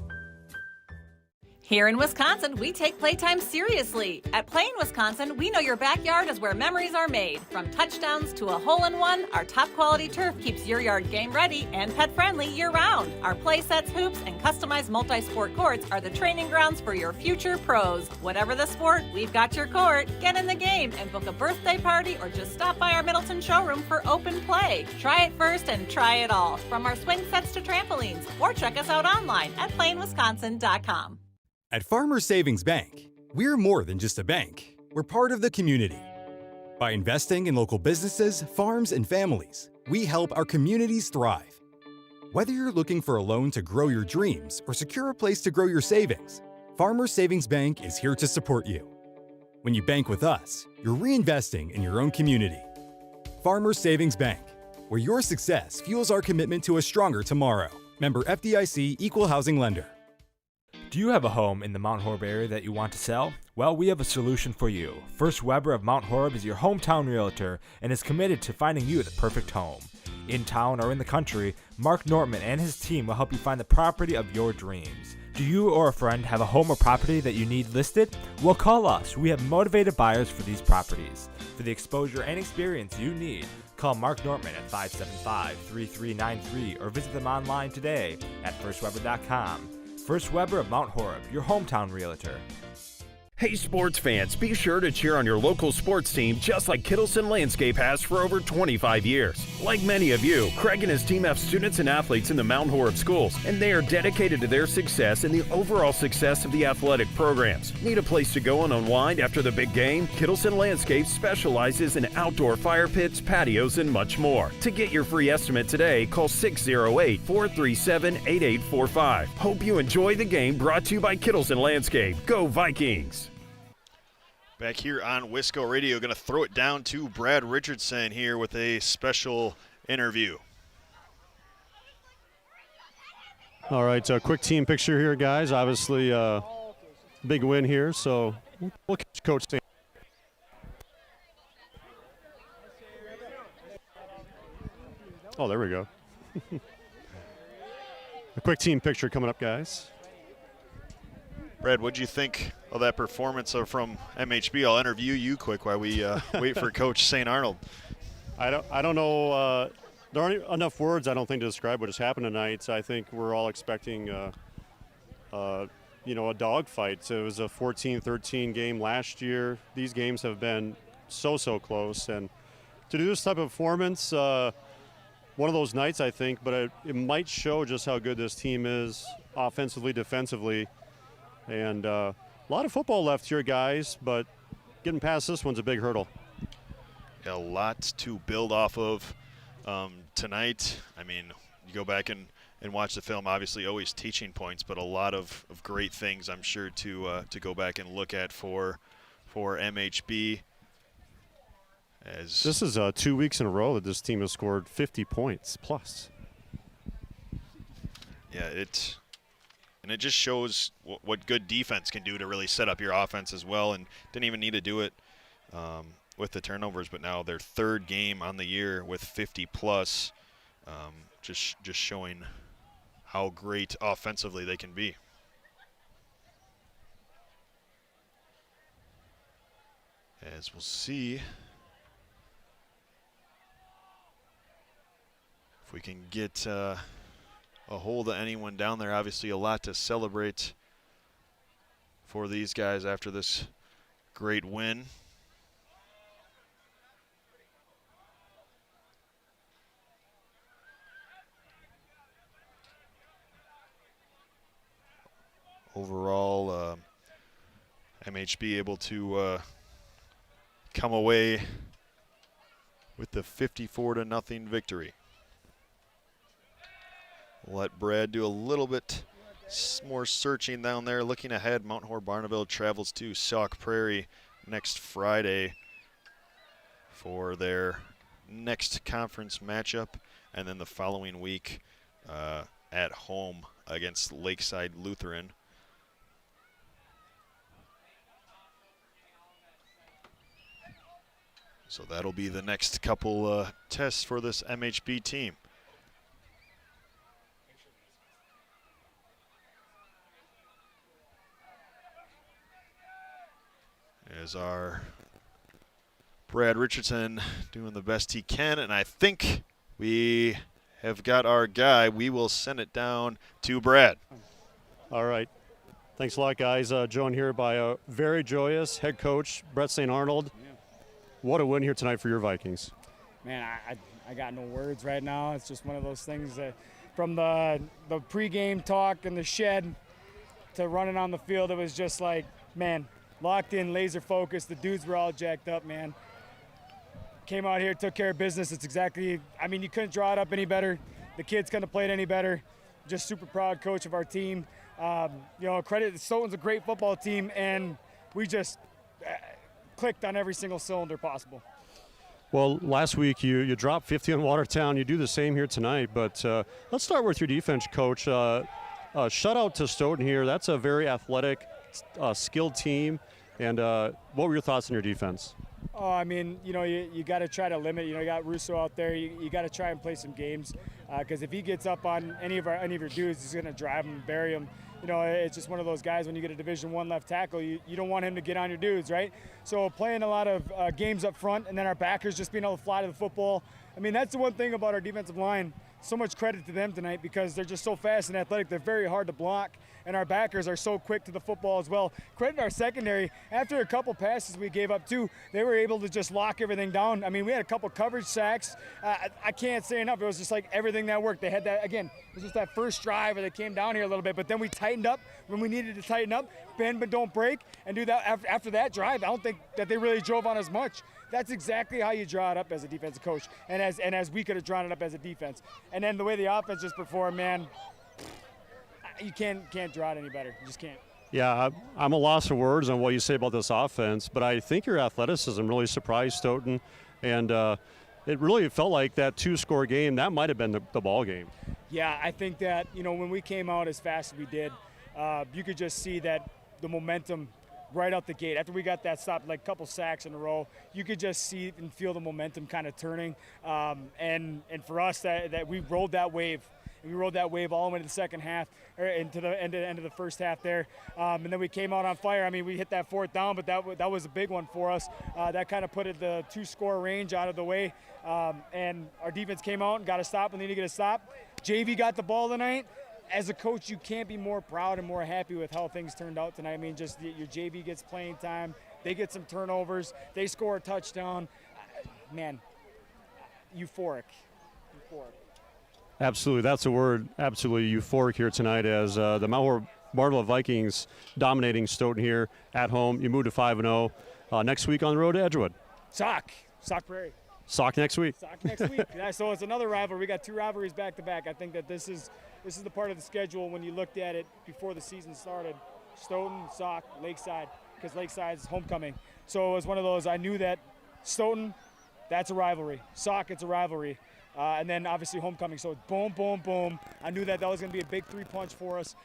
Here in Wisconsin, we take playtime seriously. At Plain Wisconsin, we know your backyard is where memories are made. From touchdowns to a hole-in-one, our top-quality turf keeps your yard game-ready and pet-friendly year-round. Our play sets, hoops, and customized multi-sport courts are the training grounds for your future pros. Whatever the sport, we've got your court. Get in the game and book a birthday party or just stop by our Middleton showroom for open play. Try it first and try it all, from our swing sets to trampolines. Or check us out online at plainwisconsin.com. At Farmers Savings Bank, we're more than just a bank. We're part of the community. By investing in local businesses, farms, and families, we help our communities thrive. Whether you're looking for a loan to grow your dreams or secure a place to grow your savings, Farmers Savings Bank is here to support you. When you bank with us, you're reinvesting in your own community. Farmers Savings Bank, where your success fuels our commitment to a stronger tomorrow. Member FDIC, Equal Housing Lender. Do you have a home in the Mount Horeb area that you want to sell? Well, we have a solution for you. First Weber of Mount Horeb is your hometown realtor and is committed to finding you the perfect home. In town or in the country, Mark Nortman and his team will help you find the property of your dreams. Do you or a friend have a home or property that you need listed? Well, call us. We have motivated buyers for these properties. For the exposure and experience you need, call Mark Nortman at 575-3393 or visit them online today at firstweber.com. First Weber of Mount Horeb, your hometown realtor. Hey sports fans, be sure to cheer on your local sports team just like Kittleson Landscape has for over 25 years. Like many of you, Craig and his team have students and athletes in the Mount Horeb schools, and they are dedicated to their success and the overall success of the athletic programs. Need a place to go and unwind after the big game? Kittleson Landscape specializes in outdoor fire pits, patios, and much more. To get your free estimate today, call 608-437-8845. Hope you enjoy the game, brought to you by Kittleson Landscape. Go Vikings! Back here on Wisco Radio, going to throw it down to Brad Richardson here with a special interview. All right, quick team picture here, guys. Obviously, big win here, so we'll catch Coach Stan. Oh, there we go. A quick team picture coming up, guys. Brad, what do you think of that performance from MHB? I'll interview you quick while we wait for Coach St. Arnold. I don't know. There aren't enough words, I don't think, to describe what has happened tonight. I think we're all expecting, a dogfight. So it was a 14-13 game last year. These games have been so close, and to do this type of performance, one of those nights, I think. But it might show just how good this team is, offensively, defensively. And a lot of football left here, guys, but getting past this one's a big hurdle. A lot to build off of tonight. I mean, you go back and watch the film, obviously always teaching points, but a lot of great things, I'm sure, to go back and look at for MHB. This is 2 weeks in a row that this team has scored 50 points plus. Yeah, it just shows what good defense can do to really set up your offense as well, and didn't even need to do it with the turnovers, but now their third game on the year with 50 plus, just showing how great offensively they can be. As we'll see if we can get a hold of anyone down there. Obviously a lot to celebrate for these guys after this great win. Overall, MHB able to come away with the 54-0 victory. We'll let Brad do a little bit more searching down there. Looking ahead, Mount Horeb Barneveld travels to Sauk Prairie next Friday for their next conference matchup, and then the following week at home against Lakeside Lutheran. So that'll be the next couple tests for this MHB team. As our Brad Richardson doing the best he can, and I think we have got our guy. We will send it down to Brad. All right. Thanks a lot, guys. Joined here by a very joyous head coach, Brett St. Arnold. Yeah. What a win here tonight for your Vikings. Man, I got no words right now. It's just one of those things that from the pregame talk in the shed to running on the field, it was just like, man, locked in, laser focused. The dudes were all jacked up, man. Came out here, took care of business. It's exactly, I mean, you couldn't draw it up any better. The kids couldn't have played any better. Just super proud coach of our team. Credit, Stoughton's a great football team, and we just clicked on every single cylinder possible. Well, last week you dropped 50 on Watertown. You do the same here tonight, but let's start with your defense, Coach. Shout out to Stoughton here. That's a very athletic, skilled team. And what were your thoughts on your defense? Oh, I mean, you got to try to limit. You got Russo out there. You got to try and play some games because if he gets up on any of your dudes, he's going to drive them, bury them. It's just one of those guys when you get a Division I left tackle, you don't want him to get on your dudes, right? So playing a lot of games up front and then our backers just being able to fly to the football. I mean, that's the one thing about our defensive line. so much credit to them tonight because they're just so fast and athletic. They're very hard to block, and our backers are so quick to the football as well. Credit our secondary. After a couple passes we gave up too, they were able to just lock everything down. I mean, we had a couple coverage sacks. I can't say enough. It was just like everything that worked. They had that, again, it was just that first drive where they came down here a little bit, but then we tightened up when we needed to tighten up, bend but don't break, and do that. After that drive, I don't think that they really drove on as much. That's exactly how you draw it up as a defensive coach, and as we could have drawn it up as a defense. And then the way the offense just performed, man, you can't draw it any better. You just can't. Yeah, I'm a loss of words on what you say about this offense, but I think your athleticism really surprised Stoughton, and it really felt like that 2-score game, that might have been the ball game. Yeah, I think that, when we came out as fast as we did, you could just see that the momentum right out the gate. After we got that stop, like a couple sacks in a row, you could just see and feel the momentum kind of turning. And for us, that we rode that wave. We rode that wave all the way to the second half, or into the end of the first half there. And then we came out on fire. I mean, we hit that 4th down, but that was a big one for us. That kind of put the 2-score range out of the way. And our defense came out and got a stop when they needed to get a stop. JV got the ball tonight. As a coach, you can't be more proud and more happy with how things turned out tonight. I mean, just your JV gets playing time. They get some turnovers. They score a touchdown. Man, euphoric. Absolutely. That's a word. Absolutely euphoric here tonight as the Mount Horeb Barneveld Vikings dominating Stoughton here at home. You move to 5-0. Next week on the road to Edgewood. Sauk Prairie. Sauk next week. Sauk next week. Yeah, so it's another rivalry. We got 2 rivalries back to back. I think that this is the part of the schedule when you looked at it before the season started. Stoughton, Sauk, Lakeside, because Lakeside's homecoming. So it was one of those. I knew that Stoughton, that's a rivalry. Sauk, it's a rivalry. And then obviously homecoming. So it's boom, boom, boom. I knew that was going to be a big 3-punch for us.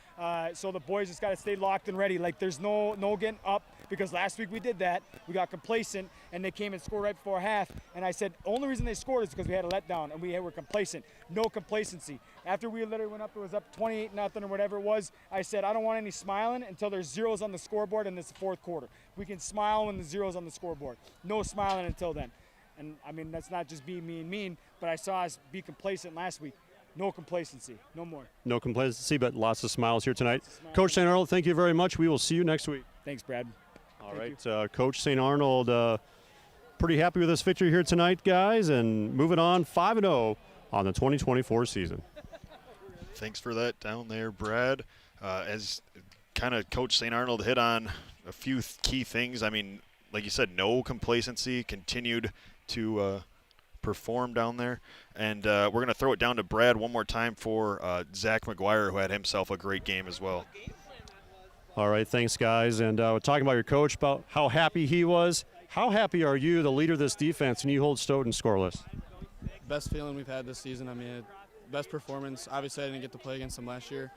So the boys just got to stay locked and ready. Like there's no getting up, because last week we did that. We got complacent and they came and scored right before half. And I said, only reason they scored is because we had a letdown and we were complacent. No complacency. After we literally went up, it was up 28-0 or whatever it was. I said, I don't want any smiling until there's zeros on the scoreboard and it's the 4th quarter. We can smile when the zeros on the scoreboard. No smiling until then. And, I mean, that's not just being mean, but I saw us be complacent last week. No complacency. No more. No complacency, but lots of smiles here tonight. Coach St. Arnold, thank you very much. We will see you next week. Thanks, Brad. All right, Coach St. Arnold, pretty happy with this victory here tonight, guys, and moving on 5-0 on the 2024 season. Thanks for that down there, Brad. As kind of Coach St. Arnold hit on a few key things. I mean, like you said, no complacency, continued to perform down there. And we're going to throw it down to Brad one more time for Zach McGuire, who had himself a great game as well. All right, thanks, guys. And we're talking about your coach, about how happy he was. How happy are you, the leader of this defense, and you hold Stoughton scoreless? Best feeling we've had this season. I mean, best performance. Obviously, I didn't get to play against them last year,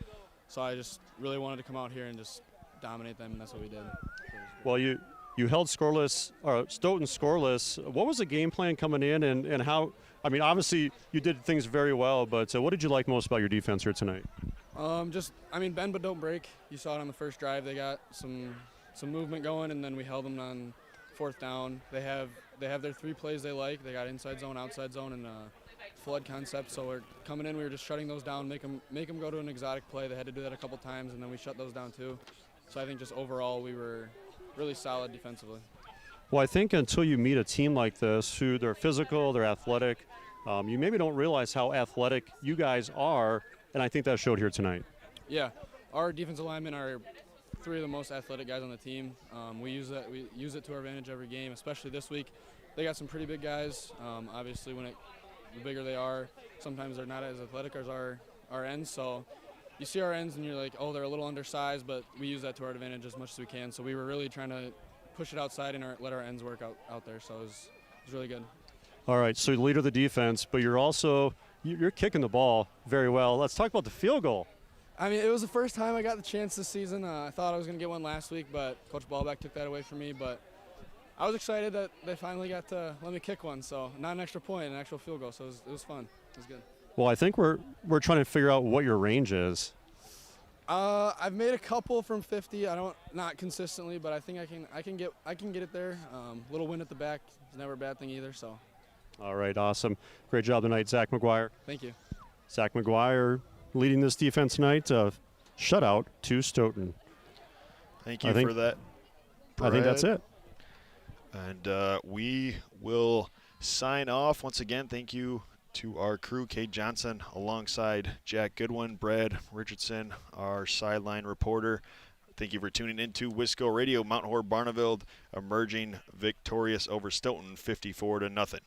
so I just really wanted to come out here and just dominate them, and that's what we did. Well, you held scoreless, or Stoughton scoreless. What was the game plan coming in, and how? I mean, obviously you did things very well, but what did you like most about your defense here tonight? Bend but don't break. You saw it on the first drive. They got some movement going, and then we held them on 4th down. They have their 3 plays they like. They got inside zone, outside zone, and flood concept. So we're coming in. We were just shutting those down, make them go to an exotic play. They had to do that a couple times, and then we shut those down too. So I think just overall we were really solid defensively. Well, I think until you meet a team like this, who they're physical, they're athletic, you maybe don't realize how athletic you guys are, and I think that showed here tonight. Yeah, our defensive linemen are 3 of the most athletic guys on the team. We use it to our advantage every game, especially this week. They got some pretty big guys. Obviously, the bigger they are, sometimes they're not as athletic as our ends. So you see our ends and you're like, oh, they're a little undersized, but we use that to our advantage as much as we can. So we were really trying to push it outside and let our ends work out there. So it was really good. All right, so you're the leader of the defense, but you're kicking the ball very well. Let's talk about the field goal. I mean, it was the first time I got the chance this season. I thought I was going to get one last week, but Coach Ballback took that away from me. But I was excited that they finally got to let me kick one. So not an extra point, an actual field goal. So it was fun. It was good. Well, I think we're trying to figure out what your range is. I've made a couple from 50. Not consistently, but I think I can get it there. Little wind at the back is never a bad thing either. So. All right, awesome. Great job tonight, Zach McGuire. Thank you. Zach McGuire leading this defense tonight. Shutout to Stoughton. Thank you for that, I think that's it. And we will sign off. Once again, thank you to our crew, Kate Johnson, alongside Jack Goodwin, Brad Richardson, our sideline reporter. Thank you for tuning into Wisco Radio. Mount Horeb Barneveld emerging victorious over Stoughton 54-0.